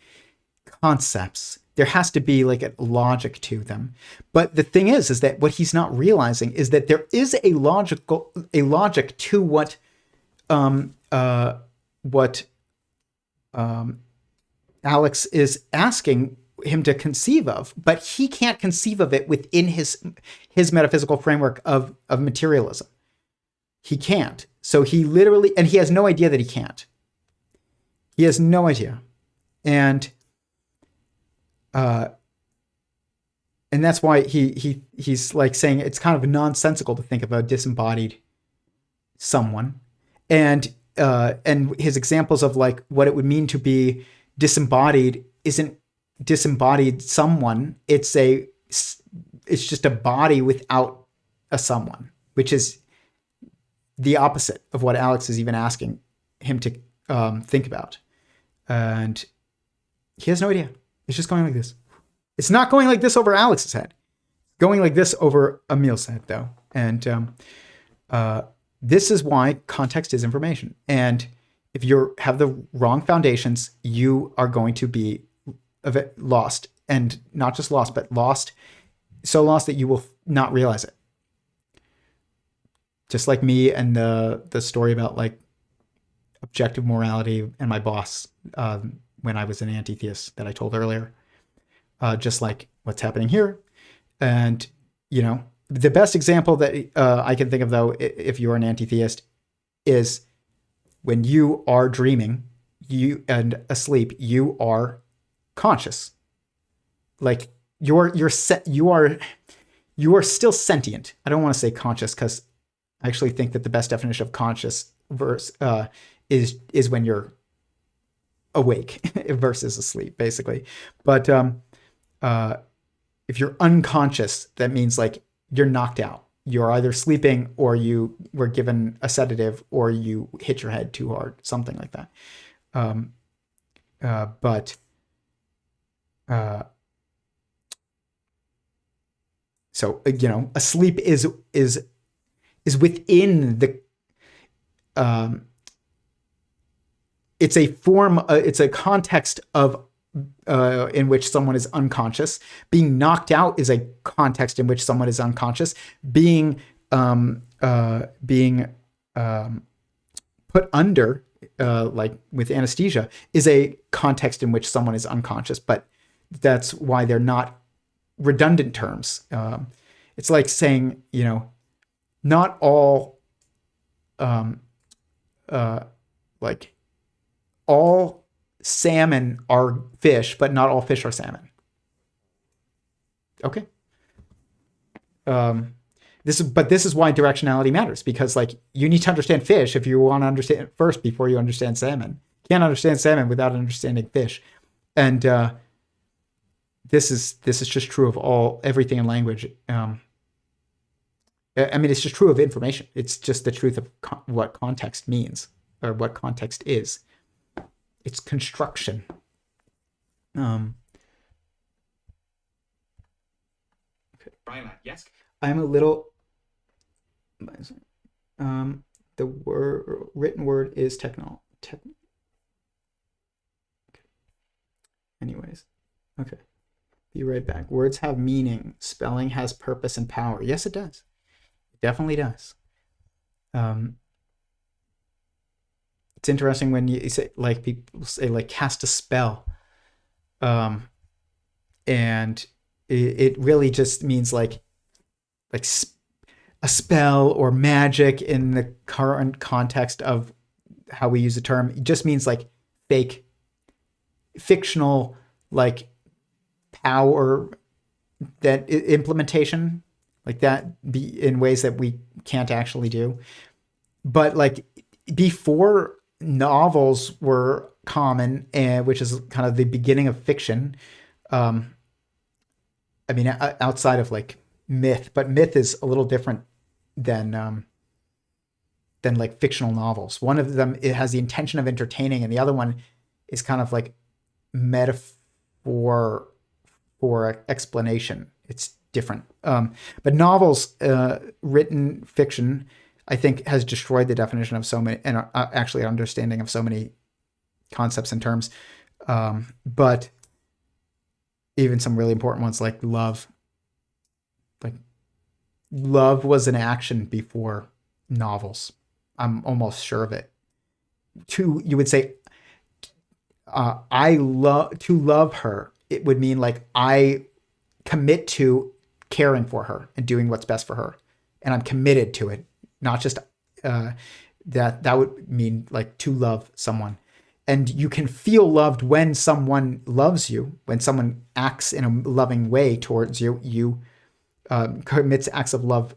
concepts. There has to be like a logic to them. But the thing is that what he's not realizing is that there is a logic to what Alex is asking him to conceive of, but he can't conceive of it within his metaphysical framework of materialism. He can't. So he literally, and he has no idea that he can't. He has no idea. And that's why he's like saying it's kind of nonsensical to think of a disembodied someone. And his examples of like what it would mean to be disembodied isn't disembodied someone. It's just a body without a someone, which is the opposite of what Alex is even asking him to think about. And he has no idea. It's just going like this. It's not going like this over Alex's head. It's going like this over Emil's head, though. And this is why context is information. And if you have the wrong foundations, you are going to be lost. And not just lost, but lost, so lost that you will not realize it. Just like me and the story about like objective morality and my boss when I was an anti-theist that I told earlier. Just like what's happening here. And, the best example that I can think of, though, if you're an anti-theist, is when you are dreaming and asleep, you are conscious. Like you are you are still sentient. I don't want to say conscious because I actually think that the best definition of conscious is when you're awake versus asleep, basically. But if you're unconscious, that means like you're knocked out. You're either sleeping or you were given a sedative or you hit your head too hard, something like that. So asleep is within the it's a form, it's a context of in which someone is unconscious. Being knocked out is a context in which someone is unconscious. Being put under, like with anesthesia, is a context in which someone is unconscious. But that's why they're not redundant terms. It's like saying, not all, like all salmon are fish, but not all fish are salmon. Okay. This is why directionality matters, because like you need to understand fish if you want to understand it first before you understand salmon. You can't understand salmon without understanding fish. And this is just true of everything in language. I mean, it's just true of information. It's just the truth of what context means, or what context is. It's construction. Okay. Yes. I'm a little. The written word is techno. Okay. Anyways, okay. Be right back. Words have meaning. Spelling has purpose and power. Yes, it does. It definitely does. It's interesting when you say, like, people say, like, cast a spell. And it really just means like a spell or magic in the current context of how we use the term. It just means like fake, fictional, like power, that implementation, like that, be in ways that we can't actually do. But like before novels were common, which is kind of the beginning of fiction. I mean, outside of like myth, but myth is a little different than like fictional novels. One of them, it has the intention of entertaining, and the other one is kind of like metaphor for explanation. It's different. But novels, written fiction, I think has destroyed the definition of so many, and actually understanding of so many concepts and terms. But even some really important ones like love. Like love was an action before novels. I'm almost sure of it. You would say, to love her. It would mean like I commit to caring for her and doing what's best for her, and I'm committed to it. Not just that would mean like to love someone. And you can feel loved when someone loves you, when someone acts in a loving way towards you, commits acts of love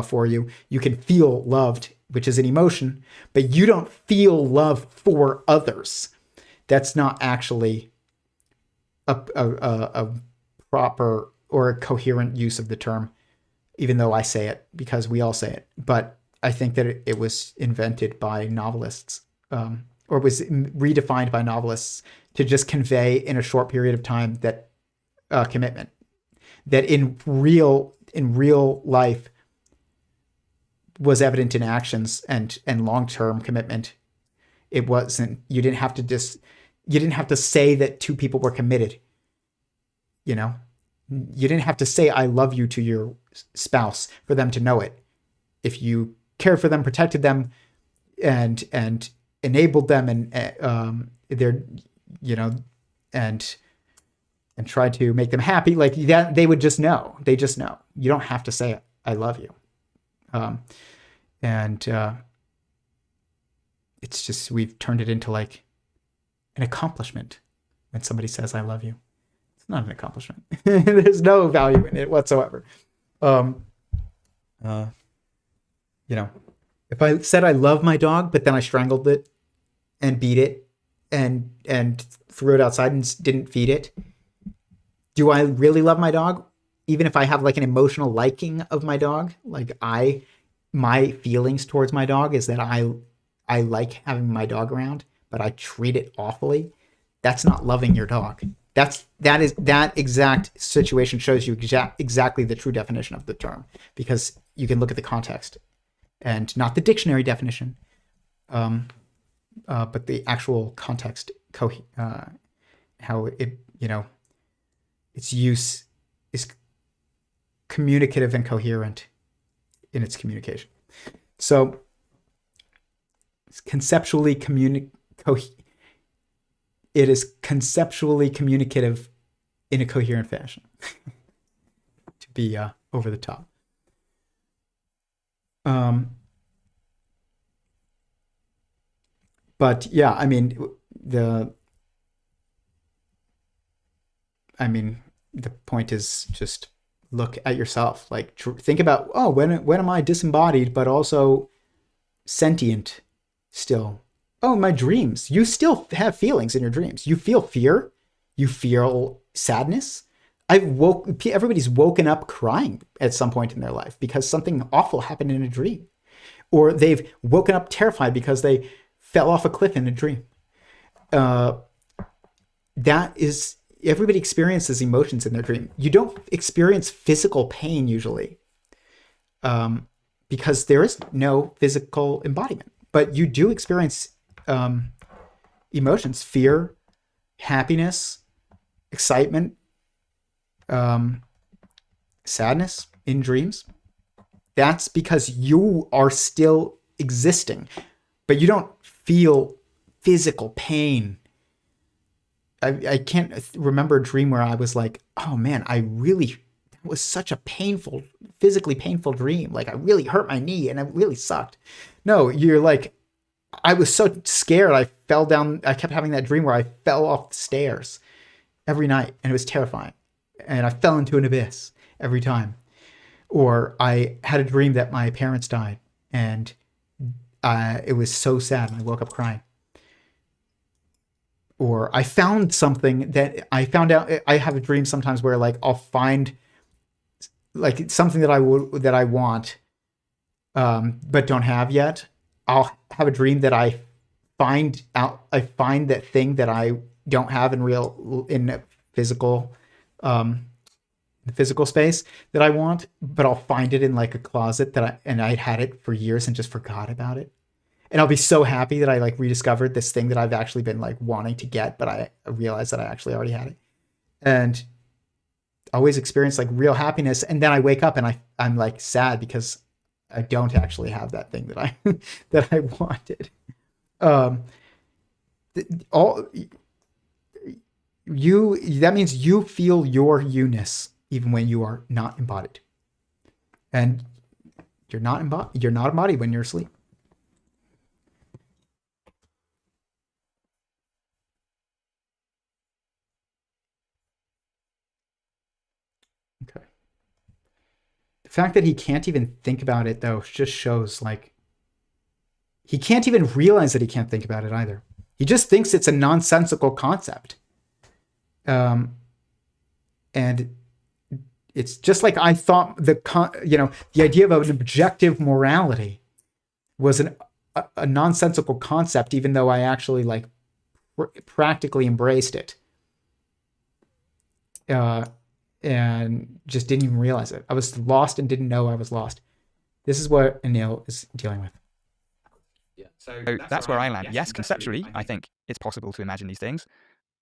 for you. You can feel loved, which is an emotion, but you don't feel love for others. That's not actually a proper or a coherent use of the term, even though I say it because we all say it. But I think that it was invented by novelists, or was redefined by novelists to just convey in a short period of time that commitment, that in real life was evident in actions and long-term commitment. It wasn't, you didn't have to say that two people were committed. You didn't have to say, I love you to your spouse for them to know it. If you cared for them, protected them, and enabled them, and and tried to make them happy, like that, they would just know. They just know. You don't have to say, I love you. It's just, we've turned it into like an accomplishment when somebody says, I love you. It's not an accomplishment. There's no value in it whatsoever. Um, uh, you know, if I said I love my dog, but then I strangled it and beat it and threw it outside and didn't feed it, do I really love my dog? Even if I have like an emotional liking of my dog, like my feelings towards my dog is that I like having my dog around, but I treat it awfully. That's not loving your dog. That exact situation shows you exactly the true definition of the term, because you can look at the context and not the dictionary definition, but the actual context, how it, its use is communicative and coherent in its communication. So it's conceptually it is conceptually communicative in a coherent fashion. To be over the top. But yeah, I mean the point is just look at yourself. Like think about, oh, when am I disembodied but also sentient still? Oh, my dreams. You still have feelings in your dreams. You feel fear. You feel sadness. Everybody's woken up crying at some point in their life because something awful happened in a dream, or they've woken up terrified because they fell off a cliff in a dream. That is, everybody experiences emotions in their dream. You don't experience physical pain usually, because there is no physical embodiment, but you do experience emotions: fear, happiness, excitement, sadness in dreams. That's because you are still existing, but you don't feel physical pain. I can't remember a dream where I was like, oh man, that was such a physically painful dream. Like I really hurt my knee and it really sucked. No, you're like, I was so scared. I fell down. I kept having that dream where I fell off the stairs every night and it was terrifying. And I fell into an abyss every time. Or I had a dream that my parents died and it was so sad and I woke up crying. Or I found something that I found out. I have a dream sometimes where like I'll find like something that I want, but don't have yet. I'll have a dream that I find that thing that I don't have in physical space that I want, but I'll find it in like a closet I'd had it for years and just forgot about it. And I'll be so happy that I like rediscovered this thing that I've actually been like wanting to get, but I realized that I actually already had it. And always experience like real happiness. And then I wake up and I'm like sad because I don't actually have that thing that I wanted. That means you feel your you-ness even when you are not embodied. And you're not embodied when you're asleep. Okay. The fact that he can't even think about it, though, just shows like he can't even realize that he can't think about it either. He just thinks it's a nonsensical concept. And it's just like I thought the idea of an objective morality was a nonsensical concept, even though I actually like practically embraced it. And just didn't even realize it. I was lost and didn't know I was lost. This is what Anil is dealing with. Yeah. So that's where I land. Yes, conceptually, I think it's possible to imagine these things.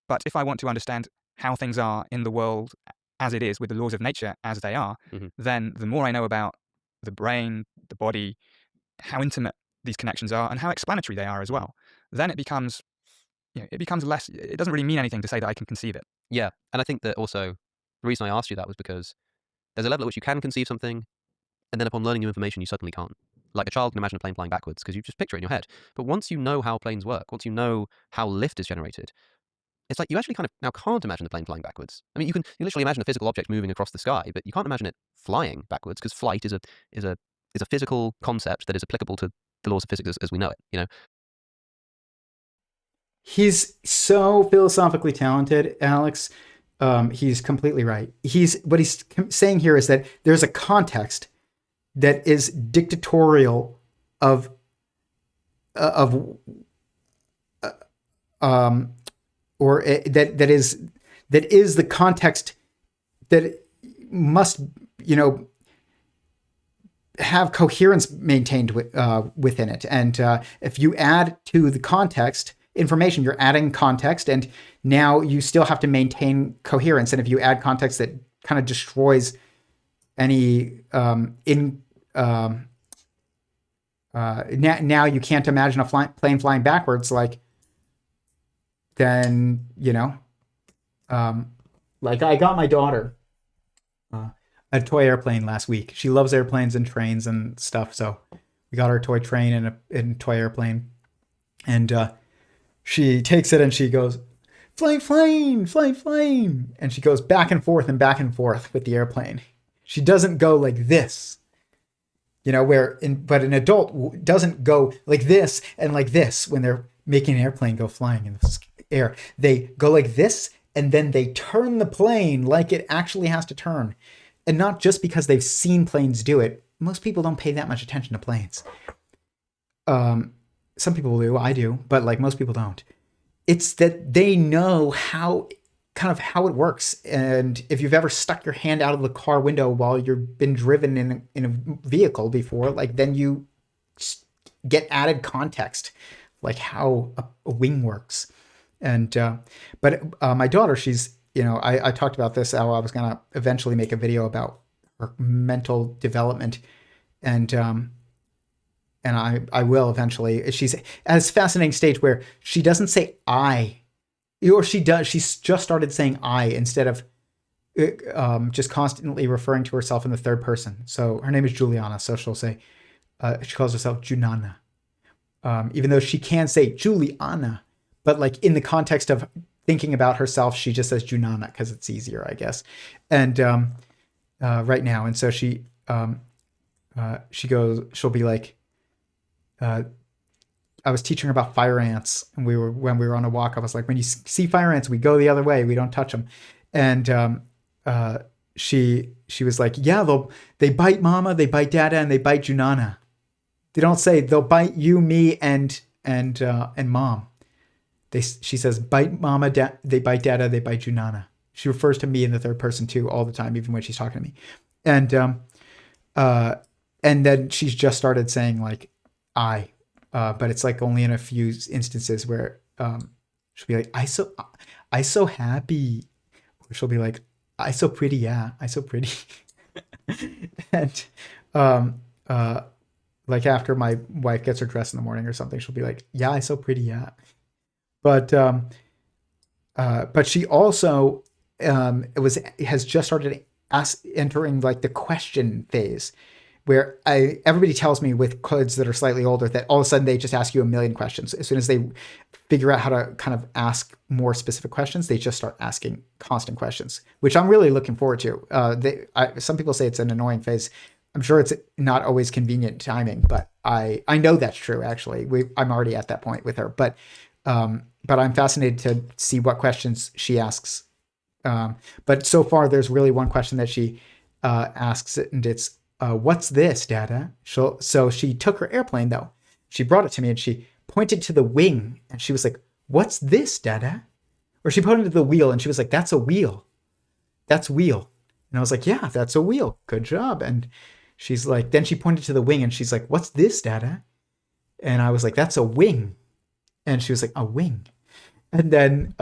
But if I want to understand how things are in the world as it is, with the laws of nature as they are, then the more I know about the brain, the body, how intimate these connections are, and how explanatory they are as well, then it becomes less. It doesn't really mean anything to say that I can conceive it. Yeah, and I think that also the reason I asked you that was because there's a level at which you can conceive something, and then upon learning new information, you suddenly can't. Like a child can imagine a plane flying backwards because you just picture it in your head. But once you know how planes work, once you know how lift is generated, it's like you actually kind of now can't imagine the plane flying backwards. I mean, you can literally imagine a physical object moving across the sky, but you can't imagine it flying backwards, because flight is a physical concept that is applicable to the laws of physics as we know it. You know, He's so philosophically talented, Alex. He's completely right. What he's saying here is that there's a context that is dictatorial of that is the context that must, have coherence maintained within it. And if you add to the context information, you're adding context, and now you still have to maintain coherence. And if you add context that kind of destroys any now you can't imagine a plane flying backwards, like, then, like I got my daughter a toy airplane last week. She loves airplanes and trains and stuff, so we got her a toy train and a toy airplane, and she takes it and she goes, "Fly, plane, fly, plane," and she goes back and forth with the airplane. She doesn't go like this, but an adult doesn't go like this and like this when they're making an airplane go flying in the air. They go like this, and then they turn the plane like it actually has to turn. And not just because they've seen planes do it. Most people don't pay that much attention to planes. Some people do, I do, but like most people don't. It's that they know how it works. And if you've ever stuck your hand out of the car window while you've been driven in a vehicle before, like, then you get added context, like how a wing works. And but my daughter, she's, I talked about this, how I was going to eventually make a video about her mental development, and I will eventually. She's at this fascinating stage where she doesn't say I, or she does. She's just started saying I instead of just constantly referring to herself in the third person. So her name is Juliana. So she'll say, she calls herself Junana, even though she can say Juliana, but like in the context of thinking about herself, she just says Junana because it's easier, I guess. And right now, and so she'll be like, I was teaching her about fire ants, and when we were on a walk, I was like, when you see fire ants, we go the other way, we don't touch them. And she was like, yeah, they bite mama, they bite dada, and they bite Junana. They don't say they'll bite you, me, and mom. She says, bite mama, they bite dada, they bite Junana. She refers to me in the third person too all the time, even when she's talking to me. And then she's just started saying like I, but it's like only in a few instances where she'll be like, I so happy. Or she'll be like, I so pretty, yeah, I so pretty. And like after my wife gets her dressed in the morning or something, she'll be like, yeah, I so pretty, yeah. But she also has just started entering like the question phase, where everybody tells me with kids that are slightly older that all of a sudden they just ask you a million questions. As soon as they figure out how to kind of ask more specific questions, they just start asking constant questions, which I'm really looking forward to. Some people say it's an annoying phase. I'm sure it's not always convenient timing, but I know that's true. Actually, I'm already at that point with her, but I'm fascinated to see what questions she asks. But so far, there's really one question that she asks, and it's, what's this, Dada? So she took her airplane, though. She brought it to me, and she pointed to the wing, and she was like, what's this, Dada? Or she pointed to the wheel, and she was like, that's a wheel. That's wheel. And I was like, yeah, that's a wheel. Good job. And she's like, then she pointed to the wing, and she's like, what's this, Dada? And I was like, that's a wing. And she was like, a wing. And then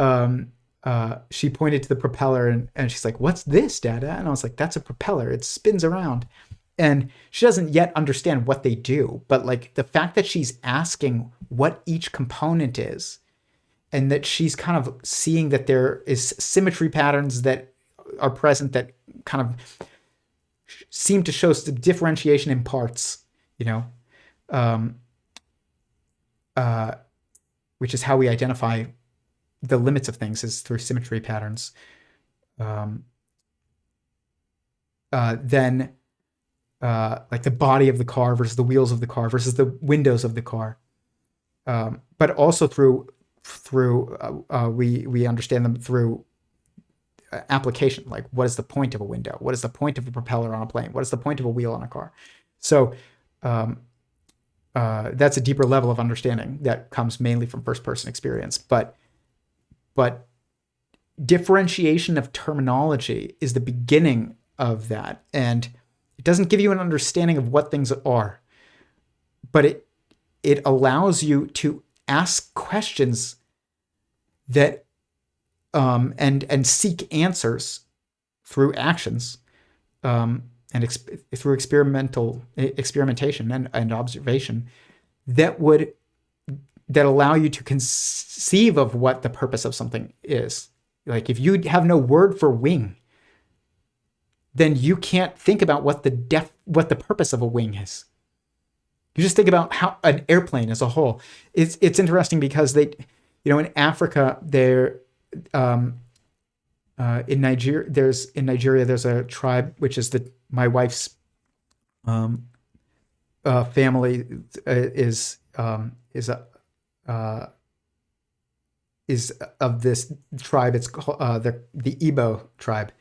she pointed to the propeller, and she's like, what's this, Dada? And I was like, that's a propeller. It spins around. And she doesn't yet understand what they do. But like the fact that she's asking what each component is, and that she's kind of seeing that there is symmetry patterns that are present that kind of seem to show some differentiation in parts, which is how we identify the limits of things is through symmetry patterns. Then like the body of the car versus the wheels of the car versus the windows of the car. But also through we understand them through application. Like, what is the point of a window? What is the point of a propeller on a plane? What is the point of a wheel on a car? So that's a deeper level of understanding that comes mainly from first-person experience. But differentiation of terminology is the beginning of that, and it doesn't give you an understanding of what things are, but it allows you to ask questions that and seek answers through actions, and through experimentation and observation that allow you to conceive of what the purpose of something is. Like, if you have no word for wing, then you can't think about what the purpose of a wing is. You just think about how an airplane as a whole. It's interesting because they, in Africa, in Nigeria, there's a tribe which is my wife's family is of this tribe. It's called the Igbo tribe,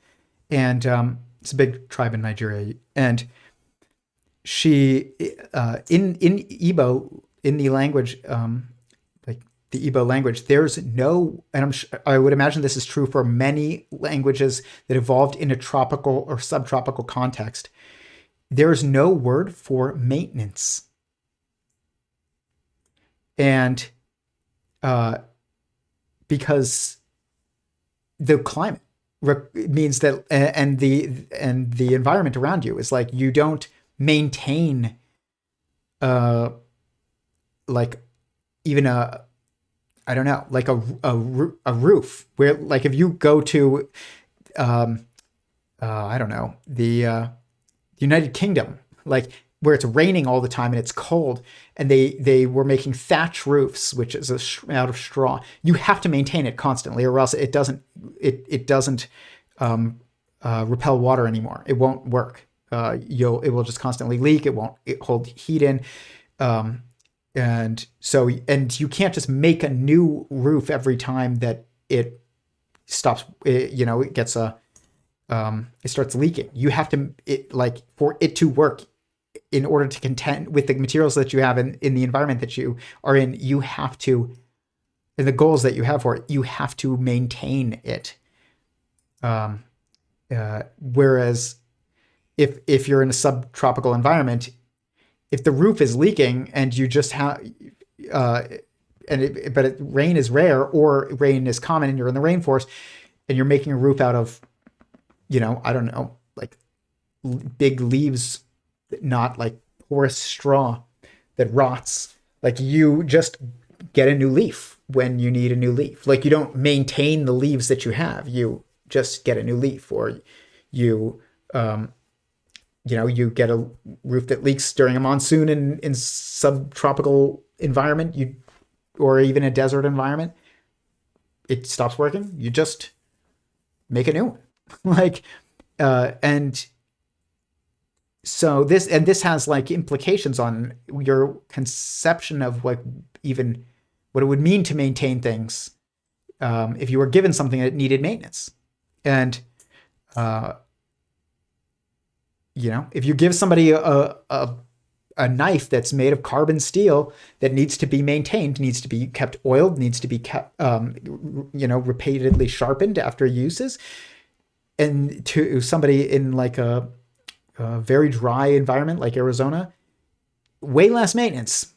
and it's a big tribe in Nigeria. And she in Igbo, in the language, like the Igbo language, there's no, and I would imagine this is true for many languages that evolved in a tropical or subtropical context. There's no word for maintenance. And because the climate means that, and the environment around you is like, you don't maintain like even like a roof, where, like, if you go to I don't know, the United Kingdom, like, where it's raining all the time and it's cold, and they were making thatch roofs, which is out of straw. You have to maintain it constantly, or else it doesn't repel water anymore. It won't work. It will just constantly leak. It won't hold heat in. And you can't just make a new roof every time that it stops. It gets it starts leaking. You have to, for it to work, in order to contend with the materials that you have in the environment that you are in, you have to, and the goals that you have for it, you have to maintain it. Whereas if you're in a subtropical environment, if the roof is leaking and you just have, rain is rare, or rain is common and you're in the rainforest and you're making a roof out of, I don't know, like big leaves, not like porous straw that rots. Like, you just get a new leaf when you need a new leaf. Like, you don't maintain the leaves that you have. You just get a new leaf, or you get a roof that leaks during a monsoon in subtropical environment, or even a desert environment. It stops working. You just make a new one. And so this has like implications on your conception of what it would mean to maintain things, if you were given something that needed maintenance. And if you give somebody a knife that's made of carbon steel that needs to be maintained, needs to be kept oiled, needs to be kept repeatedly sharpened after uses, and to somebody in like a very dry environment like Arizona, way less maintenance,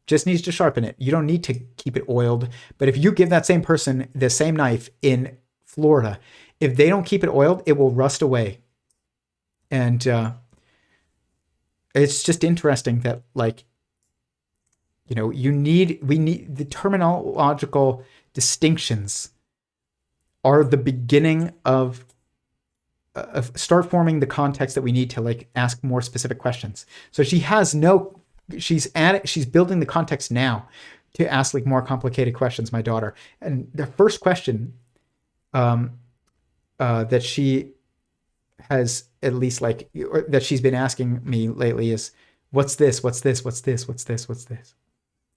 just needs to sharpen it. You don't need to keep it oiled. But if you give that same person the same knife in Florida, if they don't keep it oiled, it will rust away. And it's just interesting that, we need the terminological distinctions are the beginning of start forming the context that we need to ask more specific questions. So she's building the context now to ask like more complicated questions, my daughter. And the first question that she has at least like, or that she's been asking me lately is, what's this? What's this? What's this? What's this? What's this?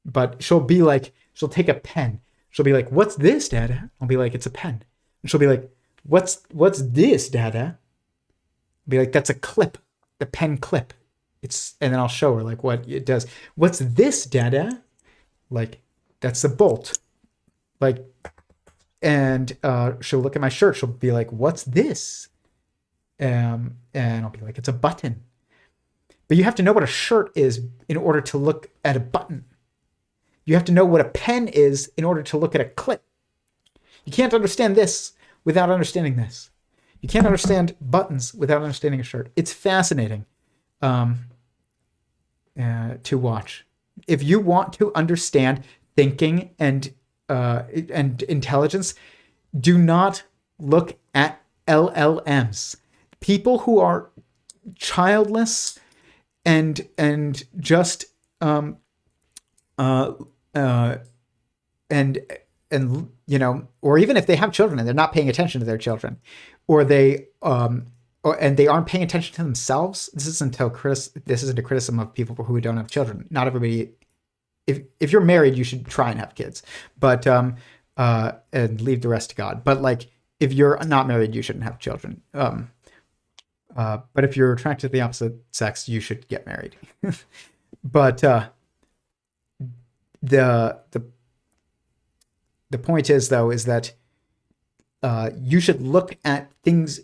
But she'll take a pen. She'll be like, what's this, Dada? I'll be like, it's a pen. And she'll be like, what's this, Dada? I'll be like, that's a clip, the pen clip. And then I'll show her like what it does. What's this, Dada? Like, that's the bolt. Like, and she'll look at my shirt. She'll be like, what's this? And I'll be like, it's a button. But you have to know what a shirt is in order to look at a button. You have to know what a pen is in order to look at a clip. You can't understand this without understanding this. You can't understand buttons without understanding a shirt. It's fascinating to watch. If you want to understand thinking and intelligence, do not look at LLMs. People who are childless and just and you know, or even if they have children and they're not paying attention to their children, or they and they aren't paying attention to themselves. This isn't a criticism of people who don't have children. Not everybody. If you're married, you should try and have kids, but and leave the rest to God. But like, if you're not married, you shouldn't have children. But if you're attracted to the opposite sex, you should get married. But the point is, though, is that you should look at things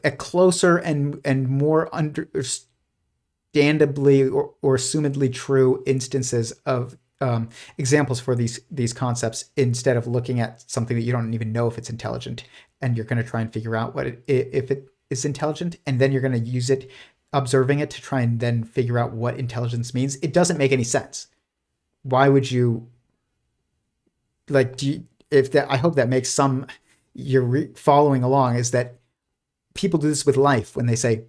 at closer and more understandably or assumedly true instances of examples for these concepts, instead of looking at something that you don't even know if it's intelligent, and you're going to try and figure out if it is intelligent, and then you're going to use it, observing it, to try and then figure out what intelligence means. It doesn't make any sense. Why would you like? I hope that makes some. You're following along. Is that people do this with life when they say,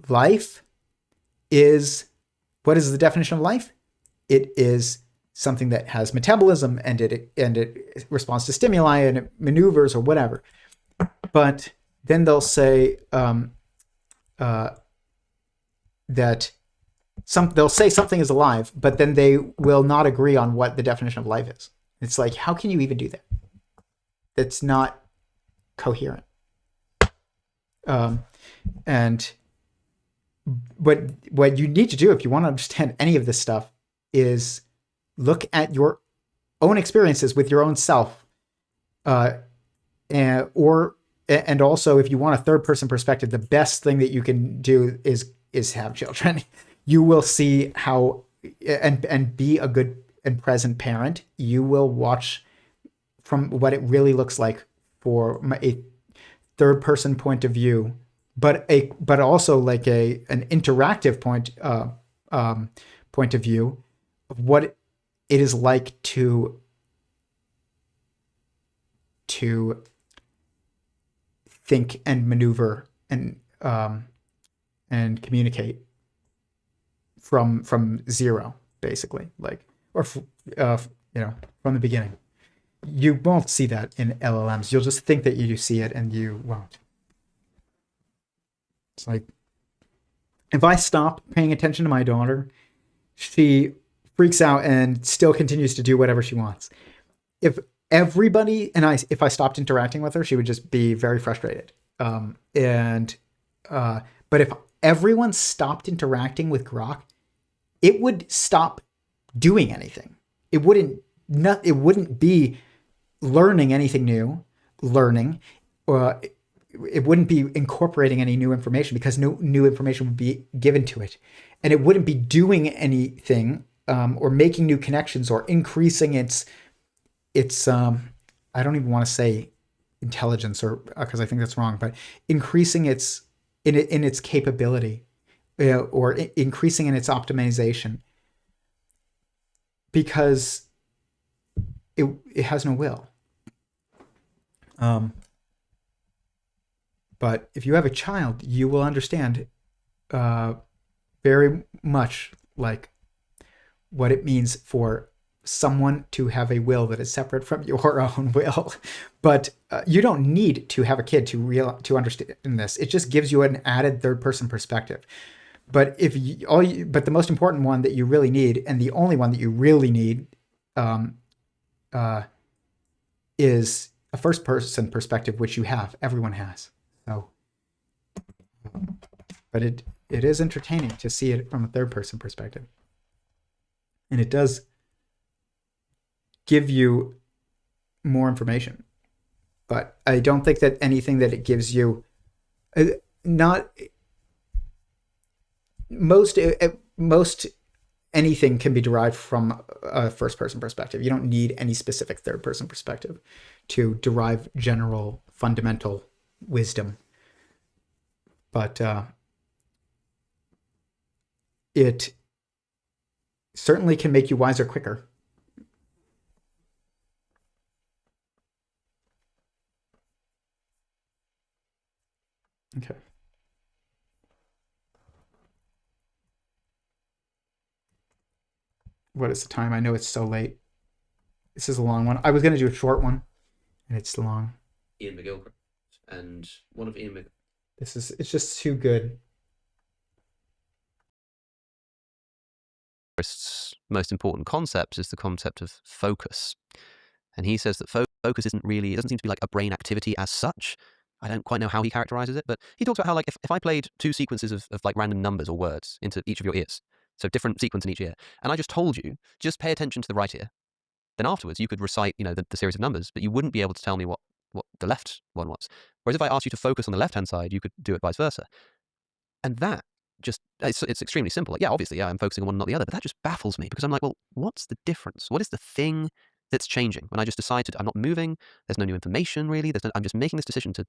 life is, what is the definition of life? It is something that has metabolism, and it responds to stimuli, and it maneuvers or whatever. But then they'll say they'll say something is alive, but then they will not agree on what the definition of life is. It's like, how can you even do that? That's not coherent. And what you need to do if you want to understand any of this stuff is look at your own experiences with your own self, and also, if you want a third person perspective, the best thing that you can do is have children. You will see how, and be a good and present parent. You will watch from what it really looks like for a third person point of view, but also like an interactive point of view of what it is like to think and maneuver and communicate from zero, basically, like, or from the beginning. You won't see that in LLMs. You'll just think that you see it, and you won't. It's like, if I stop paying attention to my daughter, she freaks out and still continues to do whatever she wants. If I stopped interacting with her, she would just be very frustrated. But if everyone stopped interacting with Grok, it would stop doing anything. It wouldn't be learning anything new, it wouldn't be incorporating any new information, because no new information would be given to it. And it wouldn't be doing anything, or making new connections, or increasing its I don't even want to say intelligence, or because I think that's wrong, but increasing its capability, or increasing in its optimization, because it has no will. But if you have a child, you will understand very much like what it means for someone to have a will that is separate from your own will. But you don't need to have a kid to understand this. It just gives you an added third person perspective. But but the most important one that you really need, and the only one that you really need, is a first person perspective, which you have. Everyone has. So, but it is entertaining to see it from a third person perspective, and it does give you more information. But I don't think that anything that it gives you, not most anything can be derived from a first person perspective. You don't need any specific third person perspective to derive general fundamental wisdom. But it certainly can make you wiser quicker. Okay. What is the time? I know it's so late. This is a long one. I was going to do a short one, and it's long. Ian McGilchrist, and one of Ian It's just too good. McGilchrist's most important concept is the concept of focus. And he says that focus it doesn't seem to be like a brain activity as such. I don't quite know how he characterizes it, but he talks about how, like, if I played two sequences of like random numbers or words into each of your ears, so different sequence in each ear, and I just told you, just pay attention to the right ear, then afterwards you could recite, the series of numbers, but you wouldn't be able to tell me what the left one was. Whereas if I asked you to focus on the left-hand side, you could do it vice versa. And that just, it's extremely simple. Like, yeah, obviously, yeah, I'm focusing on one, not the other, but that just baffles me because I'm like, well, what's the difference? What is the thing that's changing when I just decide I'm not moving? There's no new information really. I'm just making this decision to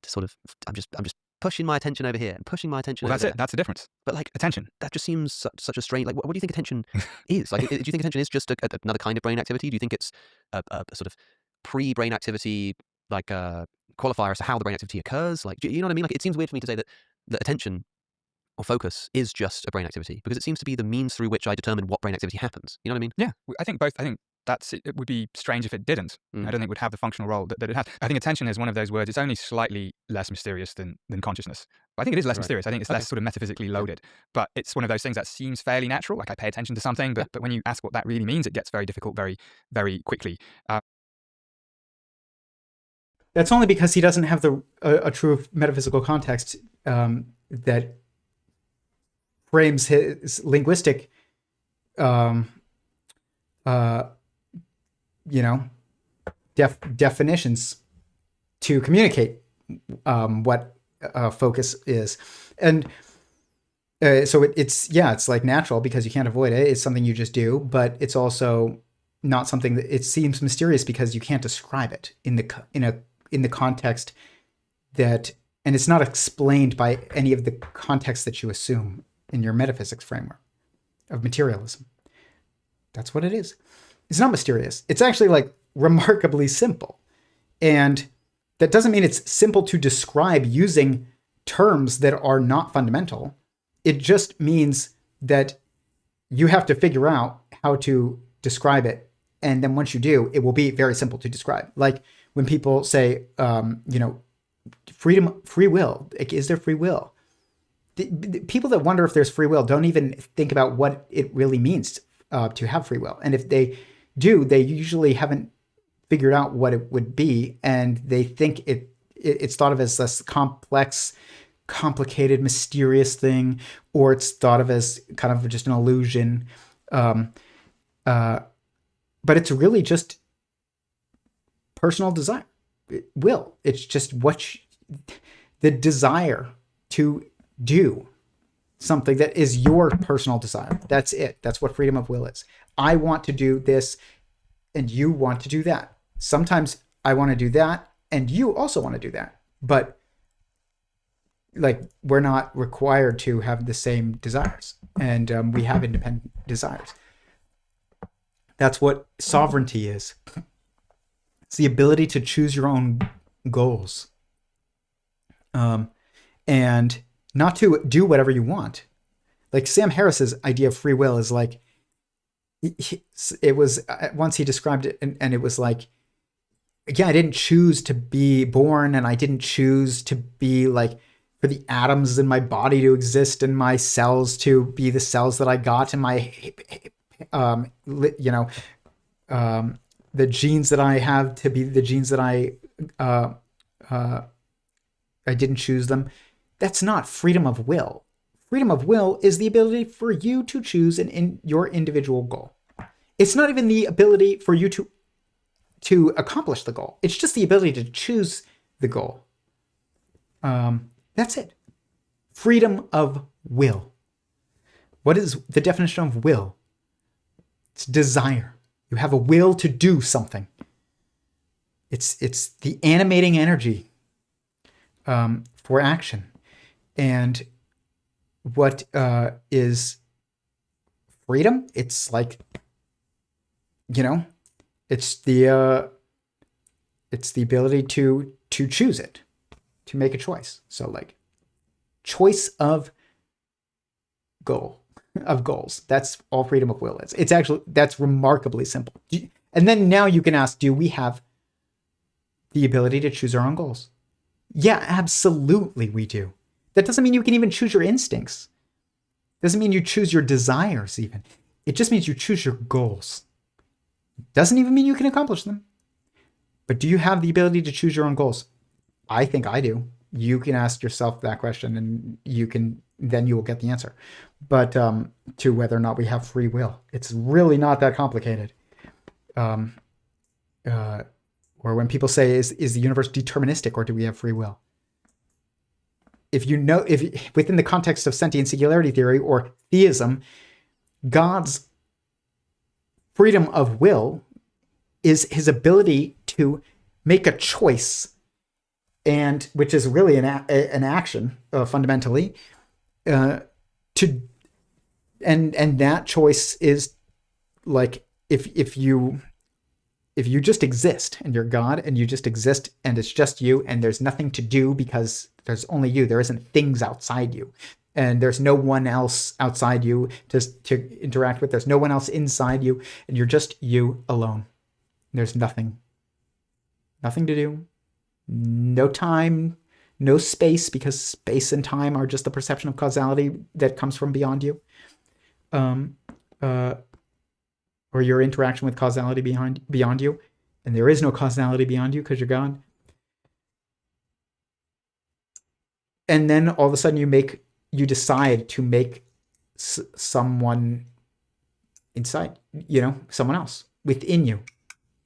sort of, I'm just pushing my attention over here and pushing my attention. Well, over that's there. it. That's the difference. But like attention. That just seems such a strange. Like, what do you think attention is? Like, do you think attention is just another kind of brain activity? Do you think it's a sort of pre-brain activity, like a qualifier as to how the brain activity occurs? Like, do you know what I mean? Like, it seems weird for me to say that attention or focus is just a brain activity because it seems to be the means through which I determine what brain activity happens. You know what I mean? Yeah, I think both. I think it would be strange if it didn't. I don't think it would have the functional role that it has. I think attention is one of those words. It's only slightly less mysterious than consciousness. But I think it is less mysterious. I think it's less sort of metaphysically loaded. But it's one of those things that seems fairly natural. Like, I pay attention to something, but when you ask what that really means, it gets very difficult very, very quickly. That's only because he doesn't have a true metaphysical context that frames his linguistic, definitions to communicate what focus is. And so it's like natural because you can't avoid it. It's something you just do, but it's also not something that it seems mysterious because you can't describe it in the context that, and it's not explained by any of the context that you assume in your metaphysics framework of materialism. That's what it is. It's not mysterious. It's actually like remarkably simple. And that doesn't mean it's simple to describe using terms that are not fundamental. It just means that you have to figure out how to describe it. And then once you do, it will be very simple to describe. Like when people say, freedom, free will, like, is there free will? The people that wonder if there's free will don't even think about what it really means to have free will. And if they do, they usually haven't figured out what it would be. And they think it's thought of as this complex, complicated, mysterious thing, or it's thought of as kind of just an illusion. But it's really just personal desire, will. It's just the desire to do something that is your personal desire. That's it. That's what freedom of will is. I want to do this and you want to do that. Sometimes I want to do that and you also want to do that. But like, we're not required to have the same desires, and we have independent desires. That's what sovereignty is. It's the ability to choose your own goals. And not to do whatever you want. Like Sam Harris's idea of free will is like, it was once he described it, and it was like, yeah, I didn't choose to be born, and I didn't choose to be like for the atoms in my body to exist and my cells to be the cells that I got, and my the genes that I have to be the genes that uh, I didn't choose them. That's not freedom of will. Freedom of will is the ability for you to choose your individual goal. It's not even the ability for you to accomplish the goal. It's just the ability to choose the goal. That's it. Freedom of will. What is the definition of will? It's desire. You have a will to do something. It's the animating energy for action. And what is freedom? It's like, it's the ability to choose it, to make a choice. So like choice of goals. That's all freedom of will is. It's actually, that's remarkably simple. And then now you can ask, do we have the ability to choose our own goals? Yeah, absolutely we do. That doesn't mean you can even choose your instincts. Doesn't mean you choose your desires even. It just means you choose your goals. Doesn't even mean you can accomplish them. But do you have the ability to choose your own goals? I think I do. You can ask yourself that question, and then you will get the answer. But to whether or not we have free will, it's really not that complicated. Or when people say, is the universe deterministic, or do we have free will? If within the context of sentient singularity theory or theism, God's freedom of will is his ability to make a choice, and which is really an action fundamentally, and that choice is like if you just exist and you're God and you just exist and it's just you and there's nothing to do because there's only you, there isn't things outside you, and there's no one else outside you to interact with, there's no one else inside you, and you're just you alone. There's nothing to do, no time, no space, because space and time are just the perception of causality that comes from beyond you, or your interaction with causality beyond you, and there is no causality beyond you because you're God. And then all of a sudden you decide to make someone inside, someone else within you,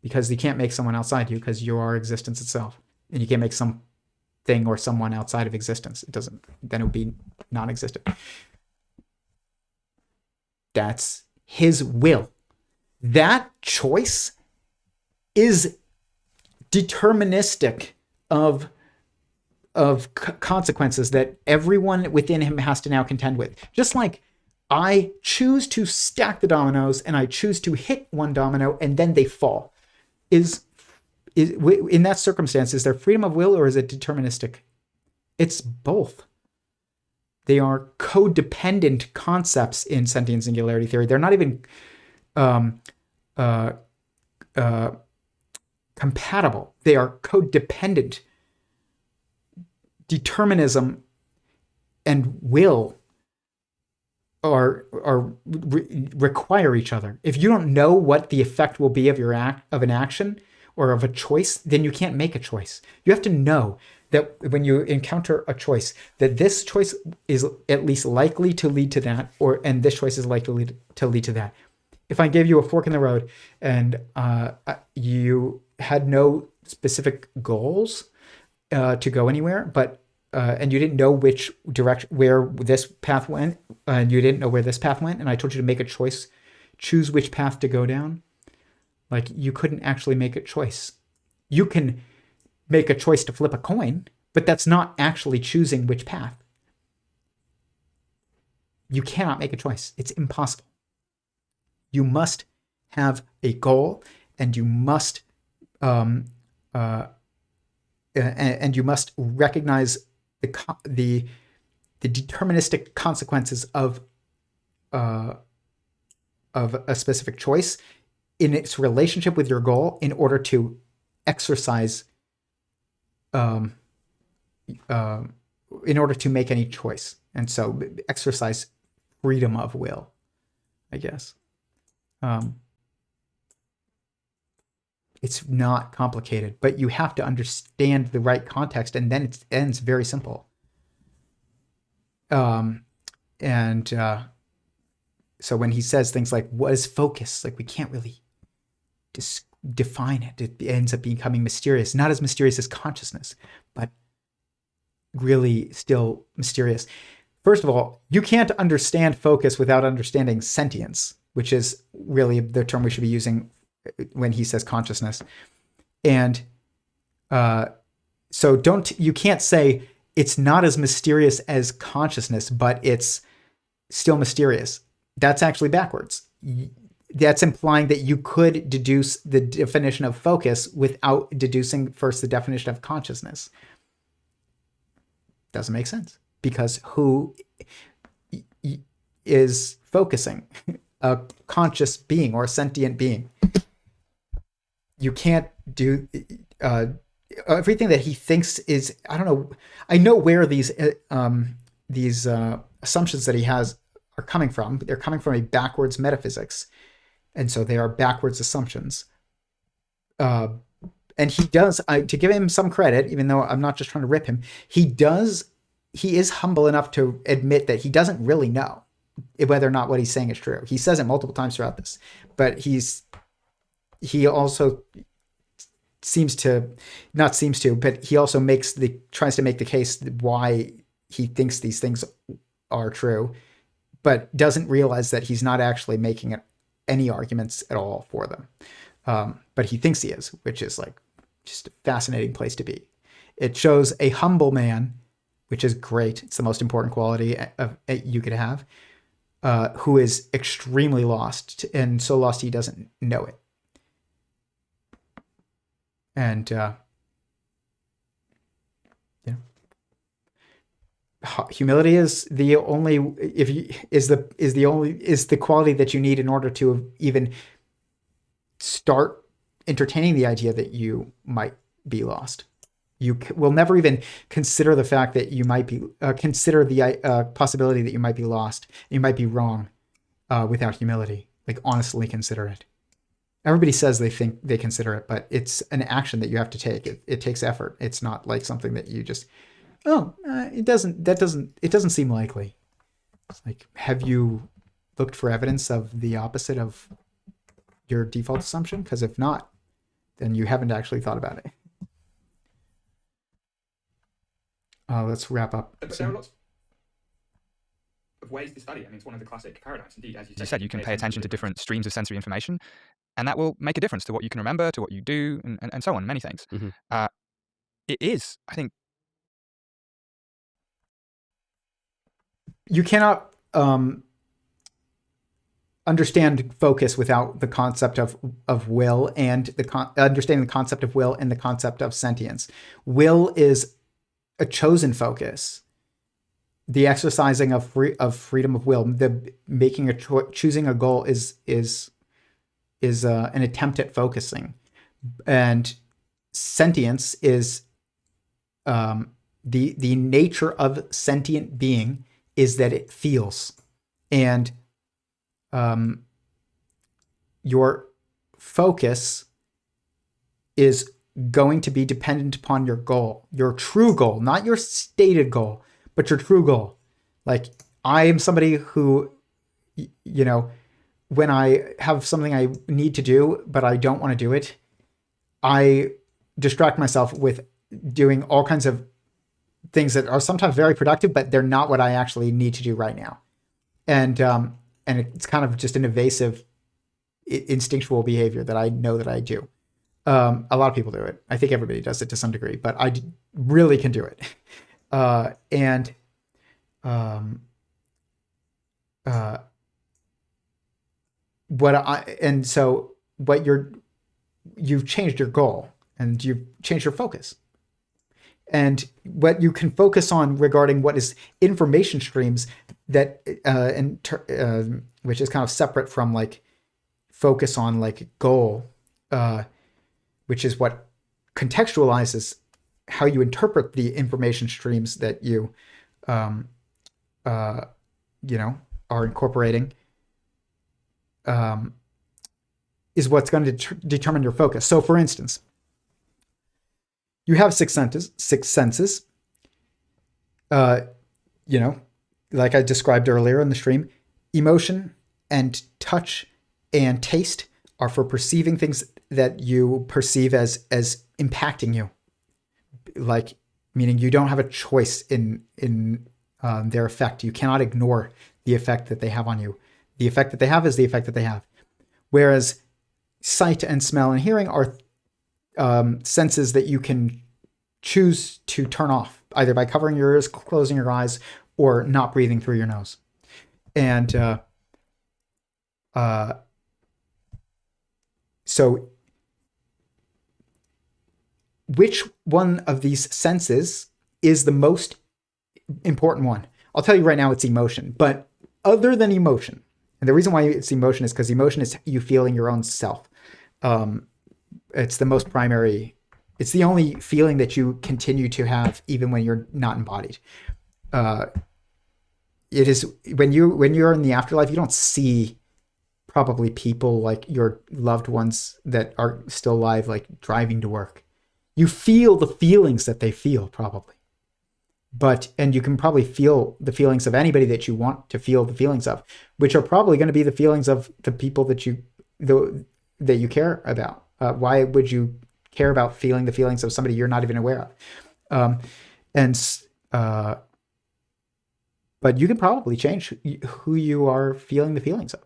because you can't make someone outside you because you are existence itself, and you can't make something or someone outside of existence. Then it would be non-existent. That's his will. That choice is deterministic of consequences that everyone within him has to now contend with. Just like I choose to stack the dominoes and I choose to hit one domino and then they fall. Is in that circumstance, is there freedom of will or is it deterministic? It's both. They are codependent concepts in sentient singularity theory. They're not even compatible. They are codependent. Determinism and will require each other. If you don't know what the effect will be of an action or of a choice, then you can't make a choice. You have to know that when you encounter a choice, that this choice is at least likely to lead to that, and this choice is likely to lead to that. If I gave you a fork in the road and you had no specific goals to go anywhere, but and you didn't know which direction, where this path went, and you didn't know where this path went, and I told you to make a choice, choose which path to go down, like you couldn't actually make a choice. You can make a choice to flip a coin, but that's not actually choosing which path. You cannot make a choice. It's impossible. You must have a goal, and you must and you must recognize the deterministic consequences of of a specific choice in its relationship with your goal in order to exercise, in order to make any choice. And so exercise freedom of will, I guess. It's not complicated, but you have to understand the right context, and then it ends very simple. So when he says things like, what is focus? Like, we can't really define it. It ends up becoming mysterious, not as mysterious as consciousness, but really still mysterious. First of all, you can't understand focus without understanding sentience, which is really the term we should be using when he says consciousness. And so you can't say it's not as mysterious as consciousness, but it's still mysterious. That's actually backwards. That's implying that you could deduce the definition of focus without deducing first the definition of consciousness. Doesn't make sense, because who is focusing? A conscious being or a sentient being. You can't do everything that he thinks is, I don't know. I know where these assumptions that he has are coming from. They're coming from a backwards metaphysics. And so they are backwards assumptions. And he does, to give him some credit, even though I'm not just trying to rip him, he is humble enough to admit that he doesn't really know whether or not what he's saying is true. He says it multiple times throughout this, but he also but he also tries to make the case why he thinks these things are true, but doesn't realize that he's not actually making any arguments at all for them. But he thinks he is, which is like just a fascinating place to be. It shows a humble man, which is great. It's the most important quality you could have, who is extremely lost, and so lost he doesn't know it. And humility is the quality that you need in order to even start entertaining the idea that you might be lost. You will never even consider the fact that you might be consider the possibility that you might be lost, you might be wrong, without humility. Like, honestly consider it. Everybody says they think they consider it, but it's an action that you have to take. It takes effort. It's not like something that you just, it doesn't seem likely. It's like, have you looked for evidence of the opposite of your default assumption? Because if not, then you haven't actually thought about it. Let's wrap up. But there are lots of ways to study. I mean, it's one of the classic paradigms. Indeed, as you said, you can pay attention to different streams of sensory information, and that will make a difference to what you can remember, to what you do, and so on, many things. Mm-hmm. It is, I think... You cannot understand focus without the concept of will and understanding the concept of will and the concept of sentience. Will is a chosen focus. The exercising of freedom of will, the making choosing a goal is an attempt at focusing, and sentience is the nature of sentient being is that it feels, and your focus is going to be dependent upon your goal, your true goal, not your stated goal, but your true goal. Like, I am somebody who, when I have something I need to do, but I don't want to do it, I distract myself with doing all kinds of things that are sometimes very productive, but they're not what I actually need to do right now. And it's kind of just an evasive, instinctual behavior that I know that I do. A lot of people do it. I think everybody does it to some degree, but I really can do it. You've changed your goal and you've changed your focus. And what you can focus on regarding what is information streams, that which is kind of separate from like focus on like goal, which is what contextualizes how you interpret the information streams that you are incorporating, is what's going to determine your focus. So for instance, you have six senses, like I described earlier in the stream. Emotion and touch and taste are for perceiving things that you perceive as impacting you, like meaning you don't have a choice in their effect. You cannot ignore the effect that they have on you. The effect that they have is the effect that they have. Whereas sight and smell and hearing are senses that you can choose to turn off, either by covering your ears, closing your eyes, or not breathing through your nose. And so which one of these senses is the most important one? I'll tell you right now, it's emotion. But other than emotion, and the reason why it's emotion is because emotion is you feeling your own self. It's the most primary. It's the only feeling that you continue to have even when you're not embodied. It is when you're in the afterlife, you don't see probably people like your loved ones that are still alive, like driving to work. You feel the feelings that they feel probably, and you can probably feel the feelings of anybody that you want to feel the feelings of, which are probably going to be the feelings of the people that you care about. Why would you care about feeling the feelings of somebody you're not even aware of? But you can probably change who you are feeling the feelings of.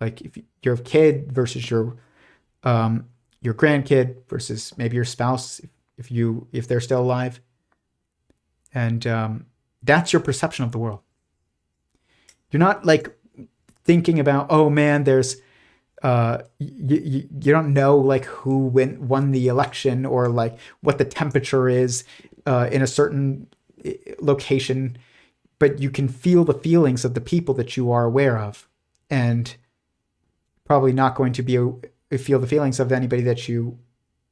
Like if your kid versus your grandkid versus maybe your spouse, if they're still alive, and that's your perception of the world. You're not like thinking about, oh man, there's you don't know like who won the election or like what the temperature is in a certain location, but you can feel the feelings of the people that you are aware of, and probably not going to feel the feelings of anybody that you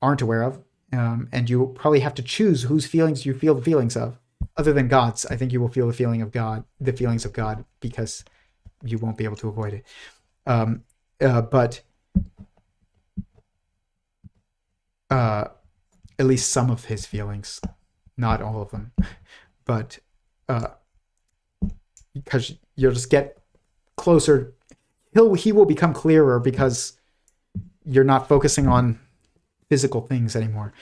aren't aware of. And you probably have to choose whose feelings you feel the feelings of. Other than God's, I think you will feel the feelings of God, because you won't be able to avoid it. But at least some of his feelings, not all of them, but because you'll just get closer. He will become clearer because you're not focusing on physical things anymore.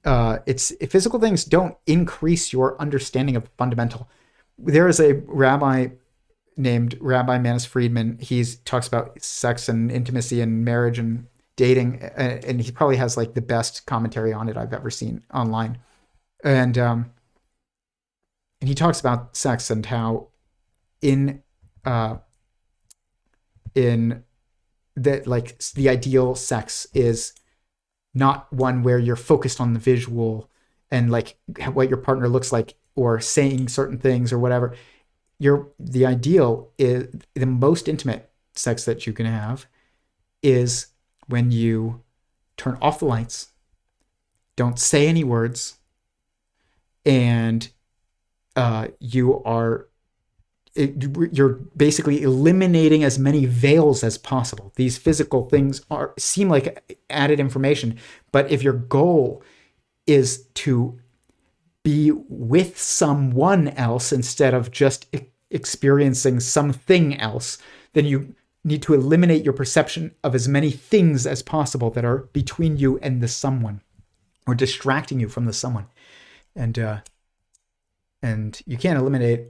Physical things don't increase your understanding of fundamental. There is a rabbi named Rabbi Manis Friedman. He talks about sex and intimacy and marriage and dating, and he probably has like the best commentary on it I've ever seen online. And he talks about sex and how in that like the ideal sex is not one where you're focused on the visual and like what your partner looks like or saying certain things or whatever. The ideal is the most intimate sex that you can have is when you turn off the lights, don't say any words, and you're basically eliminating as many veils as possible. These physical things seem like added information, but if your goal is to be with someone else instead of just experiencing something else, then you need to eliminate your perception of as many things as possible that are between you and the someone or distracting you from the someone. And you can't eliminate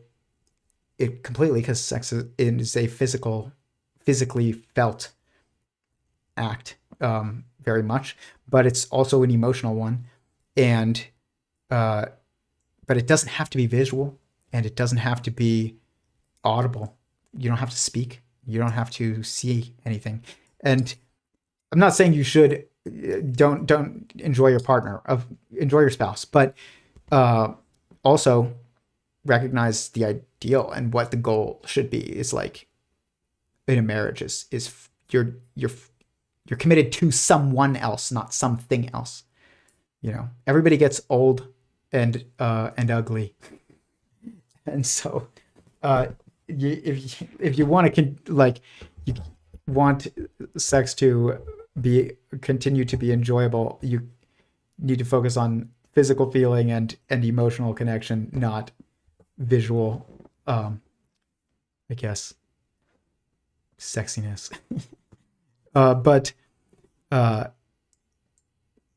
it completely because sex is a physically felt act, very much, but it's also an emotional one. And, but it doesn't have to be visual, and it doesn't have to be audible. You don't have to speak. You don't have to see anything. And I'm not saying you should don't enjoy your partner, enjoy your spouse, but also recognize the ideal and what the goal should be is like in a marriage is you're committed to someone else, not something else. You know, everybody gets old and ugly, and so if you want to you want sex to continue to be enjoyable, you need to focus on physical feeling and emotional connection, not visual, I guess, sexiness. But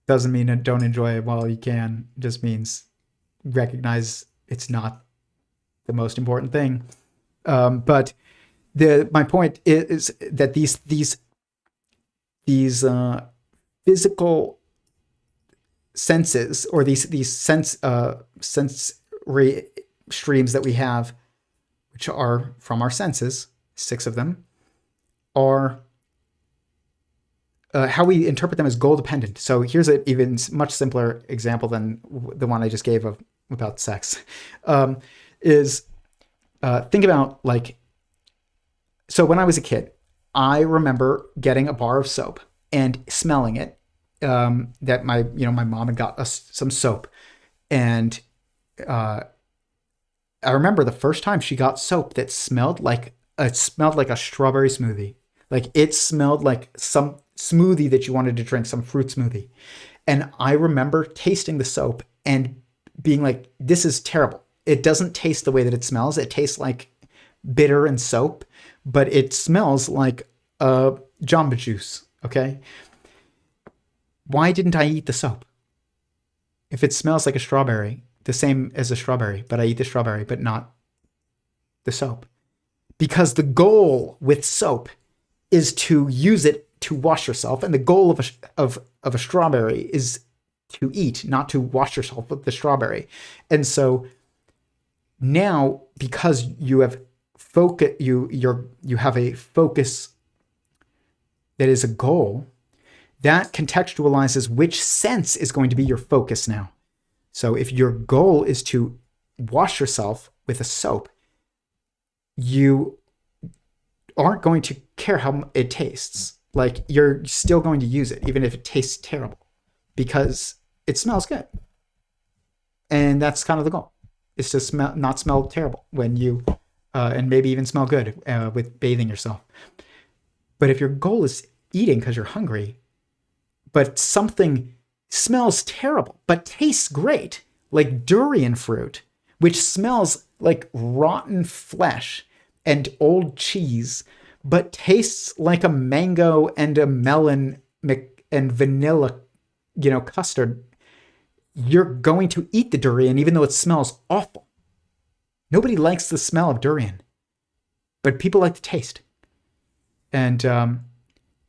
doesn't mean don't enjoy it while you can. It just means recognize it's not the most important thing. But my point is that these physical senses, or these sensory streams that we have, which are from our senses, 6 of them, are how we interpret them as goal dependent. So here's an even much simpler example than the one I just gave about sex. Think about so when I was a kid, I remember getting a bar of soap and smelling it. That my mom had got us some soap, and I remember the first time she got soap that smelled like a strawberry smoothie. Like it smelled like some smoothie that you wanted to drink, some fruit smoothie. And I remember tasting the soap and being like, this is terrible. It doesn't taste the way that it smells. It tastes like bitter and soap, but it smells like Jamba Juice. Okay. Why didn't I eat the soap? If it smells like a strawberry, the same as a strawberry, but I eat the strawberry, but not the soap. Because the goal with soap is to use it to wash yourself, and the goal of a strawberry is to eat, not to wash yourself with the strawberry. And so now, because you have you have a focus that is a goal, that contextualizes which sense is going to be your focus now. So if your goal is to wash yourself with a soap, you aren't going to care how it tastes. Like, you're still going to use it, even if it tastes terrible, because it smells good. And that's kind of the goal. It's to not smell terrible when you, and maybe even smell good with bathing yourself. But if your goal is eating because you're hungry, but something smells terrible, but tastes great, like durian fruit, which smells like rotten flesh and old cheese, but tastes like a mango and a melon and vanilla, custard, you're going to eat the durian even though it smells awful. Nobody likes the smell of durian, but people like the taste. And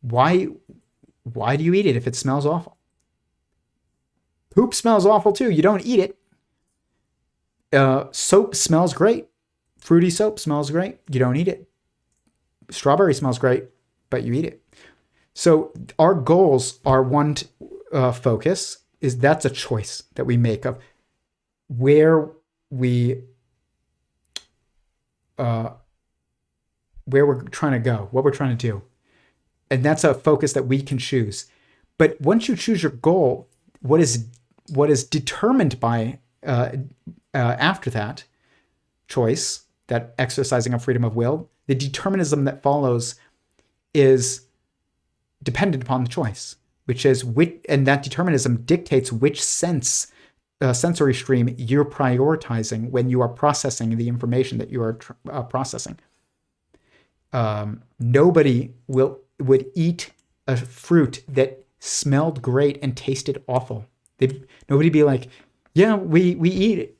why do you eat it if it smells awful? Poop smells awful too. You don't eat it. Soap smells great. Fruity soap smells great. You don't eat it. Strawberry smells great, but you eat it. So our goals are one focus. That's a choice that we make of where we're trying to go, what we're trying to do. And that's a focus that we can choose. But once you choose your goal, what is determined by after that choice, that exercising of freedom of will, the determinism that follows is dependent upon the choice, which is and that determinism dictates which sensory stream you're prioritizing when you are processing the information that you are processing. Nobody would eat a fruit that smelled great and tasted awful. Nobody be like, yeah, we eat it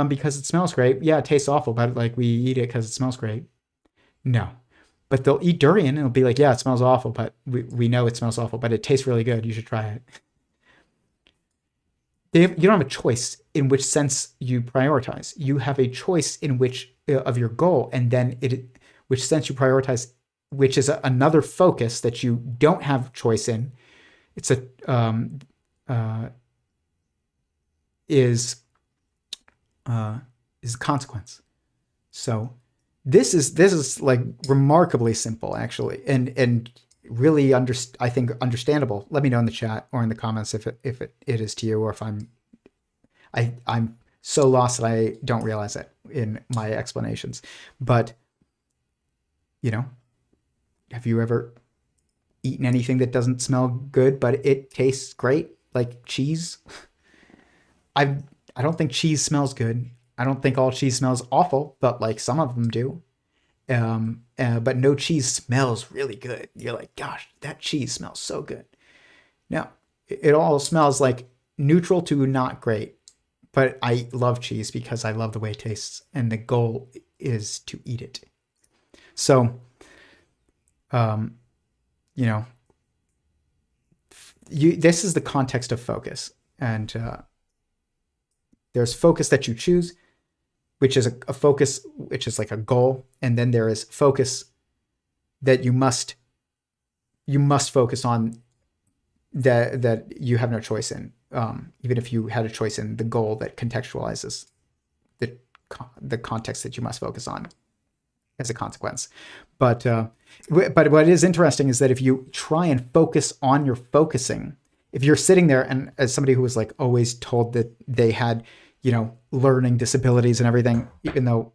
because it smells great. Yeah, it tastes awful, but we eat it because it smells great. No. But they'll eat durian and it'll be like, yeah, it smells awful, but we know it smells awful, but it tastes really good. You should try it. You don't have a choice in which sense you prioritize. You have a choice in which of your goal, and then which sense you prioritize, which is another focus that you don't have choice in. It's is a consequence. So this is like remarkably simple, actually, and really I think understandable. Let me know in the chat or in the comments if it is to you, or if I'm so lost that I don't realize it in my explanations. But have you ever eaten anything that doesn't smell good but it tastes great, like cheese? I don't think cheese smells good. I don't think all cheese smells awful, but like some of them do. But no cheese smells really good. You're like, gosh, that cheese smells so good. No, it all smells like neutral to not great. But I love cheese because I love the way it tastes, and the goal is to eat it. So, this is the context of focus, and there's focus that you choose, which is a focus, which is like a goal, and then there is focus that you must focus on, that you have no choice in, even if you had a choice in the goal that contextualizes the context that you must focus on as a consequence. But what is interesting is that if you try and focus on your focusing, if you're sitting there, and as somebody who was like always told that they had, learning disabilities and everything, even though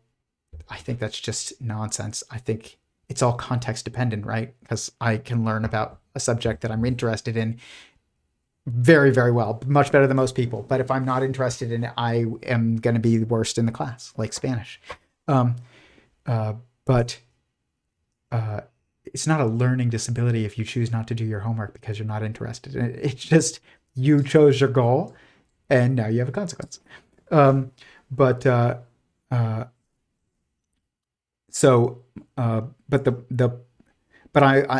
I think that's just nonsense. I think it's all context dependent, right? Because I can learn about a subject that I'm interested in very, very well, much better than most people. But if I'm not interested in it, I am going to be the worst in the class, like Spanish. But it's not a learning disability if you choose not to do your homework because you're not interested in it. It's just you chose your goal, and now you have a consequence. But I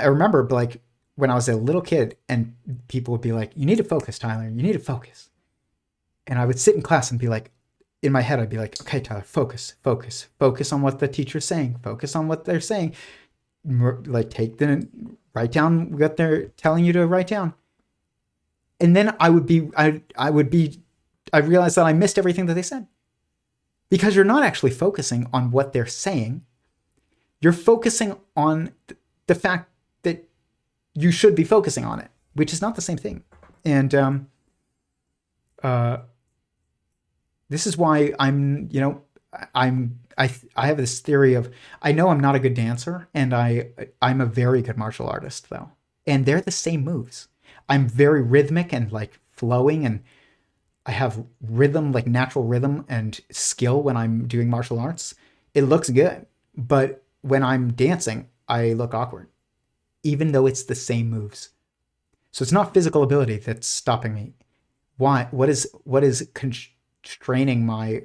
remember, like, when I was a little kid and people would be like, you need to focus, Tyler, you need to focus. And I would sit in class and be like, in my head, I'd be like, okay, Tyler, focus on what the teacher's saying, focus on what they're saying, like write down what they're telling you to write down. And then I realized that I missed everything that they said, because you're not actually focusing on what they're saying. You're focusing on the fact that you should be focusing on it, which is not the same thing. And this is why I have this theory of, I know I'm not a good dancer, and I'm a very good martial artist though. And they're the same moves. I'm very rhythmic and like flowing, and I have rhythm, like natural rhythm and skill when I'm doing martial arts. It looks good, but when I'm dancing, I look awkward, even though it's the same moves. So it's not physical ability that's stopping me. Why? What is constraining my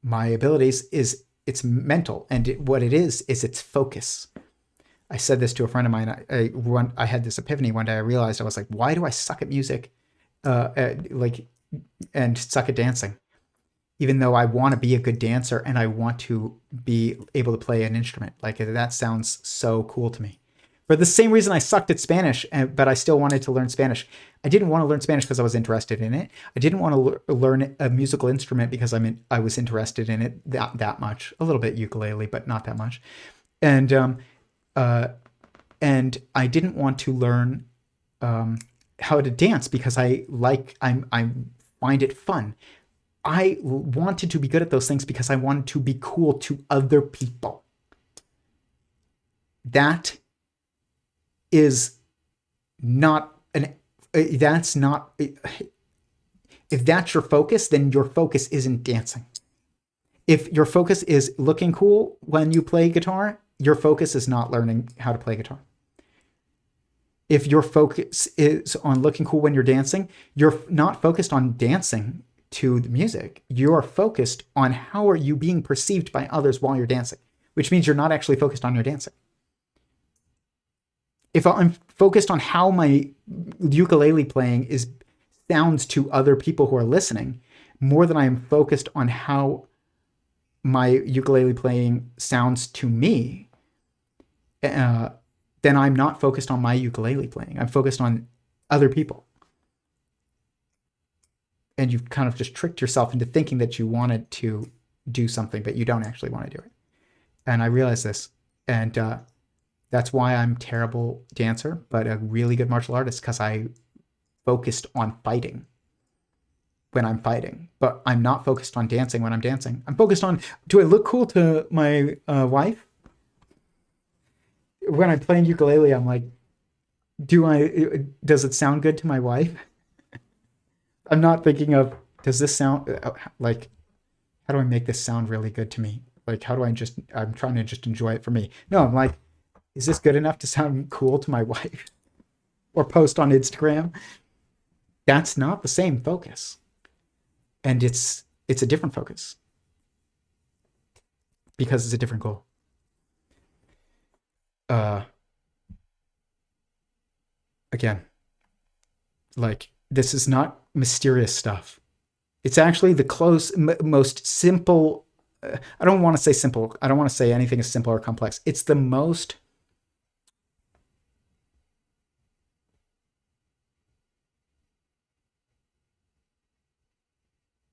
my abilities is it's mental, and what it is it's focus. I said this to a friend of mine. I had this epiphany one day. I realized, I was like, why do I suck at music, and suck at dancing, even though I want to be a good dancer and I want to be able to play an instrument? Like, that sounds so cool to me. For the same reason I sucked at Spanish, but I still wanted to learn Spanish. I didn't want to learn Spanish because I was interested in it. I didn't want to learn a musical instrument because I was interested in it that much. A little bit ukulele, but not that much. And I didn't want to learn how to dance because I find it fun. I wanted to be good at those things because I wanted to be cool to other people. That is not if that's your focus, then your focus isn't dancing. If your focus is looking cool when you play guitar, your focus is not learning how to play guitar. If your focus is on looking cool when you're dancing, you're not focused on dancing to the music. You're focused on how are you being perceived by others while you're dancing, which means you're not actually focused on your dancing. If I'm focused on how my ukulele playing sounds to other people who are listening, more than I am focused on how my ukulele playing sounds to me, then I'm not focused on my ukulele playing. I'm focused on other people. and you've kind of just tricked yourself into thinking that you wanted to do something, but you don't actually want to do it. And I realized this, and that's why I'm a terrible dancer, but a really good martial artist, because I focused on fighting when I'm fighting, but I'm not focused on dancing when I'm dancing. I'm focused on, do I look cool to my wife? When I'm playing ukulele, I'm like, does it sound good to my wife? I'm not thinking of, does this sound like, how do I make this sound really good to me? Like, I'm trying to just enjoy it for me. No, I'm like, is this good enough to sound cool to my wife or post on Instagram? That's not the same focus. And it's a different focus because it's a different goal. Again, like, this is not mysterious stuff. It's actually the most simple. I don't want to say simple. I don't want to say anything is simple or complex. It's the most.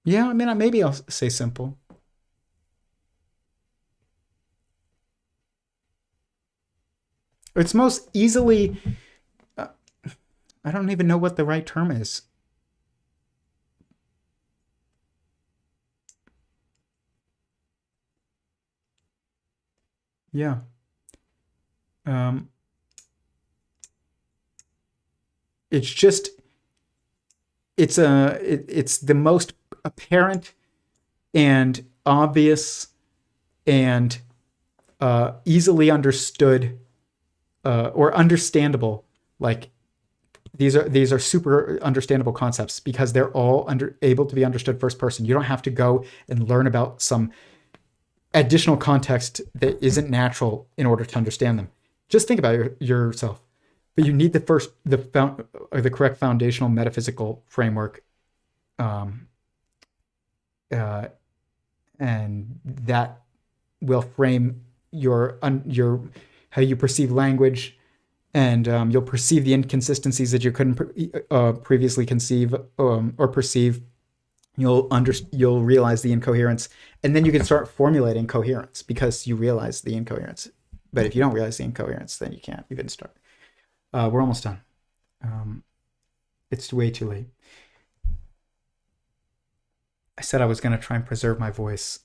Yeah, I mean, maybe I'll say simple. It's most easily. I don't even know what the right term is. Yeah. It's just, it's the most apparent and obvious and easily understood or understandable. Like, these are super understandable concepts because they're all able to be understood first person. You don't have to go and learn about some additional context that isn't natural in order to understand them. Just think about yourself. But you need the correct foundational metaphysical framework, and that will frame your how you perceive language, and you'll perceive the inconsistencies that you couldn't previously conceive or perceive. You'll realize the incoherence, and then you can start formulating coherence because you realize the incoherence. But if you don't realize the incoherence, then you can't even start. We're almost done. It's way too late. I said I was going to try and preserve my voice.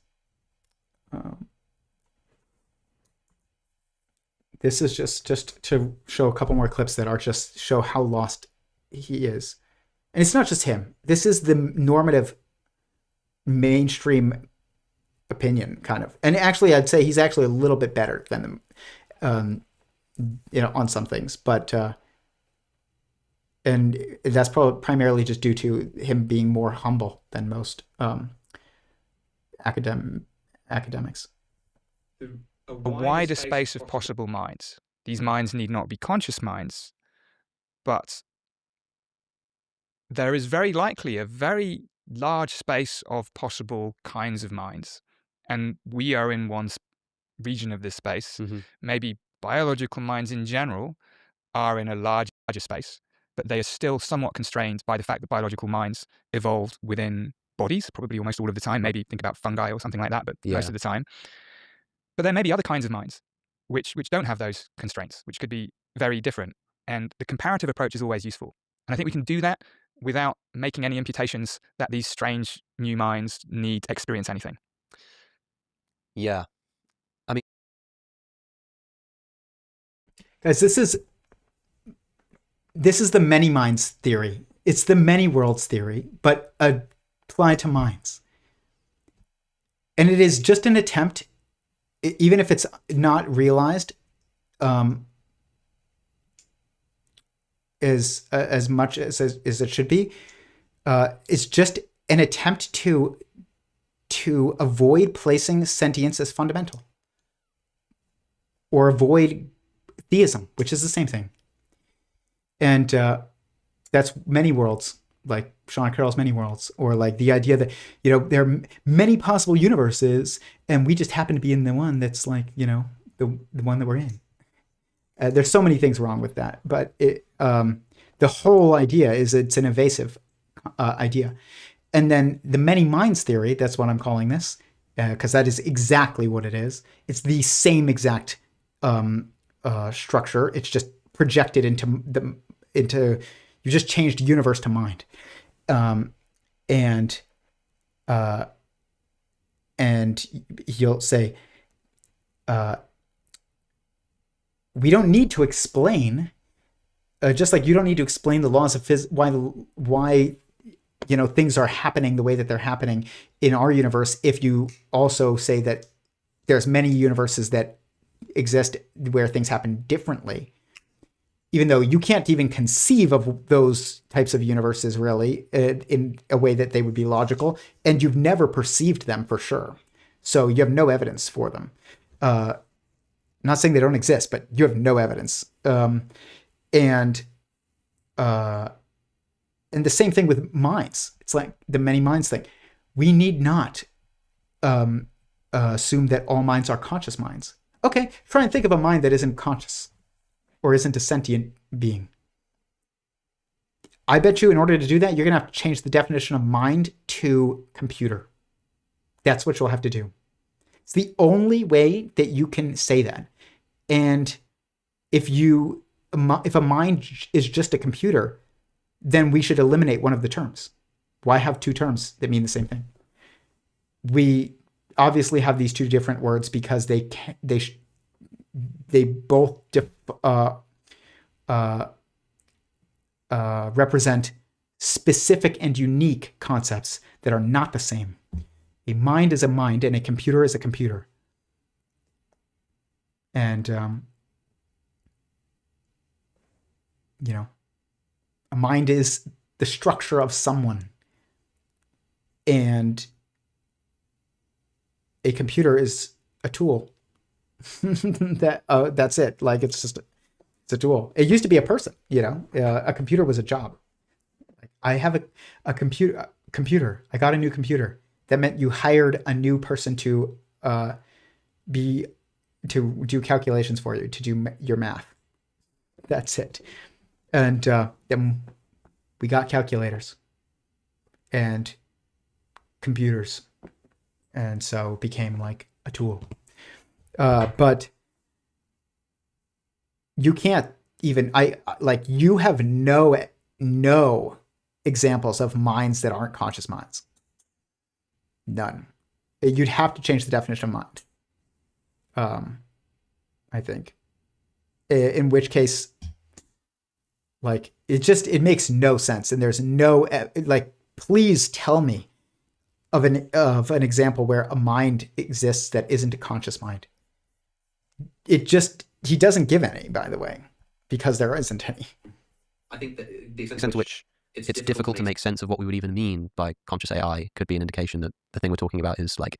This is just to show a couple more clips that are just show how lost he is. And it's not just him. This is the normative mainstream opinion, kind of. And actually, I'd say he's actually a little bit better than them, on some things. But and that's probably primarily just due to him being more humble than most academics. A wider space of possible minds. These minds need not be conscious minds, but there is very likely a very large space of possible kinds of minds. And we are in one region of this space. Mm-hmm. Maybe biological minds in general are in a larger space, but they are still somewhat constrained by the fact that biological minds evolved within bodies, probably almost all of the time. Maybe think about fungi or something like that, but most of the time. But there may be other kinds of minds which don't have those constraints, which could be very different. And the comparative approach is always useful. And I think we can do that without making any imputations that these strange new minds need to experience anything. Yeah. I mean, guys, this is the many minds theory. It's the many worlds theory, but applied to minds. And it is just an attempt, even if it's not realized, as much as it should be, it's just an attempt to avoid placing sentience as fundamental, or avoid theism, which is the same thing. And that's many worlds, like Sean Carroll's Many Worlds, or like the idea that, there are many possible universes and we just happen to be in the one that's like, the one that we're in. There's so many things wrong with that, but the whole idea is it's an evasive idea. And then the many minds theory, that's what I'm calling this, because that is exactly what it is. It's the same exact structure. It's just projected into you just changed universe to mind. And he'll say, we don't need to explain, just like you don't need to explain the laws of physics, why things are happening the way that they're happening in our universe, if you also say that there's many universes that exist where things happen differently, even though you can't even conceive of those types of universes really in a way that they would be logical, and you've never perceived them for sure. So you have no evidence for them. Not saying they don't exist, but you have no evidence. And the same thing with minds. It's like the many minds thing. We need not assume that all minds are conscious minds. Okay, try and think of a mind that isn't conscious or isn't a sentient being. I bet you in order to do that, you're going to have to change the definition of mind to computer. That's what you'll have to do. It's the only way that you can say that. And if a mind is just a computer, then we should eliminate one of the terms. Why have two terms that mean the same thing? We obviously have these two different words because they both represent specific and unique concepts that are not the same. A mind is a mind, and a computer is a computer. And a mind is the structure of someone, and a computer is a tool. That's it. Like it's a tool. It used to be a person. A computer was a job. Like, I have a computer. I got a new computer. That meant you hired a new person to do calculations for you, to do your math. That's it. And then we got calculators and computers, and so it became like a tool. But you can't even, you have no examples of minds that aren't conscious minds. None. You'd have to change the definition of mind. I think. In which case, it makes no sense, and there's no please tell me of an example where a mind exists that isn't a conscious mind. He doesn't give any, by the way, because there isn't any. I think that the extent to which it's difficult to make sense of what we would even mean by conscious AI could be an indication that the thing we're talking about is like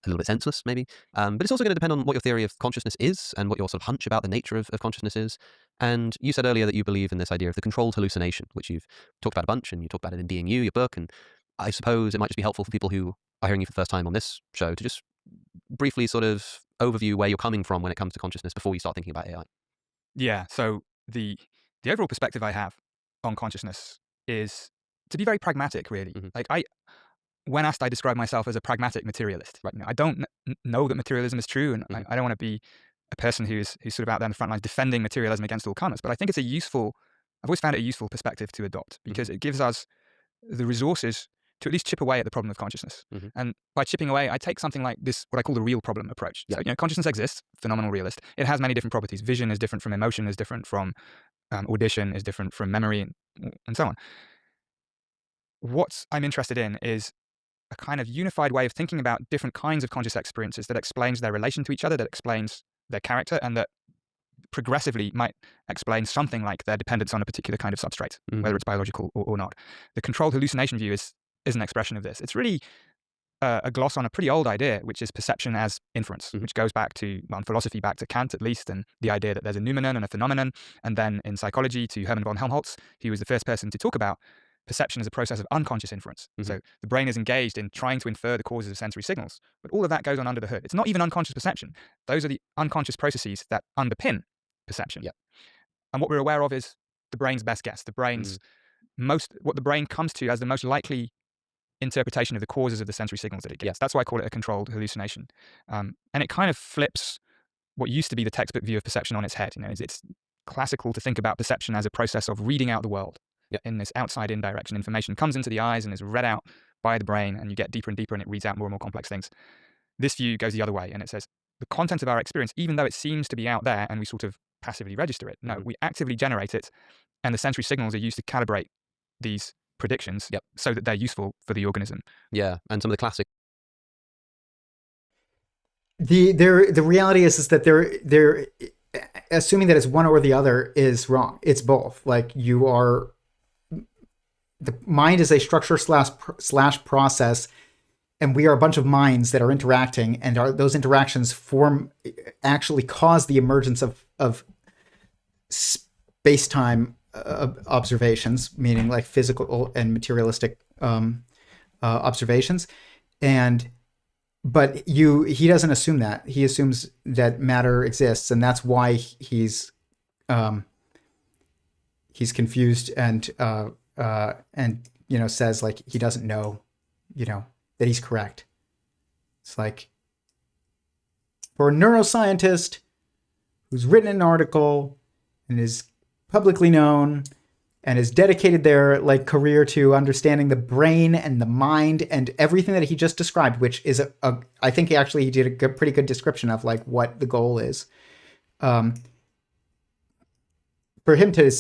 a little bit senseless, maybe. But it's also going to depend on what your theory of consciousness is and what your sort of hunch about the nature of consciousness is. And you said earlier that you believe in this idea of the controlled hallucination, which you've talked about a bunch, and you talk about it in Being You, your book. And I suppose it might just be helpful for people who are hearing you for the first time on this show to just briefly sort of overview where you're coming from when it comes to consciousness before you start thinking about AI. Yeah. So the overall perspective I have on consciousness is to be very pragmatic, really. Mm-hmm. When asked, I describe myself as a pragmatic materialist. Right? I don't know that materialism is true, and I don't want to be a person who's sort of out there in the front lines defending materialism against all comers. But I think it's I've always found it a useful perspective to adopt, because it gives us the resources to at least chip away at the problem of consciousness. And by chipping away, I take something like this, what I call the real problem approach. So, consciousness exists, phenomenal realist. It has many different properties. Vision is different from emotion, is different from audition, is different from memory, and so on. What I'm interested in is a kind of unified way of thinking about different kinds of conscious experiences that explains their relation to each other, that explains their character, and that progressively might explain something like their dependence on a particular kind of substrate, whether it's biological or not. The controlled hallucination view is an expression of this. It's really a gloss on a pretty old idea, which is perception as inference, which goes back to, in philosophy, back to Kant at least, and the idea that there's a noumenon and a phenomenon, and then in psychology to Hermann von Helmholtz, who was the first person to talk about perception as a process of unconscious inference. So the brain is engaged in trying to infer the causes of sensory signals, but all of that goes on under the hood. It's not even unconscious perception. Those are the unconscious processes that underpin perception. And what we're aware of is the brain's best guess, the brain's what the brain comes to as the most likely interpretation of the causes of the sensory signals that it gets. That's why I call it a controlled hallucination. And it kind of flips what used to be the textbook view of perception on its head. It's classical to think about perception as a process of reading out the world in this outside-in direction. Information comes into the eyes and is read out by the brain, and you get deeper and deeper, and it reads out more and more complex things. This view goes the other way, and it says the content of our experience, even though it seems to be out there and we sort of passively register it, no, we actively generate it, and the sensory signals are used to calibrate these predictions so that they're useful for the organism. Yeah, and some of the classic. The reality is that they're assuming that it's one or the other is wrong. It's both. Like the mind is a structure slash process, and we are a bunch of minds that are interacting, and those interactions actually cause the emergence of space-time observations, meaning like physical and materialistic observations. But he doesn't assume that. He assumes that matter exists, and that's why he's confused and says like he doesn't know, that he's correct. It's like, for a neuroscientist who's written an article and is publicly known and has dedicated their like career to understanding the brain and the mind and everything that he just described, which is I think he did a pretty good description of like what the goal is. For him to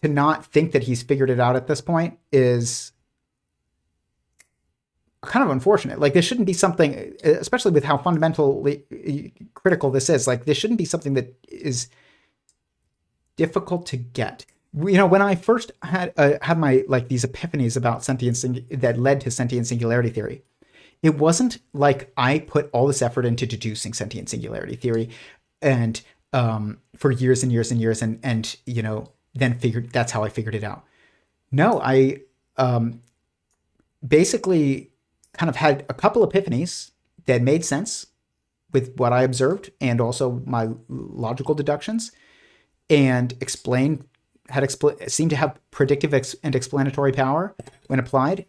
not think that he's figured it out at this point is kind of unfortunate. Like, this shouldn't be something, especially with how fundamentally critical this is, like this shouldn't be something that is difficult to get. When I first had my like these epiphanies about that led to sentient singularity theory, it wasn't like I put all this effort into deducing sentient singularity theory and for years and years and years and then that's how I figured it out. No, I basically kind of had a couple epiphanies that made sense with what I observed and also my logical deductions, and seemed to have predictive and explanatory power when applied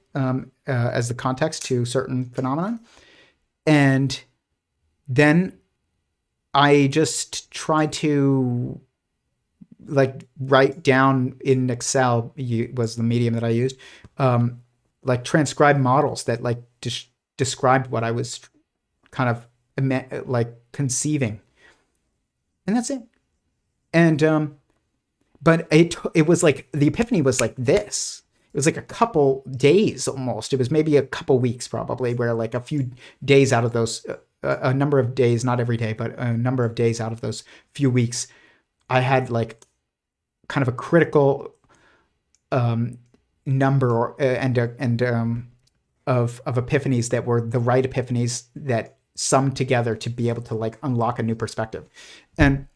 as the context to certain phenomenon. And then I just tried to like write down in Excel, was the medium that I used, like transcribe models that like described what I was kind of like conceiving. And that's it. And but it was like the epiphany was like this. It was like a couple days almost. It was maybe a couple weeks probably, where like a few days out of those, a number of days, not every day, but a number of days out of those few weeks, I had like kind of a critical number of epiphanies that were the right epiphanies that summed together to be able to like unlock a new perspective. And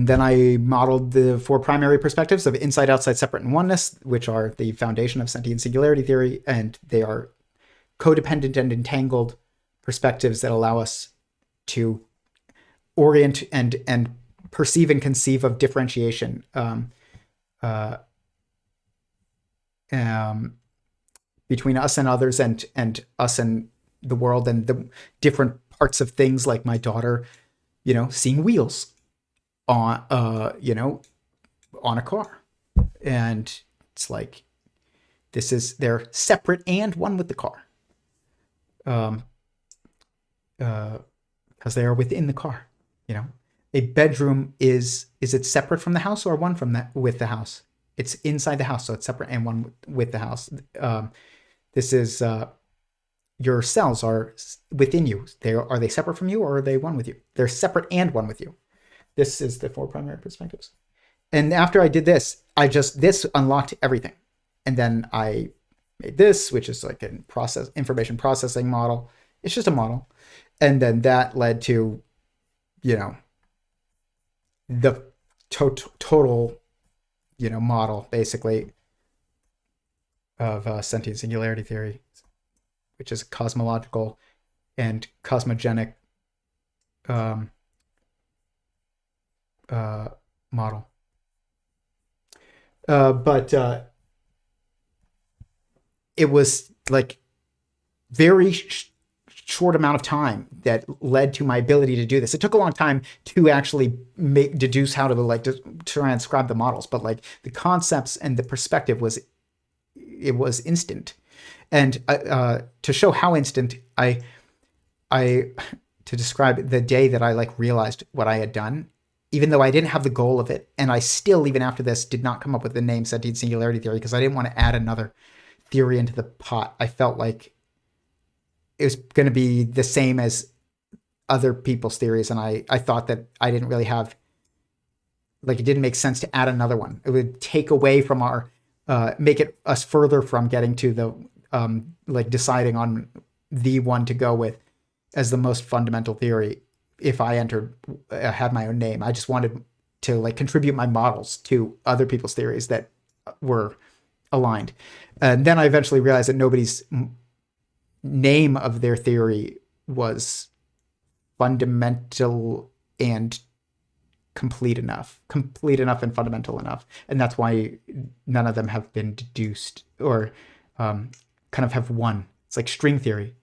then I modeled the four primary perspectives of inside, outside, separate, and oneness, which are the foundation of sentient singularity theory. And they are codependent and entangled perspectives that allow us to orient and perceive and conceive of differentiation between us and others, and us and the world, and the different parts of things, like my daughter, seeing wheels on on a car, and it's like they're separate and one with the car, because they are within the car. A bedroom is it separate from the house or one with the house? It's inside the house, so it's separate and one with the house. This is your cells are within you. Are they separate from you, or are they one with you? They're separate and one with you. This is the four primary perspectives. And after I did this, this unlocked everything. And then I made this, which is like an information processing model. It's just a model. And then that led to, the total, model basically of sentient singularity theory, which is a cosmological and cosmogenic model. But it was like very short amount of time that led to my ability to do this. It took a long time to actually deduce how to like to transcribe the models, but like the concepts and the perspective was instant. And to show how instant, I to describe the day that I like realized what I had done, even though I didn't have the goal of it, and I still, even after this, did not come up with the name Sentient Singularity Theory because I didn't want to add another theory into the pot. I felt like it was going to be the same as other people's theories, and I thought that I didn't really have, like, it didn't make sense to add another one. It would take away from our, make it us further from getting to the, like, deciding on the one to go with as the most fundamental theory. If I had my own name, I just wanted to like contribute my models to other people's theories that were aligned. And then I eventually realized that nobody's name of their theory was fundamental and complete enough and fundamental enough. And that's why none of them have been deduced or kind of have won. It's like string theory.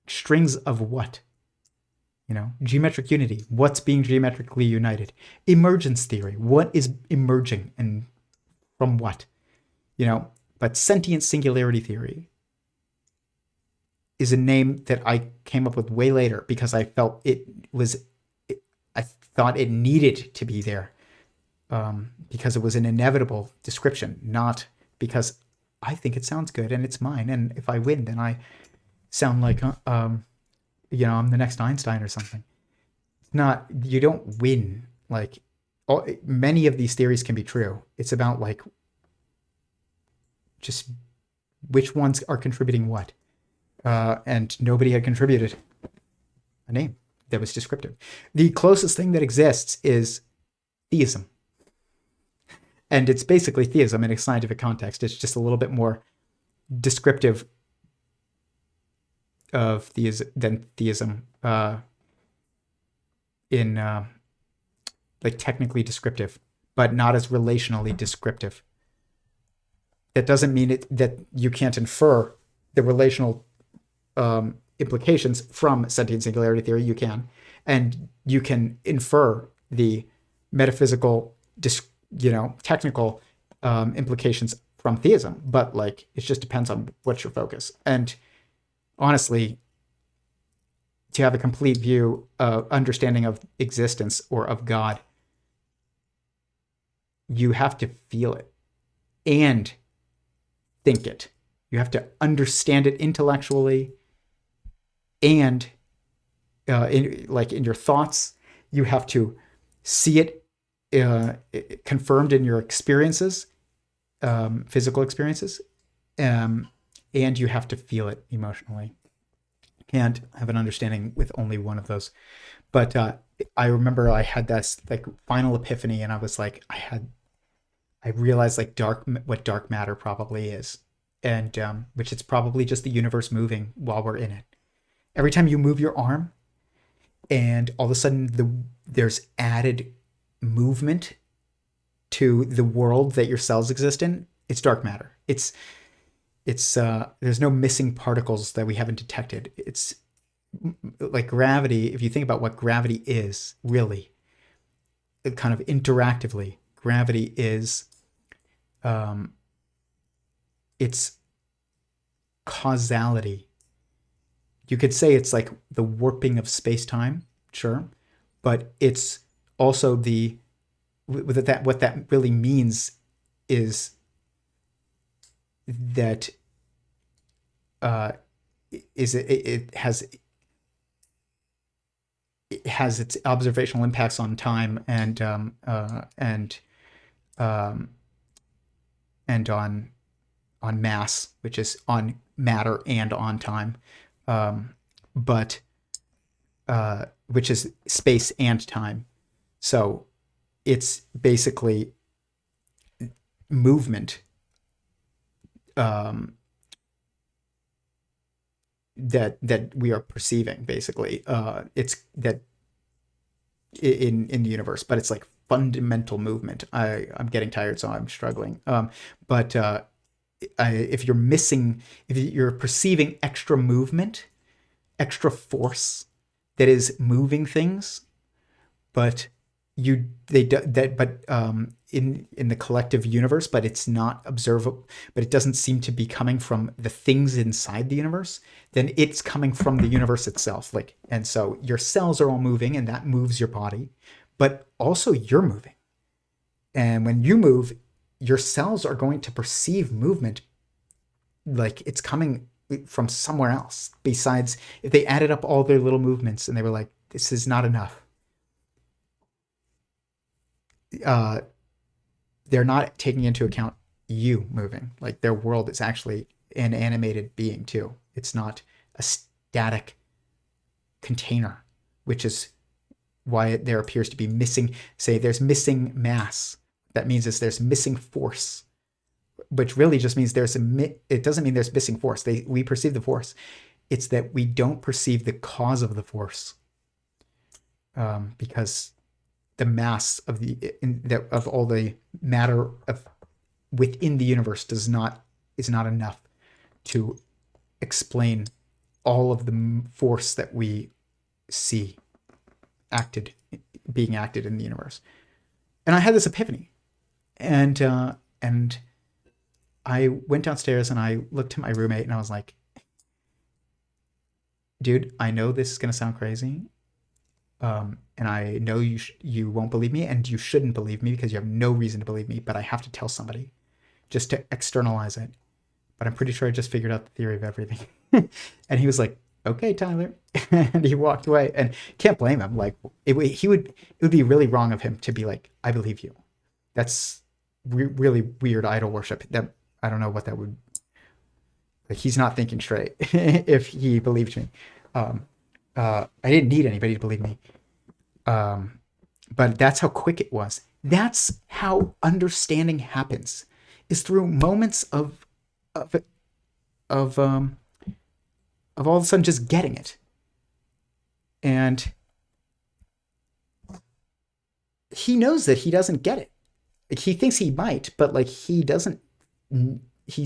Strings of what? You know, geometric unity. What's being geometrically united? Emergence theory. What is emerging and from what? You know, but sentient singularity theory is a name that I came up with way later because I felt I thought it needed to be there because it was an inevitable description, not because I think it sounds good and it's mine. And if I win, then I sound like, you know, I'm the next Einstein or something. Not, you don't win. Like, many of these theories can be true. It's about like just which ones are contributing what. And nobody had contributed a name that was descriptive. The closest thing that exists is theism. And it's basically theism in a scientific context. It's just a little bit more descriptive of than theism in like technically descriptive, but not as relationally descriptive. That doesn't mean that you can't infer the relational implications from sentient singularity theory. You can, and you can infer the metaphysical, technical implications from theism. But like, it just depends on what's your focus. And honestly, to have a complete view, understanding of existence or of God, you have to feel it and think it. You have to understand it intellectually and in your thoughts. You have to see it confirmed in your experiences, physical experiences, and you have to feel it emotionally. Can't have an understanding with only one of those. But I remember I had this like final epiphany, and I was like, I realized like what dark matter probably is, and which it's probably just the universe moving while we're in it. Every time you move your arm, and all of a sudden there's added movement to the world that your cells exist in, it's dark matter. It's there's no missing particles that we haven't detected. It's like gravity. If you think about what gravity is, really, kind of interactively, gravity is it's causality. You could say it's like the warping of space-time, sure, but it's also what that really means is that it has its observational impacts on time and on mass, which is on matter and on time, but which is space and time. So it's basically movement that we are perceiving, basically. It's that in the universe, but it's like fundamental movement. I'm getting tired, so I'm struggling. But if you're perceiving extra movement, extra force that is moving things, but in the collective universe, but it's not observable, but it doesn't seem to be coming from the things inside the universe, then it's coming from the universe itself. Like, and so your cells are all moving, and that moves your body, but also you're moving. And when you move, your cells are going to perceive movement like it's coming from somewhere else. Besides, if they added up all their little movements and they were like, this is not enough, they're not taking into account you moving. Like, their world is actually an animated being too. It's not a static container, which is why there appears to be missing, say there's missing mass. That means there's missing force, which really just means it doesn't mean there's missing force. We perceive the force. It's that we don't perceive the cause of the force, because the mass of all the matter within the universe is not enough to explain all of the force that we see being acted in the universe. And I had this epiphany, and I went downstairs and I looked at my roommate and I was like, dude, I know this is going to sound crazy. And I know you won't believe me, and you shouldn't believe me because you have no reason to believe me, but I have to tell somebody just to externalize it. But I'm pretty sure I just figured out the theory of everything. And he was like, okay, Tyler. And he walked away, and can't blame him. Like, it would be really wrong of him to be like, I believe you. That's really weird idol worship. That, I don't know what that would, like, he's not thinking straight if he believed me. I didn't need anybody to believe me. But that's how quick it was. That's how understanding happens, is through moments of all of a sudden just getting it. And he knows that he doesn't get it. Like, he thinks he might, but like, he's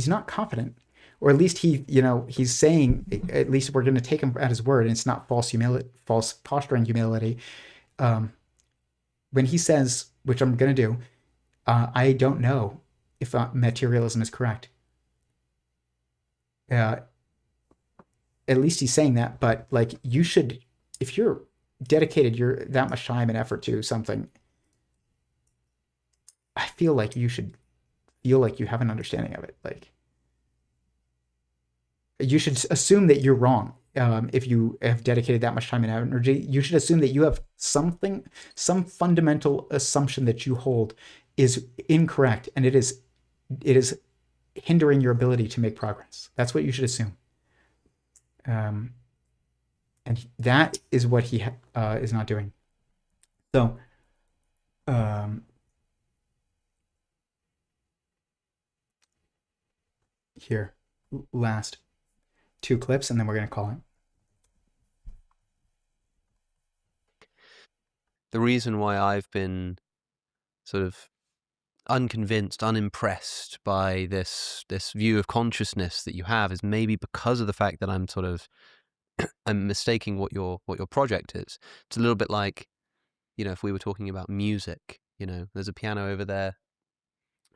not confident. Or at least he's saying, at least we're going to take him at his word, and it's not false posturing humility. When he says, which I'm going to do, I don't know if materialism is correct. At least he's saying that, but like, you should, if you're dedicated that much time and effort to something, I feel like you should feel like you have an understanding of it. Like, you should assume that you're wrong. If you have dedicated that much time and energy, you should assume that you have some fundamental assumption that you hold is incorrect, and it is hindering your ability to make progress. That's what you should assume. And that is what he is not doing. So, here, last 2 clips, and then we're going to call it. The reason why I've been sort of unconvinced, unimpressed by this view of consciousness that you have is maybe because of the fact that I'm mistaking what your project is. It's a little bit like, if we were talking about music, there's a piano over there,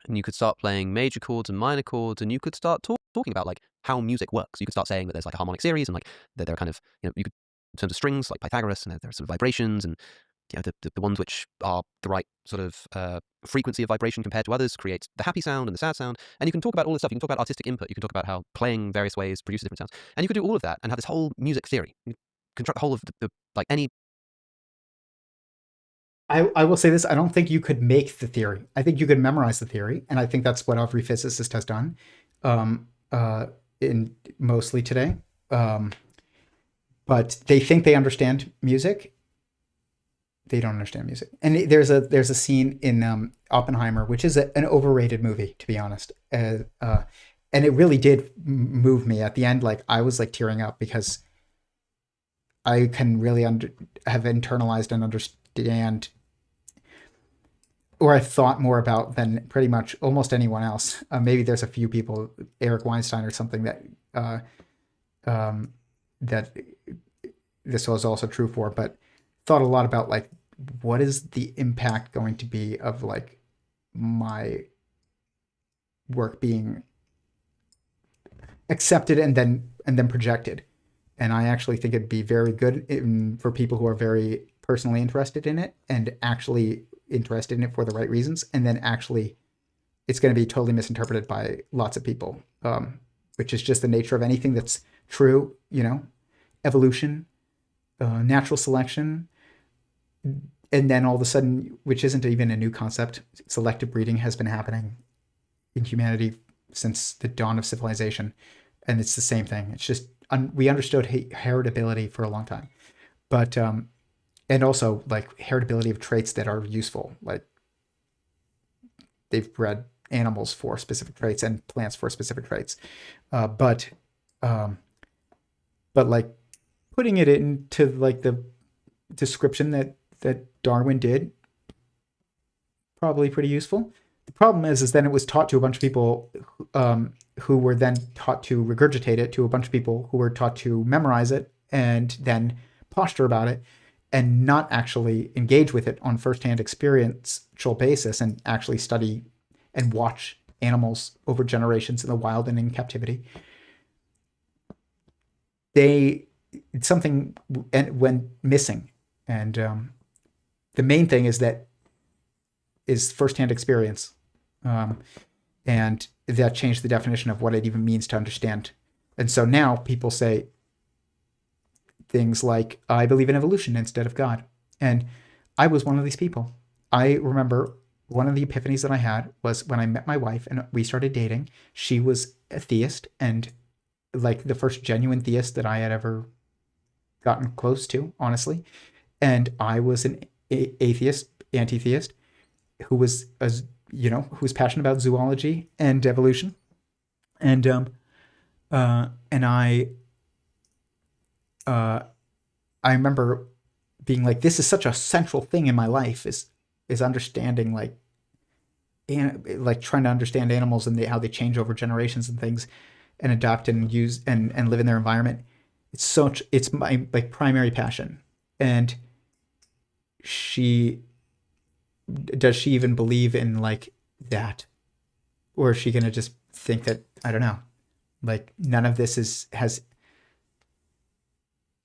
and you could start playing major chords and minor chords, and you could start talking about like how music works. You could start saying that there's like a harmonic series, and like that there are kind of, you could, in terms of strings, like Pythagoras, and there are sort of vibrations, and the ones which are the right sort of frequency of vibration compared to others creates the happy sound and the sad sound. And you can talk about all this stuff. You can talk about artistic input. You can talk about how playing various ways produces different sounds. And you could do all of that and have this whole music theory. You construct the whole of the like any. I will say this, I don't think you could make the theory. I think you could memorize the theory, and I think that's what every physicist has done in mostly today. But they think they understand music. They don't understand music. And there's a scene in Oppenheimer, which is an overrated movie, to be honest. And it really did move me at the end. Like, I was like tearing up because I can really have internalized and understand or I've thought more about than pretty much almost anyone else. Maybe there's a few people, Eric Weinstein or something, that this was also true for, but thought a lot about like, what is the impact going to be of like my work being accepted and then projected. And I actually think it'd be very good for people who are very personally interested in it and actually interested in it for the right reasons. And then actually it's going to be totally misinterpreted by lots of people, which is just the nature of anything that's true, evolution, natural selection. And then all of a sudden, which isn't even a new concept, selective breeding has been happening in humanity since the dawn of civilization. And it's the same thing. It's just, we understood heritability for a long time. But, and also like heritability of traits that are useful. Like they've bred animals for specific traits and plants for specific traits. But like putting it into like the description that Darwin did, probably pretty useful. The problem is then it was taught to a bunch of people who were then taught to regurgitate it to a bunch of people who were taught to memorize it and then posture about it and not actually engage with it on firsthand experiential basis and actually study and watch animals over generations in the wild and in captivity. Something went missing. And the main thing is firsthand experience. And that changed the definition of what it even means to understand. And so now people say things like, I believe in evolution instead of God. And I was one of these people. I remember one of the epiphanies that I had was when I met my wife and we started dating. She was a theist and like the first genuine theist that I had ever gotten close to, honestly. And I was an atheist, anti-theist, who was passionate about zoology and evolution. And I remember being like, this is such a central thing in my life is understanding like trying to understand animals and how they change over generations and things and adapt and use and live in their environment. It's my like primary passion. And does she even believe in like that? Or is she going to just think that, I don't know, like none of this has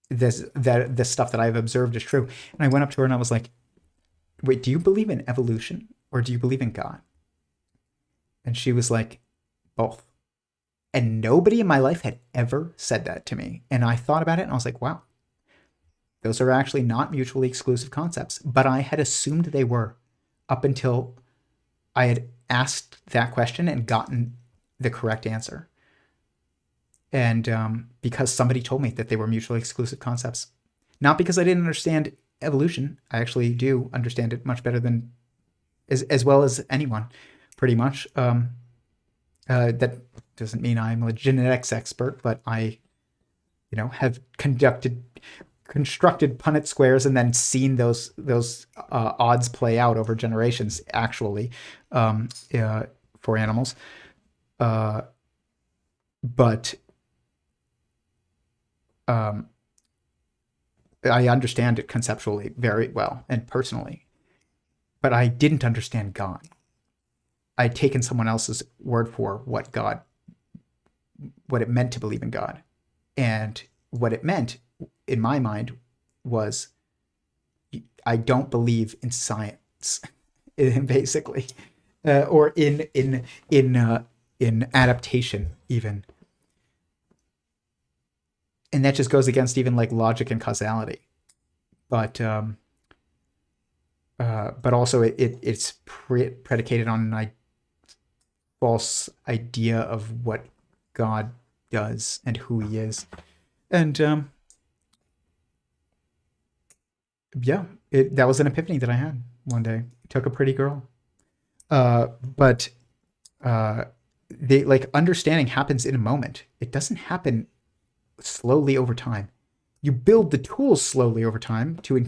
the stuff that I've observed is true. And I went up to her and I was like, wait, do you believe in evolution or do you believe in God? And she was like, both. And nobody in my life had ever said that to me. And I thought about it and I was like, wow, those are actually not mutually exclusive concepts. But I had assumed they were up until I had asked that question and gotten the correct answer. And because somebody told me that they were mutually exclusive concepts. Not because I didn't understand evolution. I actually do understand it much better than, as well as anyone, pretty much. That doesn't mean I'm a genetics expert, but I, have constructed Punnett squares and then seen those odds play out over generations, actually, for animals. But I understand it conceptually very well and personally, but I didn't understand God. I'd taken someone else's word for what it meant to believe in God. And what it meant in my mind was, I don't believe in science, basically, or in adaptation even. And that just goes against even like logic and causality. But also it's predicated on a false idea of what God does and who he is. And that was an epiphany that I had one day. It took a pretty girl. But understanding happens in a moment. It doesn't happen slowly over time. You build the tools slowly over time to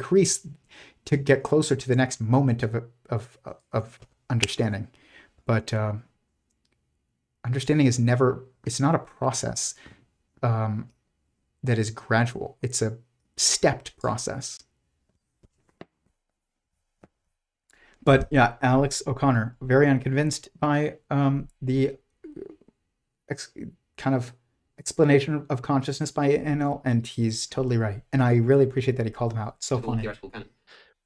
get closer to the next moment of understanding. But understanding it's not a process that is gradual. It's a stepped process. But yeah, Alex O'Connor, very unconvinced by the kind of explanation of consciousness by Anil, and he's totally right. And I really appreciate that he called him out. It's so funny.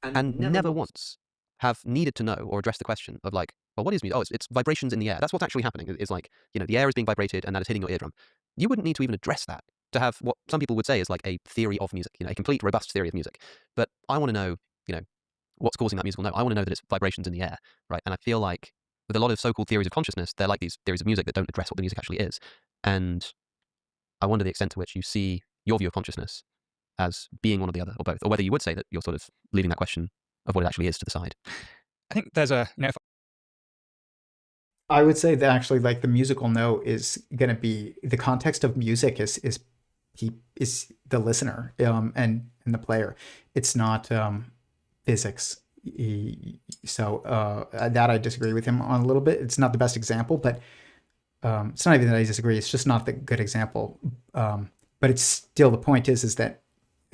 And never once have needed to know or address the question of like, well, what is music? Oh, it's vibrations in the air. That's what's actually happening. It's like, the air is being vibrated and that is hitting your eardrum. You wouldn't need to even address that to have what some people would say is like a theory of music, a complete robust theory of music. But I want to know, what's causing that musical note. I want to know that it's vibrations in the air, right? And I feel like with a lot of so-called theories of consciousness, they're like these theories of music that don't address what the music actually is. And I wonder the extent to which you see your view of consciousness as being one or the other, or both, or whether you would say that you're sort of leaving that question of what it actually is to the side. I think there's a, if I would say that actually, like, the musical note is going to be the context of music is the listener and the player. It's not physics. So that I disagree with him on a little bit. It's not the best example, but it's not even that I disagree. It's just not the good example. But it's still, the point is that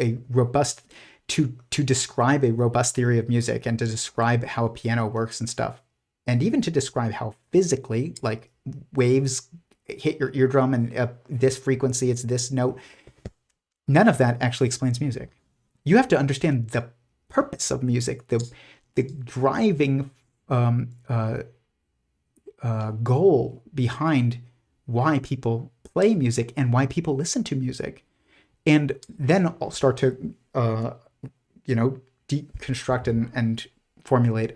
a robust to describe a robust theory of music and to describe how a piano works and stuff, and even to describe how physically, like, waves hit your eardrum and this frequency, it's this note, none of that actually explains music. You have to understand the purpose of music, the driving goal behind why people play music and why people listen to music. And then I'll start to, deconstruct and formulate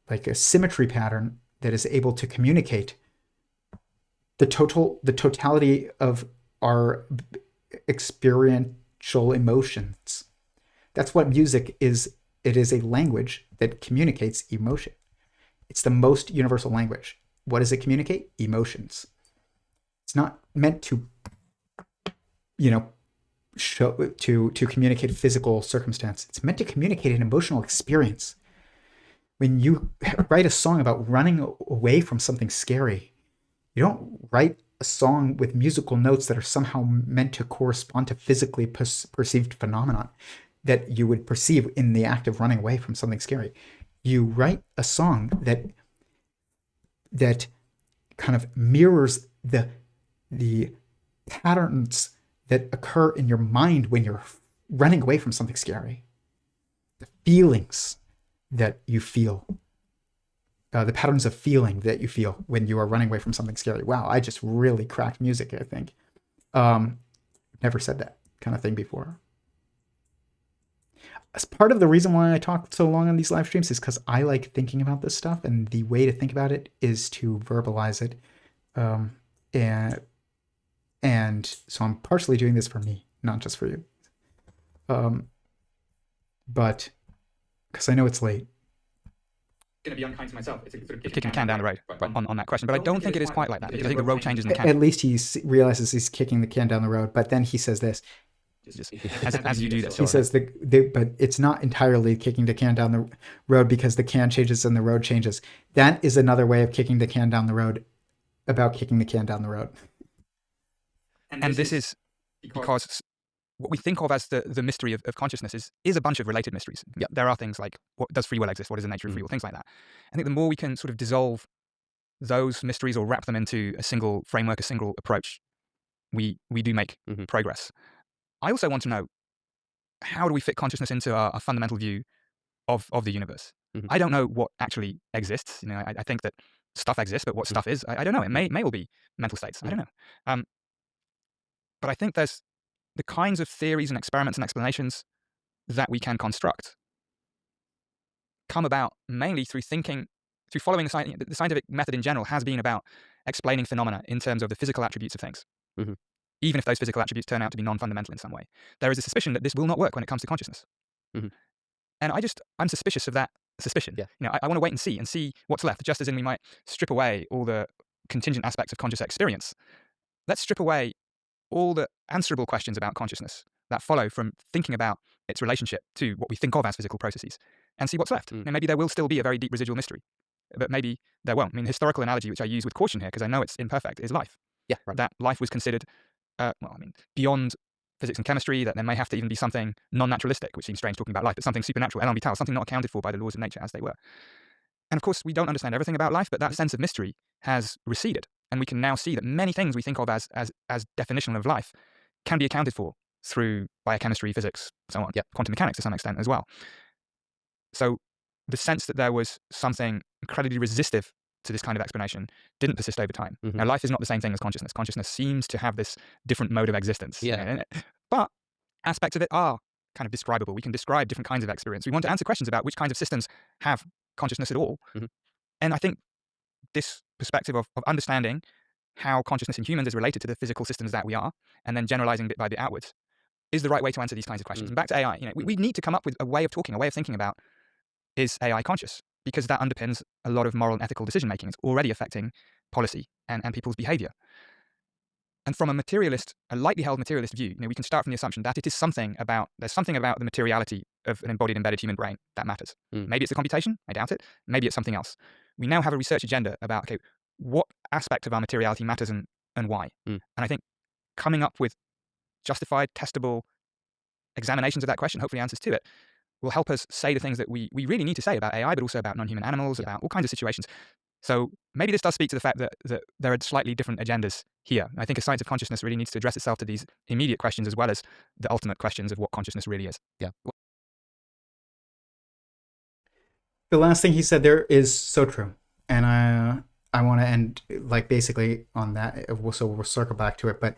a symmetry pattern that is able to communicate the totality of our experiential emotions. That's what music is. It is a language that communicates emotion. It's the most universal language. What does it communicate? Emotions. It's not meant to, show to communicate physical circumstance. It's meant to communicate an emotional experience. When you write a song about running away from something scary, you don't write a song with musical notes that are somehow meant to correspond to physically perceived phenomenon that you would perceive in the act of running away from something scary. You write a song that kind of mirrors the patterns that occur in your mind when you're running away from something scary. The feelings that you feel, the patterns of feeling that you feel when you are running away from something scary. Wow, I just really cracked music, I think. Never said that kind of thing before. As part of the reason why I talk so long on these live streams is because I like thinking about this stuff, and the way to think about it is to verbalize it. And so I'm partially doing this for me, not just for you. But because I know it's late. Going to be unkind to myself. It's sort of kicking the can down the road on that question. But I don't think it is quite like that, because I think the road changes in the can. At least he realizes he's kicking the can down the road, but then he says this. Just as you do this. He says but it's not entirely kicking the can down the road, because the can changes and the road changes. That is another way of kicking the can down the road about kicking the can down the road. And this is because what we think of as the mystery of consciousness is a bunch of related mysteries. Yeah. There are things like, what does free will exist? What is the nature of free will? Things like that. I think the more we can sort of dissolve those mysteries or wrap them into a single framework, a single approach, we do make progress. I also want to know, how do we fit consciousness into our fundamental view of the universe? I don't know what actually exists. I think that stuff exists, but what stuff is, I don't know. It may all be mental states. I don't know. But I think there's the kinds of theories and experiments and explanations that we can construct come about mainly through thinking, through following the scientific method in general has been about explaining phenomena in terms of the physical attributes of things. Even if those physical attributes turn out to be non-fundamental in some way. There is a suspicion that this will not work when it comes to consciousness. And I'm suspicious of that suspicion. Yeah. I want to wait and see what's left, just as in we might strip away all the contingent aspects of conscious experience. Let's strip away all the answerable questions about consciousness. that follow from thinking about its relationship to what we think of as physical processes and see what's left. And maybe there will still be a very deep residual mystery, but maybe there won't. I mean, the historical analogy, which I use with caution here, because I know it's imperfect, is life. Yeah, right. That life was considered, beyond physics and chemistry, that there may have to even be something non-naturalistic, which seems strange talking about life, but something supernatural, element vital, something not accounted for by the laws of nature as they were. And of course, we don't understand everything about life, but that sense of mystery has receded. And we can now see that many things we think of as definitional of life can be accounted for through biochemistry, physics, so on, quantum mechanics to some extent as well. So the sense that there was something incredibly resistive to this kind of explanation didn't persist over time. Now, life is not the same thing as consciousness. Consciousness seems to have this different mode of existence. Yeah. But aspects of it are kind of describable. We can describe different kinds of experience. We want to answer questions about which kinds of systems have consciousness at all. And I think this perspective of understanding how consciousness in humans is related to the physical systems that we are, and then generalizing bit by bit outwards, is the right way to answer these kinds of questions. And back to AI, we need to come up with a way of talking, a way of thinking about, is AI conscious? Because that underpins a lot of moral and ethical decision making. It's already affecting policy and people's behavior. And from a lightly held materialist view, we can start from the assumption that there's something about the materiality of an embodied, embedded human brain that matters. Maybe it's a computation, I doubt it. Maybe it's something else. We now have a research agenda about, okay, what aspect of our materiality matters and why. And I think coming up with justified, testable examinations of that question, hopefully answers to it, will help us say the things that we really need to say about AI, but also about non-human animals, about all kinds of situations. So maybe this does speak to the fact that there are slightly different agendas here. I think a science of consciousness really needs to address itself to these immediate questions as well as the ultimate questions of what consciousness really is. Yeah. The last thing he said there is so true. And I want to end basically on that. So we'll circle back to it. But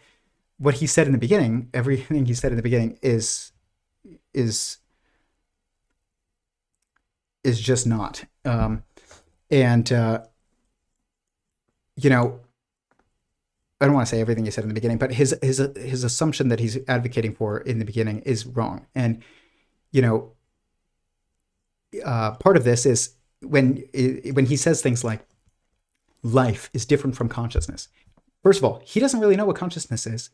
what he said in the beginning, everything he said in the beginning is just not. I don't want to say everything he said in the beginning, but his assumption that he's advocating for in the beginning is wrong. And part of this is when he says things like life is different from consciousness. First of all, he doesn't really know what consciousness is,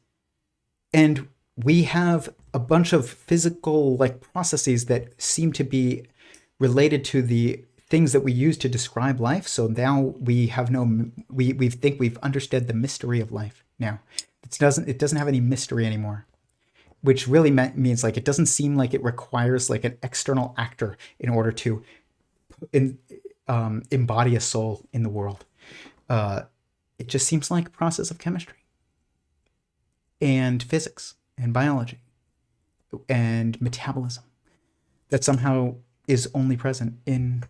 and we have a bunch of physical processes that seem to be related to the things that we use to describe life. So now we have we think we've understood the mystery of life. Now it doesn't have any mystery anymore, which really means it doesn't seem like it requires an external actor in order to embody a soul in the world. It just seems like a process of chemistry and physics and biology and metabolism that somehow is only present in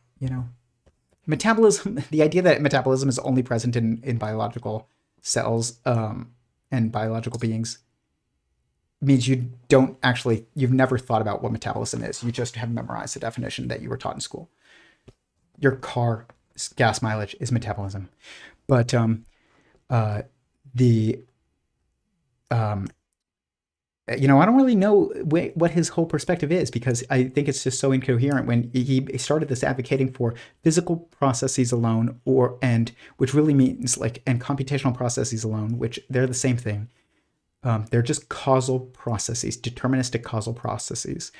metabolism. The idea that metabolism is only present in biological cells and biological beings means you've never thought about what metabolism is. You just have memorized the definition that you were taught in school. Your car's gas mileage is metabolism. But I don't really know what his whole perspective is, because I think it's just so incoherent when he started this advocating for physical processes alone, which really means and computational processes alone, which they're the same thing. They're just causal processes, deterministic causal processes.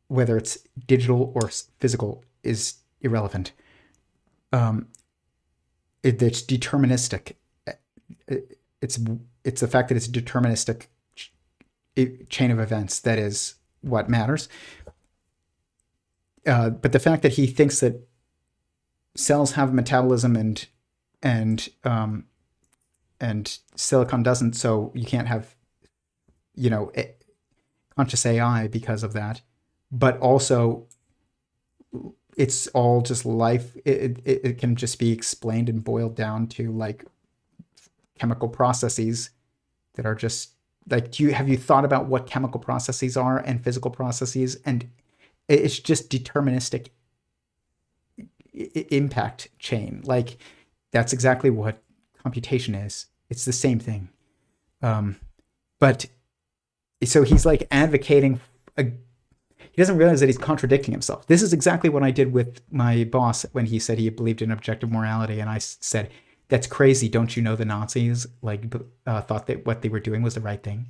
Whether it's digital or physical is irrelevant. It's deterministic. It's the fact that it's a deterministic chain of events that is what matters. But the fact that he thinks that cells have metabolism and silicon doesn't, so you can't have conscious AI because of that. But also, it's all just life. It can just be explained and boiled down to chemical processes that are just have you thought about what chemical processes are and physical processes? And it's just deterministic impact chain. That's exactly what computation is. It's the same thing. But so he's advocating. He doesn't realize that he's contradicting himself. This is exactly what I did with my boss when he said he believed in objective morality. And I said, that's crazy. Don't you know the Nazis thought that what they were doing was the right thing?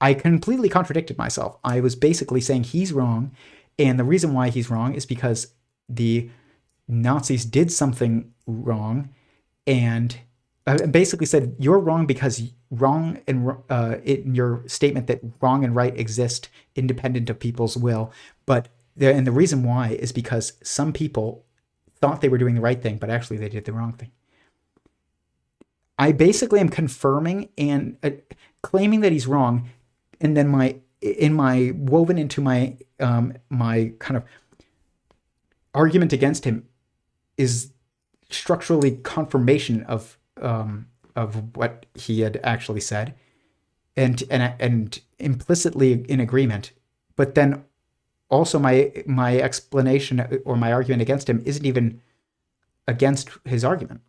I completely contradicted myself. I was basically saying he's wrong, and the reason why he's wrong is because the Nazis did something wrong, and basically said you're wrong because wrong and in your statement that wrong and right exist independent of people's will. But and the reason why is because some people thought they were doing the right thing, but actually they did the wrong thing. I basically am confirming and claiming that he's wrong, and then woven into my my kind of argument against him is structurally confirmation of what he had actually said, and implicitly in agreement. But then also my explanation or my argument against him isn't even against his argument.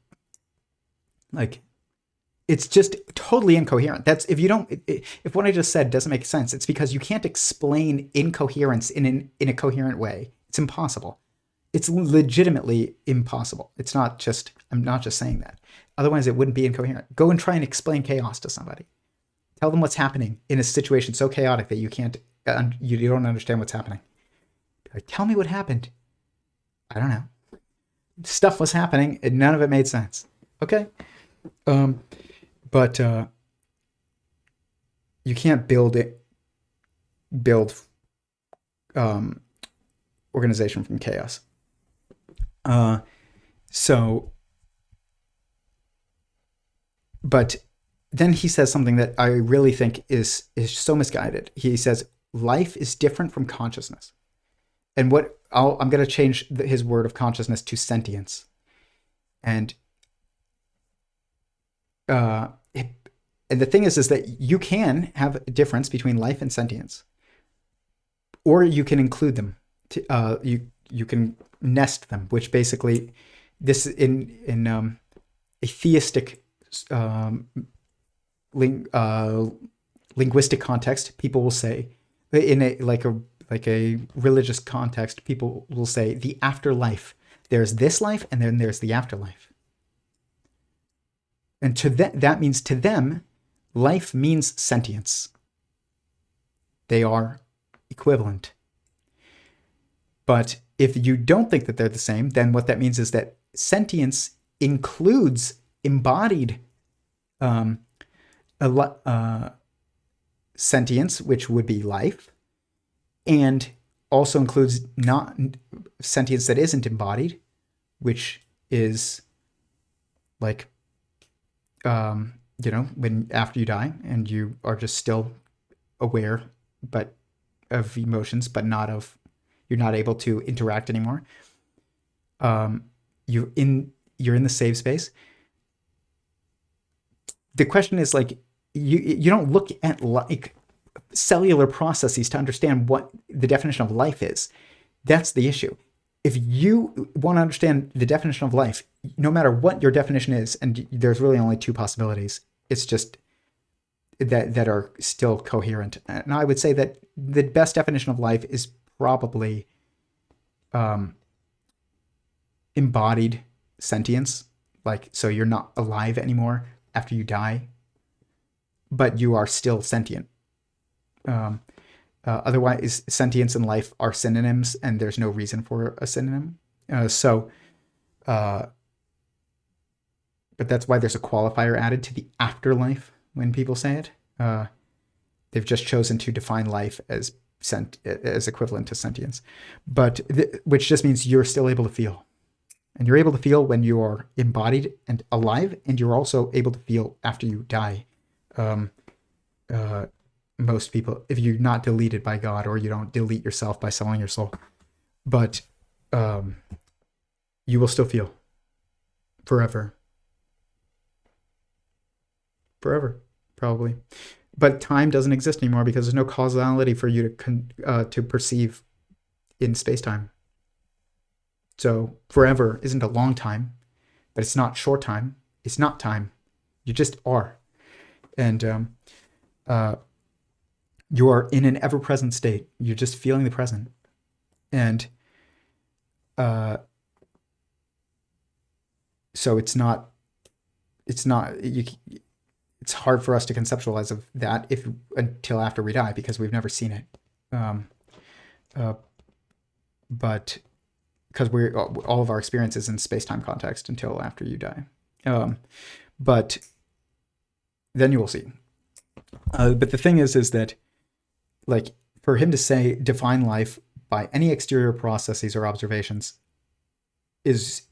Like, it's just totally incoherent. That's if what I just said doesn't make sense, it's because you can't explain incoherence in a coherent way. It's impossible. It's legitimately impossible. I'm not just saying that. Otherwise it wouldn't be incoherent. Go and try and explain chaos to somebody. Tell them what's happening in a situation so chaotic that you don't understand what's happening. Like, tell me what happened. I don't know. Stuff was happening and none of it made sense. Okay. But you can't build organization from chaos. But then he says something that I really think is so misguided. He says life is different from consciousness, and I'm going to change his word of consciousness to sentience, and the thing is that you can have a difference between life and sentience, or you can include them. You can nest them, which basically this in a theistic linguistic context, people will say, in a religious context, people will say the afterlife. There's this life, and then there's the afterlife. And that means to them, life means sentience. They are equivalent. But if you don't think that they're the same, then what that means is that sentience includes embodied sentience, which would be life, and also includes not sentience that isn't embodied, which is like, when after you die and you are just still aware, but of emotions, but you're not able to interact anymore. You're in the save space. The question is, like, you don't look at like cellular processes to understand what the definition of life is. That's the issue. If you want to understand the definition of life, no matter what your definition is, and there's really only two possibilities, it's just that are still coherent. And I would say that the best definition of life is probably embodied sentience. Like, so you're not alive anymore after you die, but you are still sentient. Otherwise, sentience and life are synonyms, and there's no reason for a synonym. But that's why there's a qualifier added to the afterlife when people say it. They've just chosen to define life as equivalent to sentience, but which just means you're still able to feel. And you're able to feel when you are embodied and alive, and you're also able to feel after you die. Most people, if you're not deleted by God, or you don't delete yourself by selling your soul, but you will still feel forever, probably. But time doesn't exist anymore because there's no causality for you to perceive in space-time. So forever isn't a long time, but it's not short time. It's not time. You just are. And you are in an ever-present state. You're just feeling the present. And so it's not it's hard for us to conceptualize of that until after we die, because we've never seen it. But because all of our experiences in space-time context until after you die. But then you will see. But the thing is that, like, for him to say define life by any exterior processes or observations is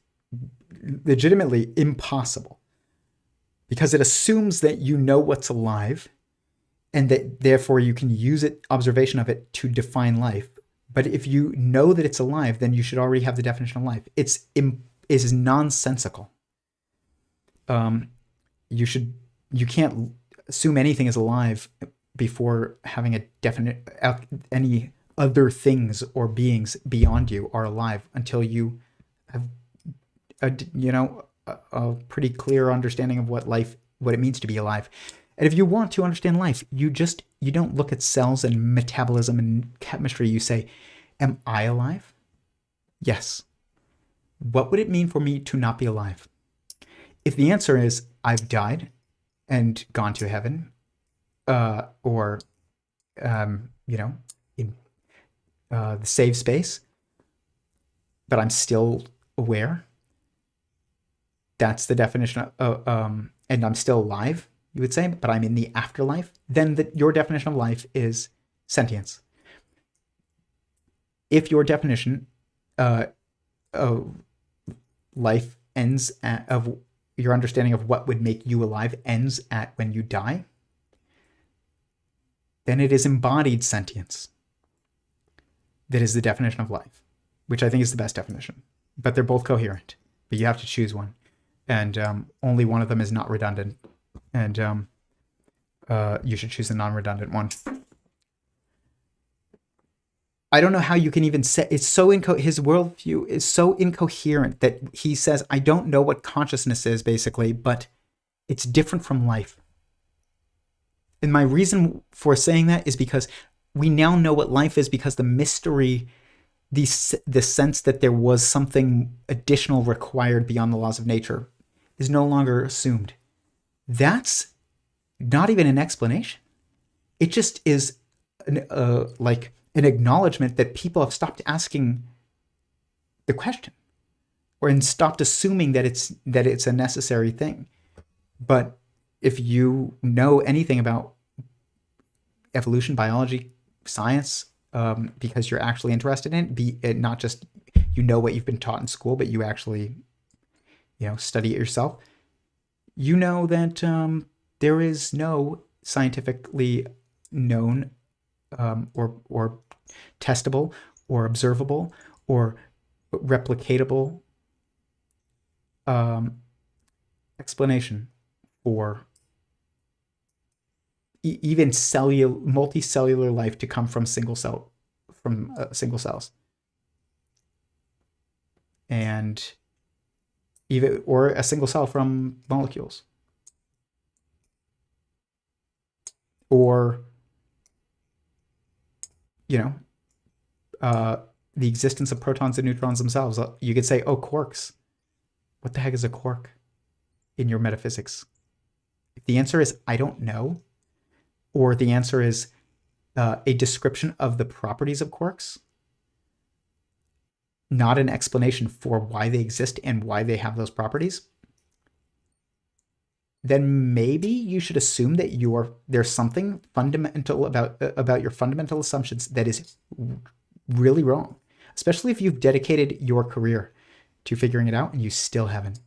legitimately impossible, because it assumes that you know what's alive and that therefore you can use observation of it to define life. But if you know that it's alive, then you should already have the definition of life. It's nonsensical. You can't assume anything is alive before having a definite, any other things or beings beyond you are alive, until you have a pretty clear understanding of what it means to be alive. And if you want to understand life, you don't look at cells and metabolism and chemistry. You say, am I alive? Yes. What would it mean for me to not be alive? If the answer is I've died and gone to heaven, or in the save space, but I'm still aware, that's the definition of, and I'm still alive, you would say, but I'm in the afterlife, then your definition of life is sentience. If your definition of life ends of your understanding of what would make you alive ends at when you die, then it is embodied sentience that is the definition of life, which I think is the best definition. But they're both coherent, but you have to choose one. And only one of them is not redundant. And you should choose the non-redundant one. I don't know how you can even say, it's so his worldview is so incoherent that he says, I don't know what consciousness is, basically, but it's different from life. And my reason for saying that is because we now know what life is, because the mystery, the sense that there was something additional required beyond the laws of nature, is no longer assumed. That's not even an explanation. It just is like an acknowledgement that people have stopped asking the question, and stopped assuming that it's a necessary thing. But if you know anything about evolution, biology, science, because you're actually interested in it, not just what you've been taught in school, but you actually study it yourself, you know that there is no scientifically known or testable or observable or replicatable explanation for even multicellular life to come from single cells, and or a single cell from molecules, or the existence of protons and neutrons themselves. You could say, oh, quarks. What the heck is a quark in your metaphysics? If the answer is I don't know, or the answer is a description of the properties of quarks, not an explanation for why they exist and why they have those properties, then maybe you should assume that there's something fundamental about your fundamental assumptions that is really wrong, especially if you've dedicated your career to figuring it out and you still haven't.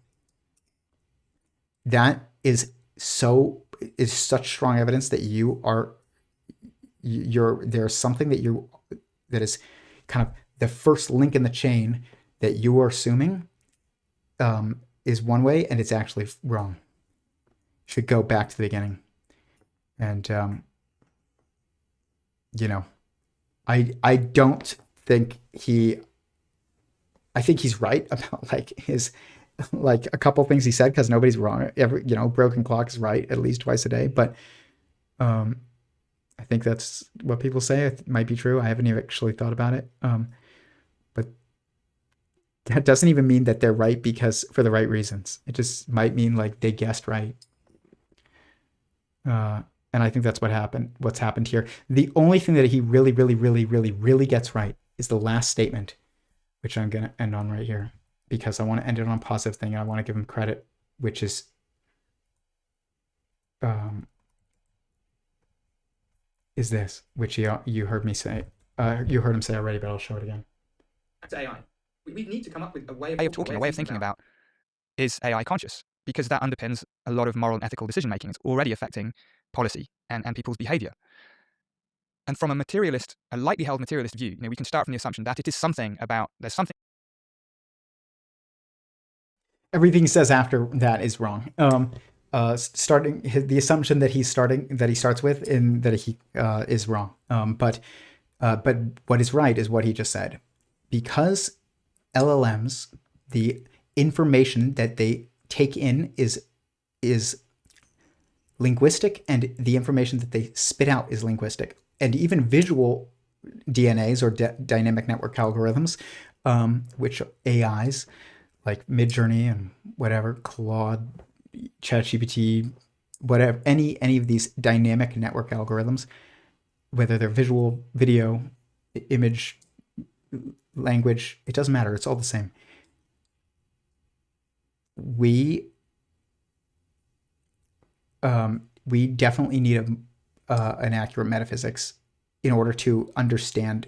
That is such strong evidence that there's something that is kind of the first link in the chain that you are assuming is one way, and it's actually wrong. You should go back to the beginning. And I don't think I think he's right about his a couple things he said, because nobody's wrong. Broken clock is right at least twice a day. But I think that's what people say. It might be true. I haven't even actually thought about it. But that doesn't even mean that they're right for the right reasons. It just might mean they guessed right. And I think that's what's happened here. The only thing that he really, really, really, really, really gets right is the last statement, which I'm going to end on right here, because I want to end it on a positive thing, and I want to give him credit, which is this, which you heard me say. You heard him say already, but I'll show it again. That's AI. We need to come up with a way of talking, a way of thinking about, is AI conscious? Because that underpins a lot of moral and ethical decision making. It's already affecting policy and people's behavior. And from a lightly held materialist view, we can start from the assumption that it is something about, there's something. Everything he says after that is wrong. The assumption that he starts with in that he is wrong. But what is right is what he just said, because LLMs, the information that they take in is linguistic, and the information that they spit out is linguistic, and even visual DNAs or dynamic network algorithms, which AIs like Midjourney and whatever, Claude, ChatGPT, whatever, any of these dynamic network algorithms, whether they're visual, video, image, language, it doesn't matter. It's all the same. We definitely need an accurate metaphysics in order to understand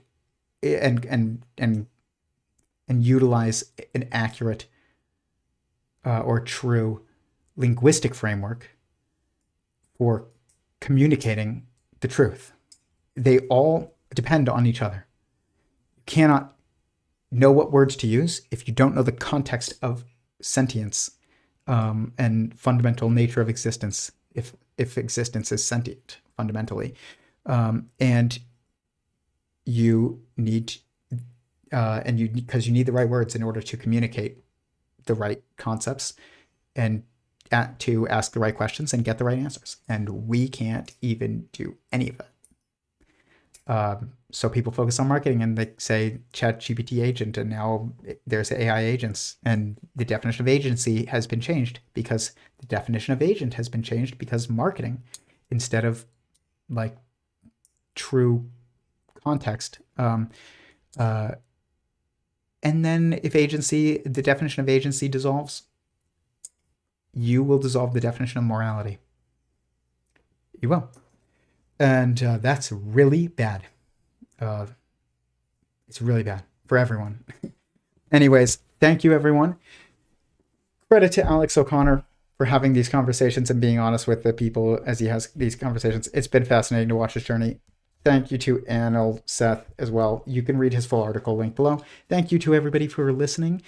and utilize an accurate or true linguistic framework for communicating the truth. They all depend on each other. You cannot know what words to use if you don't know the context of sentience and fundamental nature of existence, if existence is sentient fundamentally. And you need because you need the right words in order to communicate the right concepts and to ask the right questions and get the right answers. And we can't even do any of that. So people focus on marketing and they say ChatGPT agent, and now there's AI agents, and the definition of agency has been changed because the definition of agent has been changed because marketing, instead of like true context. And then if the definition of agency dissolves, you will dissolve the definition of morality. You will. And that's really bad. It's really bad for everyone. Anyways, thank you, everyone. Credit to Alex O'Connor for having these conversations and being honest with the people as he has these conversations. It's been fascinating to watch his journey. Thank you to Anil Seth as well. You can read his full article linked below. Thank you to everybody for listening.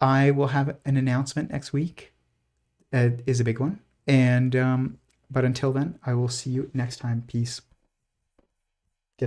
I will have an announcement next week. It is a big one. And but until then, I will see you next time. Peace.